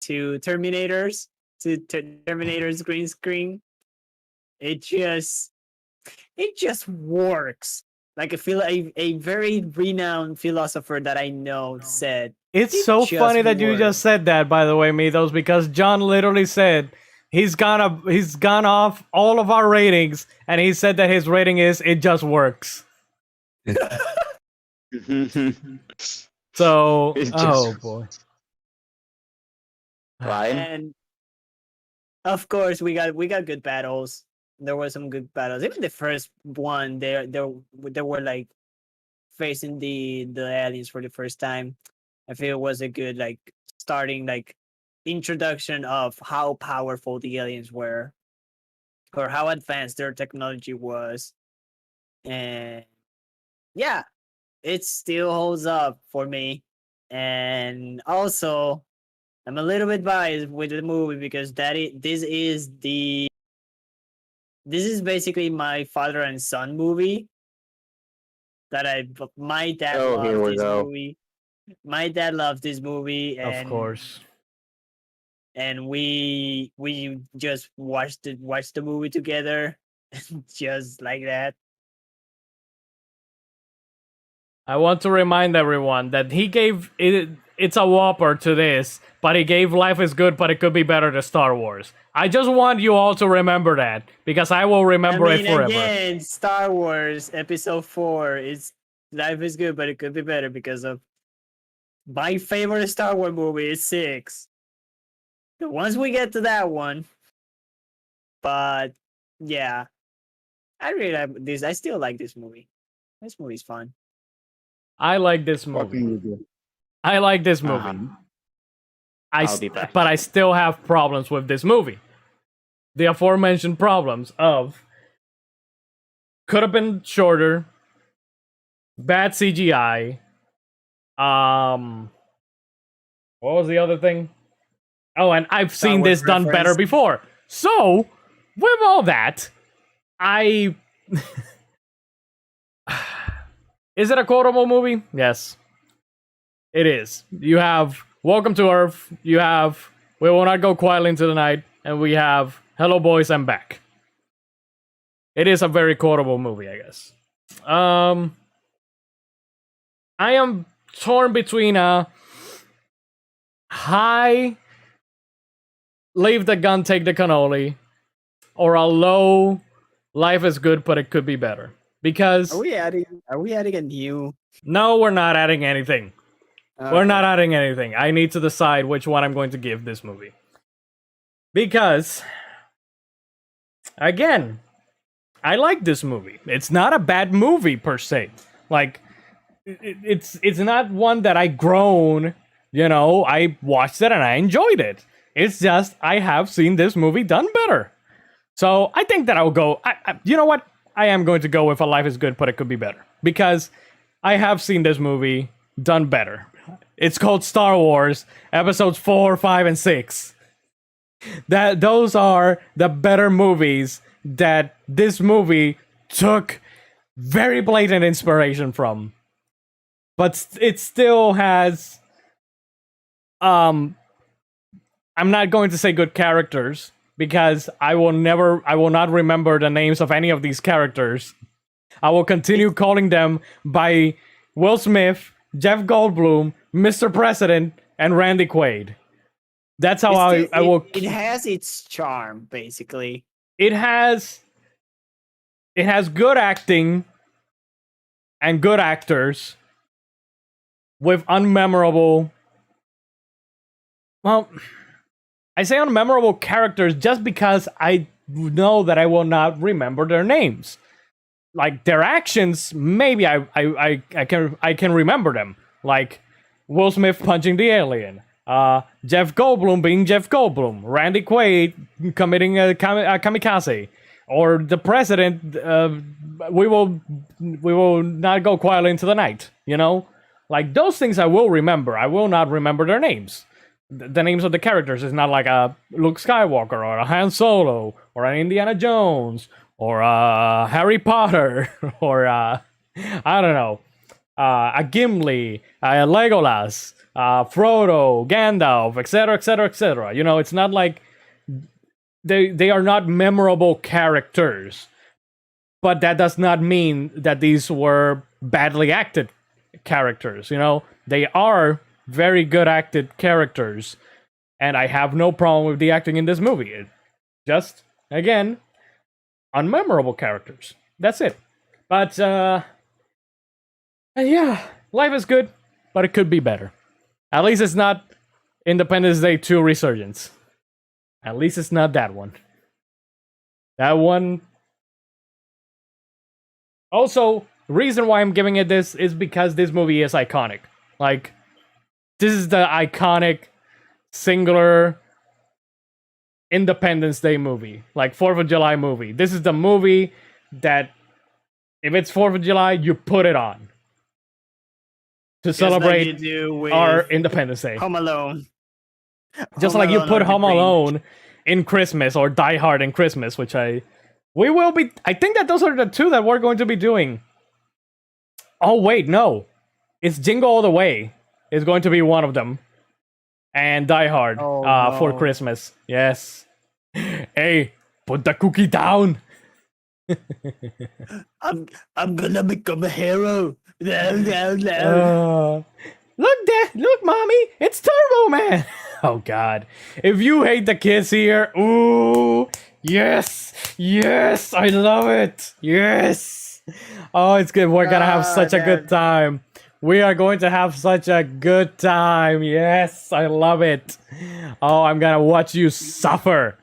Terminators, Terminator's green screen. It just works. Like a very renowned philosopher that I know said, It's it so just funny that you works. just said that, by the way, Mitos, because John literally said he's gone off all of our ratings, and he said that his rating is it just works. So, It just- oh boy. Ryan? And of course, we got good battles. There were some good battles. Even the first one, they were like facing the aliens for the first time. I feel it was a good like starting like introduction of how powerful the aliens were, or how advanced their technology was, and yeah, it still holds up for me. And also, I'm a little bit biased with the movie because this is basically my father and son movie my dad Oh, here loved we this go. movie. My dad loved this movie, Of and course. we just watched the movie together, just like that. I want to remind everyone that he gave it's a whopper to this, but he gave Life is Good, but it could be better to Star Wars. I just want you all to remember that, because I will remember I mean, it forever. again, Star Wars Episode 4 is Life is Good, but it could be better because of my favorite Star Wars movie is 6. Once we get to that one, but yeah, I really like this. I still like this movie. This movie's fun. I like this What movie. can you do? I like this movie. Uh-huh. I I'll be back. But I still have problems with this movie. The aforementioned problems of could have been shorter, bad CGI. What was the other thing? Oh, and I've Star seen Wars this done better reference. before. So, with all that, I is it a quotable movie? Yes. It is. You have Welcome to Earth, you have We Will Not Go Quietly Into the Night, and we have Hello Boys, I'm Back. It is a very quotable movie, I guess. I am torn between a high leave the gun, take the cannoli, or a low life is good, but it could be better. Because Are we adding a new? no, we're not adding anything. We're Okay. not adding anything. I need to decide which one I'm going to give this movie. Because, again, I like this movie. It's not a bad movie per se. Like, it's not one that I groan. You know, I watched it and I enjoyed it. It's just I have seen this movie done better. So I think that I'll go. You know what? I am going to go with A Life Is Good, but it could be better, because I have seen this movie done better. It's called Star Wars Episodes 4, 5, and 6. Those are the better movies that this movie took very blatant inspiration from. But it still has I'm not going to say good characters, because I will not remember the names of any of these characters. I will continue calling them by Will Smith, Jeff Goldblum, Mr. President, and Randy Quaid. That's how I will. It has its charm, basically. It has good acting and good actors with unmemorable. Well, I say unmemorable characters just because I know that I will not remember their names. Like their actions, maybe I can remember them. Like Will Smith punching the alien, Jeff Goldblum being Jeff Goldblum, Randy Quaid committing a kamikaze, or the president. We will not go quietly into the night. You know, like those things I will remember. I will not remember their names. The names of the characters is not like a Luke Skywalker or a Han Solo or an Indiana Jones or a Harry Potter or I don't know, a Gimli, a Legolas, Frodo, Gandalf, etc., etc., etc. You know, it's not like they are not memorable characters, but that does not mean that these were badly acted characters. You know, they are very good acted characters, and I have no problem with the acting in this movie. It just, again, unmemorable characters. That's it. But yeah, life is good, but it could be better. At least it's not Independence Day 2 Resurgence. At least it's not that one. That one. Also, reason why I'm giving it this is because this movie is iconic. Like, this is the iconic, singular Independence Day movie. Like, 4th of July movie. This is the movie that, if it's 4th of July, you put it on. To Just like celebrate you do with our Independence Day. Home Alone. Just like you put Home Alone in Christmas or Die Hard in Christmas, which I think that those are the two that we're going to be doing. Oh wait, no. It's Jingle All the Way is going to be one of them. And Die Hard for no. Christmas. Yes. Hey, put the cookie down. I'm gonna become a hero. No. Look, Dad, look, Mommy, it's Turbo Man. Oh God, if you hate the kids here, ooh, yes, I love it, yes. Oh, it's good. We're gonna have such a good time. We are going to have such a good time. Yes, I love it. Oh, I'm gonna watch you suffer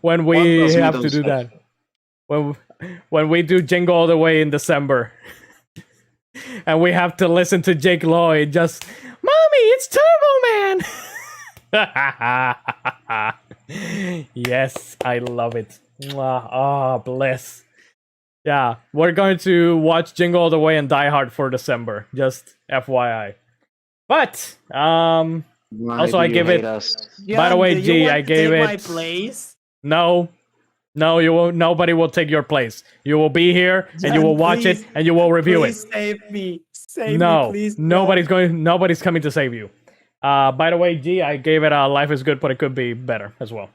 when we have to do that. When we do Jingle All the Way in December. And we have to listen to Jake Lloyd just, Mommy, it's Turbo Man! Yes, I love it. Oh, bless. Yeah, we're going to watch Jingle All the Way and Die Hard for December. Just FYI. But, also I give it... By the way, G, I gave it... my place? No, you won't. Nobody will take your place. You will be here and you will watch it and you will review it. Please save me. Save No, me, please. nobody's coming to save you. By the way, G, I gave it a Life is Good, but it could be better as well.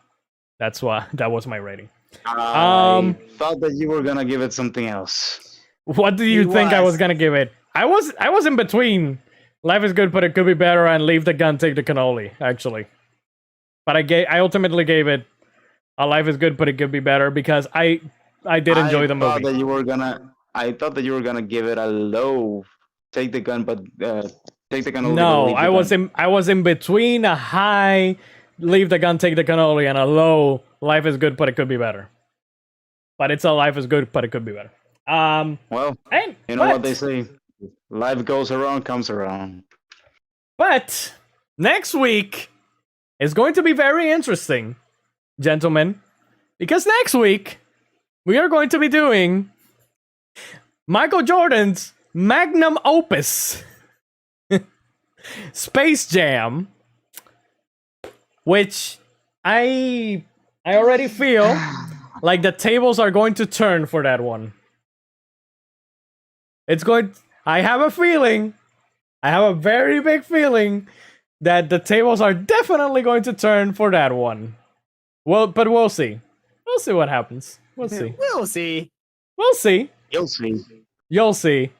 That's why that was my rating. I thought that you were gonna give it something else. What do you think I was gonna give it? I was in between Life is Good, but it could be better and Leave the Gun, Take the Cannoli, actually. But I ultimately gave it a Life is Good, but it could be better because I did enjoy the movie. I thought that you were gonna give it a low. Take the gun, but take the cannoli. No, I was in between a high Leave the Gun, Take the Cannoli and a low Life is Good, but it could be better. But it's a Life is Good, but it could be better. Well, you know what they say: life goes around, comes around. But next week is going to be very interesting, gentlemen, because next week we are going to be doing Michael Jordan's magnum opus, Space Jam, which I already feel like the tables are going to turn for that one. I have a feeling, I have a very big feeling that the tables are definitely going to turn for that one. Well, but we'll see. We'll see what happens. We'll see. We'll see. We'll see. You'll see. You'll see.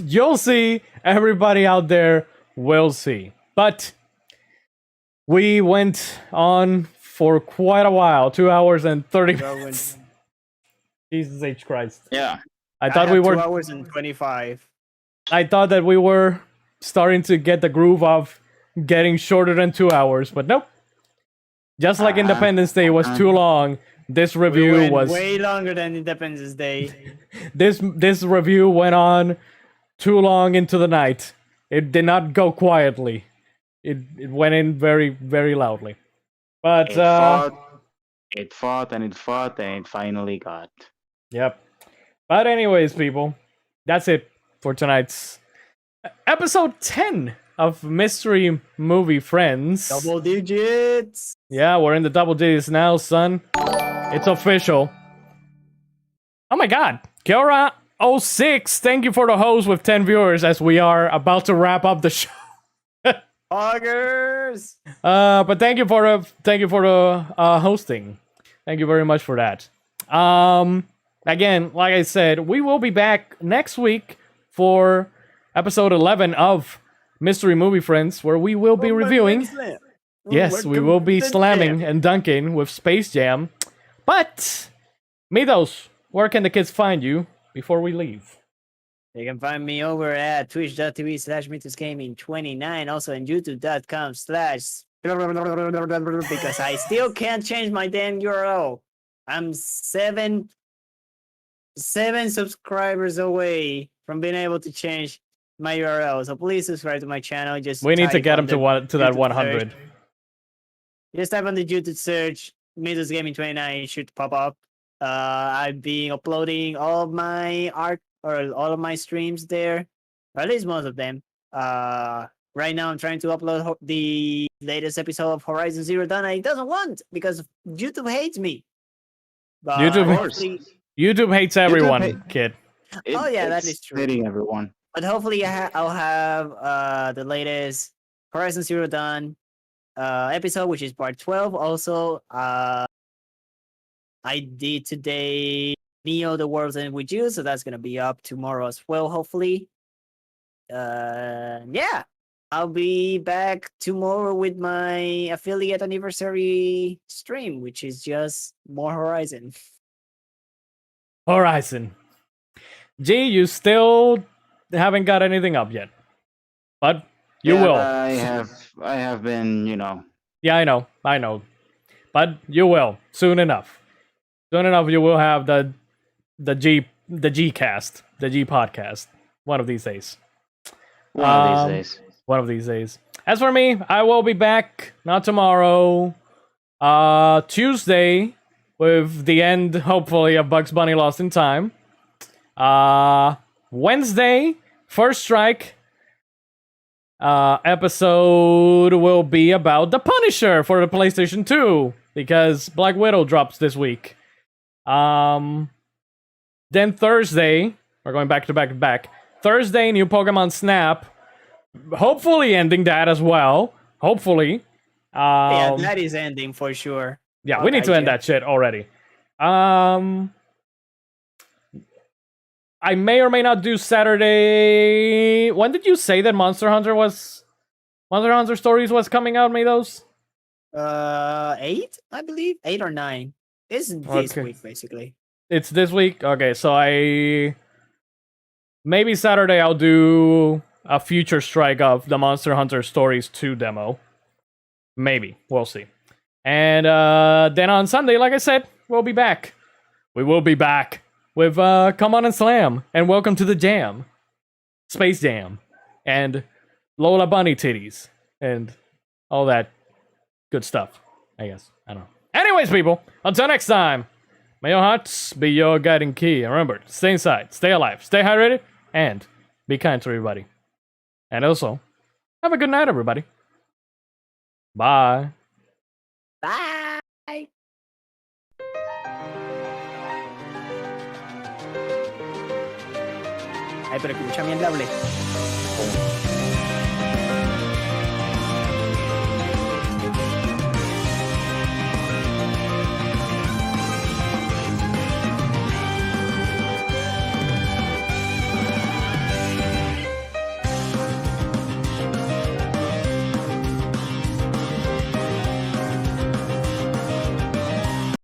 You'll see. Everybody out there will see. But we went on for quite a while, 2 hours and 30 minutes. Jesus H. Christ. Yeah. I thought we were 2 hours and 25. I thought that we were starting to get the groove of getting shorter than 2 hours, but nope. Just like Independence Day was too long, this review was way longer than Independence Day. This review went on too long into the night. It did not go quietly. It went in very, very loudly. But it fought and it finally got. Yep. But anyways, people, that's it for tonight's episode 10 of Mystery Movie Friends. Double digits. Yeah, we're in the double digits now, son. It's official. Oh my god. Kiora 06, thank you for the host with 10 viewers as we are about to wrap up the show. Augers! But thank you for the hosting. Thank you very much for that. Again, like I said, we will be back next week for episode 11 of Mystery Movie Friends, where we will be reviewing. Yes, we will be slamming and dunking with Space Jam. But, Midos, where can the kids find you before we leave? You can find me over at twitch.tv/MythosGaming29, also on youtube.com/ because I still can't change my damn URL. I'm seven subscribers away from being able to change my URL. So please subscribe to my channel. Just We need to type get on them to that YouTube 100. search. Just type on the YouTube search Mythos Gaming 29, it should pop up. I've been uploading all of my art or all of my streams there, or at least most of them. Right now I'm trying to upload the latest episode of Horizon Zero Dawn, and it doesn't want because YouTube hates me. But YouTube hates everyone, hate- kid. Oh, yeah, that it's is true. Hitting everyone. But hopefully I'll have the latest Horizon Zero Dawn episode, which is part 12. Also, I did today Neo the World's End with You, so that's gonna be up tomorrow as well, hopefully. Yeah. I'll be back tomorrow with my affiliate anniversary stream, which is just more Horizon. Horizon. G, you still haven't got anything up yet. But you Yeah, will. I have been, Yeah, I know. But you will soon enough. Soon enough, you will have the G cast, the G podcast. One of these days. one of these days. One of these days. As for me, I will be back not tomorrow. Tuesday with the end, hopefully, of Bugs Bunny Lost in Time. Wednesday, First Strike. Episode will be about The Punisher for the PlayStation 2 because Black Widow drops this week. Then Thursday, we're going back to back. Thursday, new Pokemon Snap. Hopefully ending that as well. Hopefully. Yeah, that is ending for sure. Yeah, we need to end that shit already. I may or may not do Saturday. When did you say that Monster Hunter Stories was coming out, Midos? 8, I believe. 8 or 9. It's this Okay. week, basically. It's this week? Okay, so maybe Saturday I'll do a future strike of the Monster Hunter Stories 2 demo. Maybe. We'll see. And then on Sunday, like I said, we'll be back. We will be back with Come On and Slam and Welcome to the Jam. Space Jam. And Lola Bunny Titties. And all that good stuff, I guess. I don't know. Anyways, people, until next time, may your hearts be your guiding key. And remember, stay inside, stay alive, stay hydrated, and be kind to everybody. And also, have a good night, everybody. Bye. Bye! Ay, pero escúchame el doble.